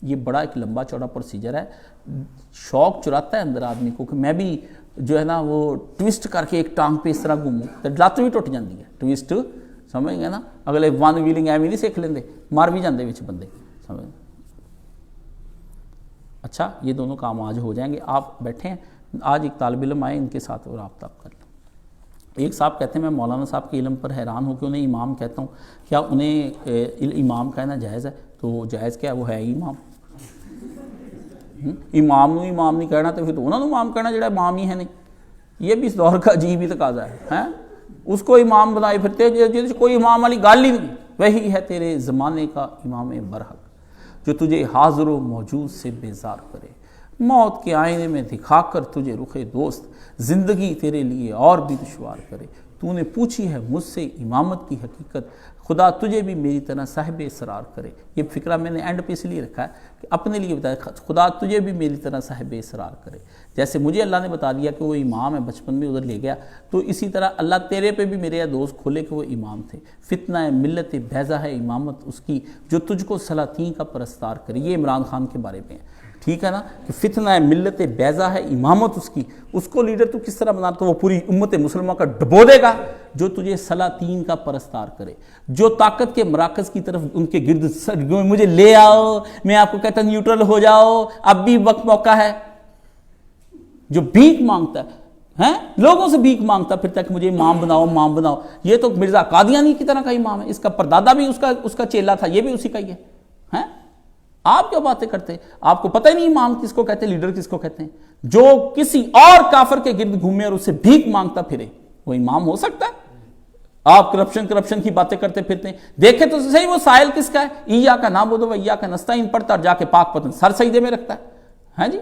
یہ بڑا ایک لمبا چوڑا پروسیجر ہے۔ شوق چراتا ہے اندر آدمی کو کہ میں بھی جو ہے نا وہ ٹویسٹ کر کے ایک ٹانگ پہ اس طرح گھوموں، تو لت بھی ٹوٹ جاتی ہے، ٹویسٹ سمجھ گئے نا، اگلے ون ویلنگ ایویں نہیں سیکھ لیندے، مار بھی جاندے وچ بندے، سمجھ۔ اچھا، یہ دونوں کام آج ہو جائیں گے، آپ بیٹھے ہیں، آج ایک طالب علم آئے، ان کے ساتھ رابطہ کر لیں۔ ایک صاحب کہتے ہیں میں مولانا صاحب کے علم پر حیران ہوں کہ انہیں امام کہتا ہوں، کیا انہیں امام کہنا جائز ہے؟ تو جائز کیا ہے، وہ ہے ہی امام۔ امام نو امام نہیں کہنا تو پھر انہوں نے امام کہنا جڑا امام ہی ہے نہیں، یہ بھی اس دور کا عجیب ہی تقاضا ہے، اس کو امام بنائے پھرتے جس کوئی امام والی گل ہی نہیں۔ وہی ہے تیرے زمانے کا امام برحق، جو تجھے حاضر و موجود سے بیزار کرے، موت کے آئینے میں دکھا کر تجھے رخ دوست، زندگی تیرے لیے اور بھی دشوار کرے۔ تو نے پوچھی ہے مجھ سے امامت کی حقیقت، خدا تجھے بھی میری طرح صاحب اسرار کرے۔ یہ فقرہ میں نے اینڈ پہ اس لیے رکھا ہے کہ اپنے لیے بتایا، خدا تجھے بھی میری طرح صاحب اسرار کرے۔ جیسے مجھے اللہ نے بتا دیا کہ وہ امام ہے، بچپن میں ادھر لے گیا، تو اسی طرح اللہ تیرے پہ بھی میرے دوست کھولے کہ وہ امام تھے۔ فتنہ ملت بیضا ہے امامت اس کی، جو تجھ کو سلاطین کا پرستار کرے۔ یہ عمران خان کے بارے میں ہے، ٹھیک ہے نا، کہ فتنہ ملت بیضا ہے امامت اس کی، اس کو لیڈر تو کس طرح بنا، تو وہ پوری امت مسلمہ کا ڈبو دے گا، جو تجھے سلاطین کا پرستار کرے، جو طاقت کے مراکز کی طرف ان کے گرد مجھے لے آؤ، میں آپ کو کہتا ہوں نیوٹرل ہو جاؤ، اب بھی وقت موقع ہے، جو بھیک مانگتا ہے، لوگوں سے بھیک مانگتا پھرتا کہ مجھے امام بناؤ، امام بناؤ، یہ تو مرزا قادیانی کی طرح کا امام ہے، اس کا پردادا بھی اس کا چیلا تھا، یہ بھی اسی کا ہی ہے۔ آپ کیا باتیں کرتے ہیں؟ آپ کو پتہ ہی نہیں امام کس کو کہتے ہیں، لیڈر کس کو کہتے ہیں؟ جو کسی اور کافر کے گرد گھومے اور اسے بھیک مانگتا پھرے، وہ امام ہو سکتا ہے؟ آپ کرپشن کی باتیں کرتے پھرتے ہیں، دیکھیں تو صحیح وہ سائل کس کا ہے، ایاک نعبد و ایاک نستعین پڑھتا اور جا کے پاک پتن سر سجدے میں رکھتا ہے جی۔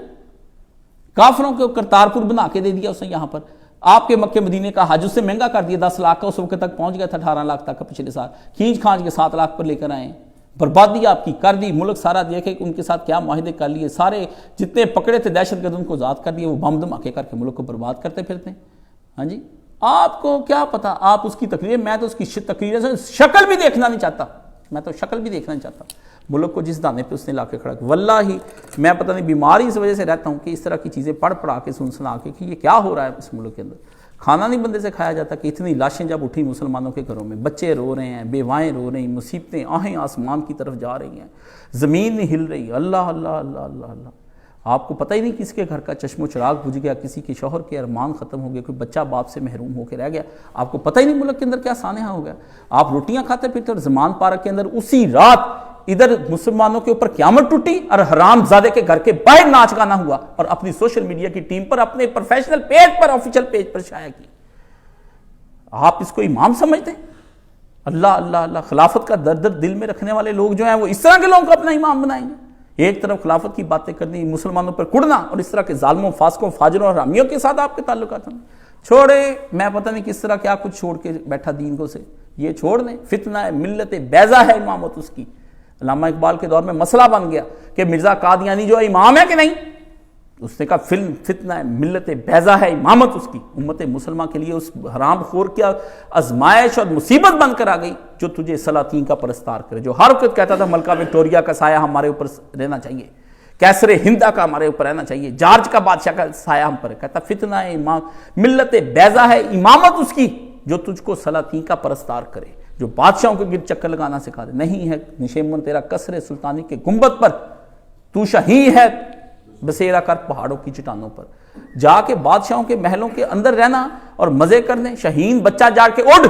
کافروں کو کرتارپور بنا کے دے دیا اس نے، یہاں پر آپ کے مکہ مدینے کا حج اس سے مہنگا کر دیا، 10 لاکھ کا اس وقت تک پہنچ گیا تھا، 18 لاکھ تک کا پچھلے سال، کھینچ کھانچ کے 7 لاکھ پر لے کر آئے ہیں، بربادی آپ کی کر دی، ملک سارا دیکھے کہ ان کے ساتھ کیا معاہدے کر لیے، سارے جتنے پکڑے تھے دہشت گرد ان کو آزاد کر دیے، وہ بم دھماکے کر کے ملک کو برباد کرتے پھرتے ہیں، ہاں جی۔ آپ کو کیا پتا، آپ اس کی تقریر، میں تو اس کی تقریر سے شکل بھی دیکھنا نہیں چاہتا، میں تو شکل بھی دیکھنا نہیں چاہتا، ملک کو جس دانے پہ اس نے لا کے کھڑا کیا۔ واللہ میں پتہ نہیں بیماری اس وجہ سے رہتا ہوں کہ اس طرح کی چیزیں پڑھا کے سنا کے کہ یہ کیا ہو رہا ہے اس ملک کے اندر۔ کھانا نہیں بندے سے کھایا جاتا کہ اتنی لاشیں جب اٹھی مسلمانوں کے گھروں میں، بچے رو رہے ہیں، بیوائیں رو رہی ہیں، مصیبتیں آہیں آسمان کی طرف جا رہی ہیں، زمین نہیں ہل رہی، اللہ اللہ اللہ اللہ اللہ۔ آپ کو پتہ ہی نہیں کس کے گھر کا چشم و چراغ بجھ گیا، کسی کے شوہر کے ارمان ختم ہو گئے، کوئی بچہ باپ سے محروم ہو کے رہ گیا، آپ کو پتہ ہی نہیں ملک کے اندر کیا سانحہ ہو گیا۔ آپ روٹیاں کھاتے پیتے اور زمان پارک کے اندر اسی رات ادھر مسلمانوں کے اوپر قیامت ٹوٹی اور حرام زادے کے گھر کے باہر ناچ گانا ہوا اور اپنی سوشل میڈیا کی ٹیم پر، اپنے پروفیشنل پیج پر، آفیشیل پیج پر شائع کی۔ آپ اس کو امام سمجھتے ہیں؟ اللہ اللہ اللہ، خلافت کا درد دل میں رکھنے والے لوگ جو ہیں وہ اس طرح کے لوگوں کو اپنا امام بنائیں گے؟ ایک طرف خلافت کی باتیں کرنی، مسلمانوں پر کڑنا، اور اس طرح کے ظالموں، فاسقوں، فاجروں اور حرامیوں کے ساتھ آپ کے تعلقات ہیں۔ چھوڑے، میں پتہ نہیں کس طرح کیا کچھ چھوڑ کے بیٹھا دین کو سے، یہ چھوڑ دیں۔ فتنہ ملت بیضا ہے امامت اس کی۔ علامہ اقبال کے دور میں مسئلہ بن گیا کہ مرزا قادیانی جو ہے امام ہے کہ نہیں، اس نے کہا فتنہ ملت بیضا ہے امامت اس کی، امت مسلمہ کے لیے اس حرام خور کی آزمائش اور مصیبت بن کر آ گئی جو تجھے سلاطین کا پرستار کرے، جو ہر وقت کہتا تھا ملکہ وکٹوریہ کا سایہ ہمارے اوپر رہنا چاہیے، کیسر ہندہ کا ہمارے اوپر رہنا چاہیے، جارج کا بادشاہ کا سایہ ہم پر ہے. کہتا فتنہ امام ملت بیضا ہے امامت اس کی جو تجھ کو سلاطین کا پرستار کرے، جو بادشاہوں کے گرد چکر لگانا سکھا دے. نہیں ہے نشیمن تیرا کسر سلطانی کے گنبد پر، تو شاہی ہے بسیرا کر پہاڑوں کی چٹانوں پر. جا کے بادشاہوں کے محلوں کے اندر رہنا اور مزے کرنے. شاہین بچہ جا کے اڑ،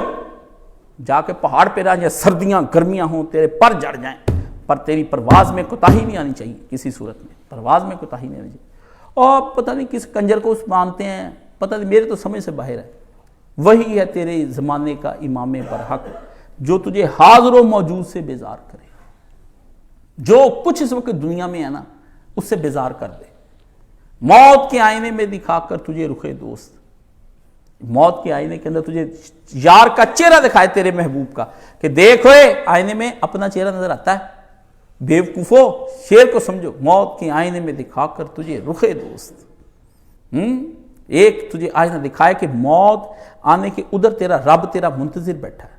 جا کے پہاڑ پہ رہ جائے، سردیاں گرمیاں ہوں تیرے پر جڑ جائیں، پر تیری پرواز میں کوتاہی نہیں آنی چاہیے. کسی صورت میں پرواز میں کوتاہی نہیں آنی چاہیے. اور پتہ نہیں کس کنجر کو اس مانتے ہیں، پتہ نہیں، میرے تو سمجھ سے باہر ہے. وہی ہے تیرے زمانے کا امام برحق جو تجھے حاضر و موجود سے بیزار کرے. جو کچھ اس وقت دنیا میں ہے نا اس سے بیزار کر دے. موت کے آئینے میں دکھا کر تجھے رخ دوست، موت کے آئینے کے اندر تجھے یار کا چہرہ دکھائے تیرے محبوب کا کہ دیکھو آئینے میں اپنا چہرہ نظر آتا ہے. بیوقوفو شیر کو سمجھو، موت کے آئینے میں دکھا کر تجھے رخ دوست. ایک تجھے آئینہ دکھائے کہ موت آنے کے ادھر تیرا رب تیرا منتظر بیٹھا ہے.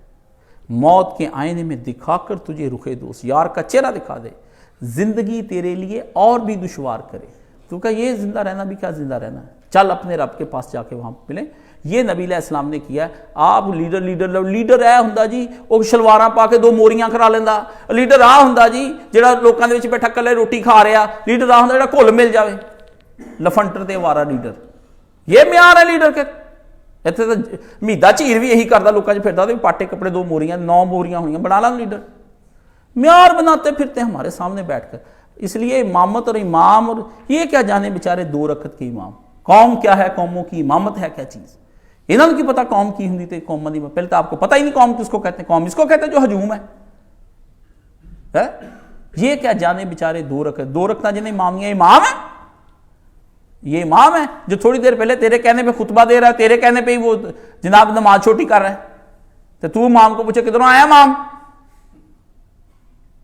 موت کے آئینے میں دکھا کر تجھے رخ دوست، یار کا چہرہ دکھا دے. زندگی تیرے لیے اور بھی دشوار کرے. تو کہا یہ زندہ رہنا بھی کیا زندہ رہنا ہے، چل اپنے رب کے پاس جا کے وہاں ملیں. یہ نبی علیہ السلام نے کیا ہے. آپ لیڈر اے ہوندا جی وہ شلواراں پا کے 2 موریاں کرا لیندا. لیڈر آ ہوندا جی جڑا لوکاں دے وچ بیٹھا کلے روٹی کھا رہا. لیڈر آ ہوندا جڑا گھل مل جاوے. لفنٹر تے وارا لیڈر، یہ معیار ہے لیڈر کے. اتنے تو میدا چیر بھی یہی کرتا لوکاں چ پھردا تے پاٹے کپڑے 2 موریاں 9 موریاں ہونیاں بنا لا لیڈر. معیار بناتے پھرتے ہیں ہمارے سامنے بیٹھ کر. اس لیے امامت اور امام اور یہ کیا جانے بیچارے 2 رکعت کے امام. قوم کیا ہے، قوموں کی امامت ہے کیا چیز. انہوں نے کی پتا قوم کی ہوندی تے قوم دی. پہلے تو آپ کو پتہ ہی نہیں قوم کس کو کہتے ہیں. قوم اس کو کہتے ہیں جو ہجوم ہے. یہ کیا جانے بیچارے 2 رکعت جنہیں امامیہ امام ہے. یہ امام ہے جو تھوڑی دیر پہلے تیرے کہنے پہ خطبہ دے رہا ہے، تیرے کہنے پہ ہی وہ جناب نماز چھوٹی کر رہا ہے. تو امام کو پوچھے کدھروں آیا امام،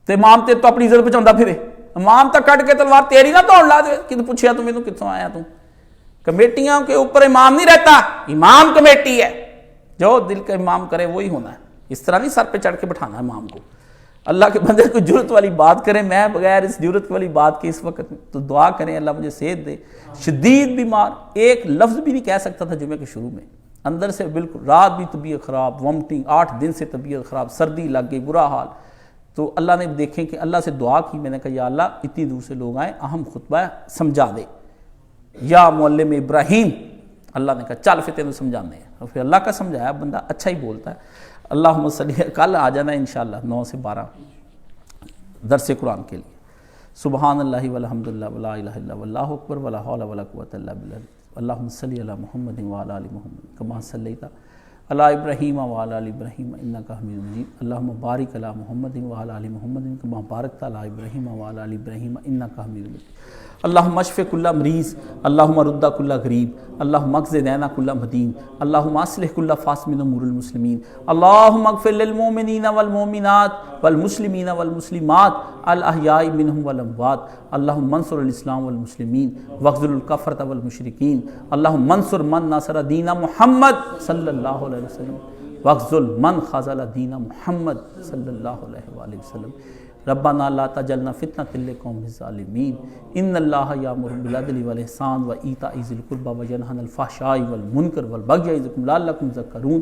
تو امام تے تو اپنی عزت بچاؤندا پھرے. امام تک کٹ کے تلوار تیری نہ توڑ لا دے کہ پوچھیا تو مینوں کتوں آیا تو. کمیٹیاں کے اوپر امام نہیں رہتا، امام کمیٹی ہے. جو دل کا امام کرے وہی ہونا ہے. اس طرح نہیں سر پہ چڑھ کے بٹھانا امام کو. اللہ کے بندے کوئی جرت والی بات کریں. میں بغیر اس جرت والی بات کے اس وقت تو دعا کریں اللہ مجھے صحت دے. شدید بیمار، ایک لفظ بھی نہیں کہہ سکتا تھا جمعے کے شروع میں. اندر سے بالکل رات بھی طبیعت خراب، ومٹنگ 8 دن سے طبیعت خراب، سردی لگ گئی، برا حال. تو اللہ نے دیکھیں کہ اللہ سے دعا کی. میں نے کہا یا اللہ اتنی دور سے لوگ آئیں، اہم خطبہ ہے، سمجھا دے یا معلم ابراہیم. اللہ نے کہا چل پھر تینوں سمجھانے ہیں. اور پھر اللہ کا سمجھایا بندہ اچھا ہی بولتا ہے. اللہم صلی، کل آ جانا انشاءاللہ 9 سے 12 درس قرآن کے لیے. سبحان اللہ والحمد للہ ولا الہ الا واللہ اکبر ولا حول ولا قوۃ الا باللہ. اللہم صلی علی محمد وعلی آل محمد کما صلیت علی ابراہیم وعلی آل ابراہیم انک حمید مجید. اللہم بارک علی محمد وعلی آل محمد کما بارکت علی ابراہیم وعلی آل ابراہیم انک حمید مجید. اللہم اشف کل مریض، اللہم رد کل غریب، اللہم اقض دین کل مدین، اللہم اصلح کل فاسد من امور المسلمین، اللہم اغفر للمؤمنین والمؤمنات والمسلمین والمسلمات الاحیاء منہم والاموات، اللہم انصر الاسلام والمسلمین واخذل الکفرۃ والمشرکین، اللہم انصر من نصر دین محمد صلی اللہ علیہ وسلم واخذل من خذل دین محمد صلی اللہ علیہ وآلہ وسلم. ربنا لا تجعلنا فتنة للقوم الظالمین. ان اللہ یامر بالعدل والاحسان وایتاء ذی القربی وینہی عن الفحشاء والمنکر والبغی یعظکم لعلکم تذکرون.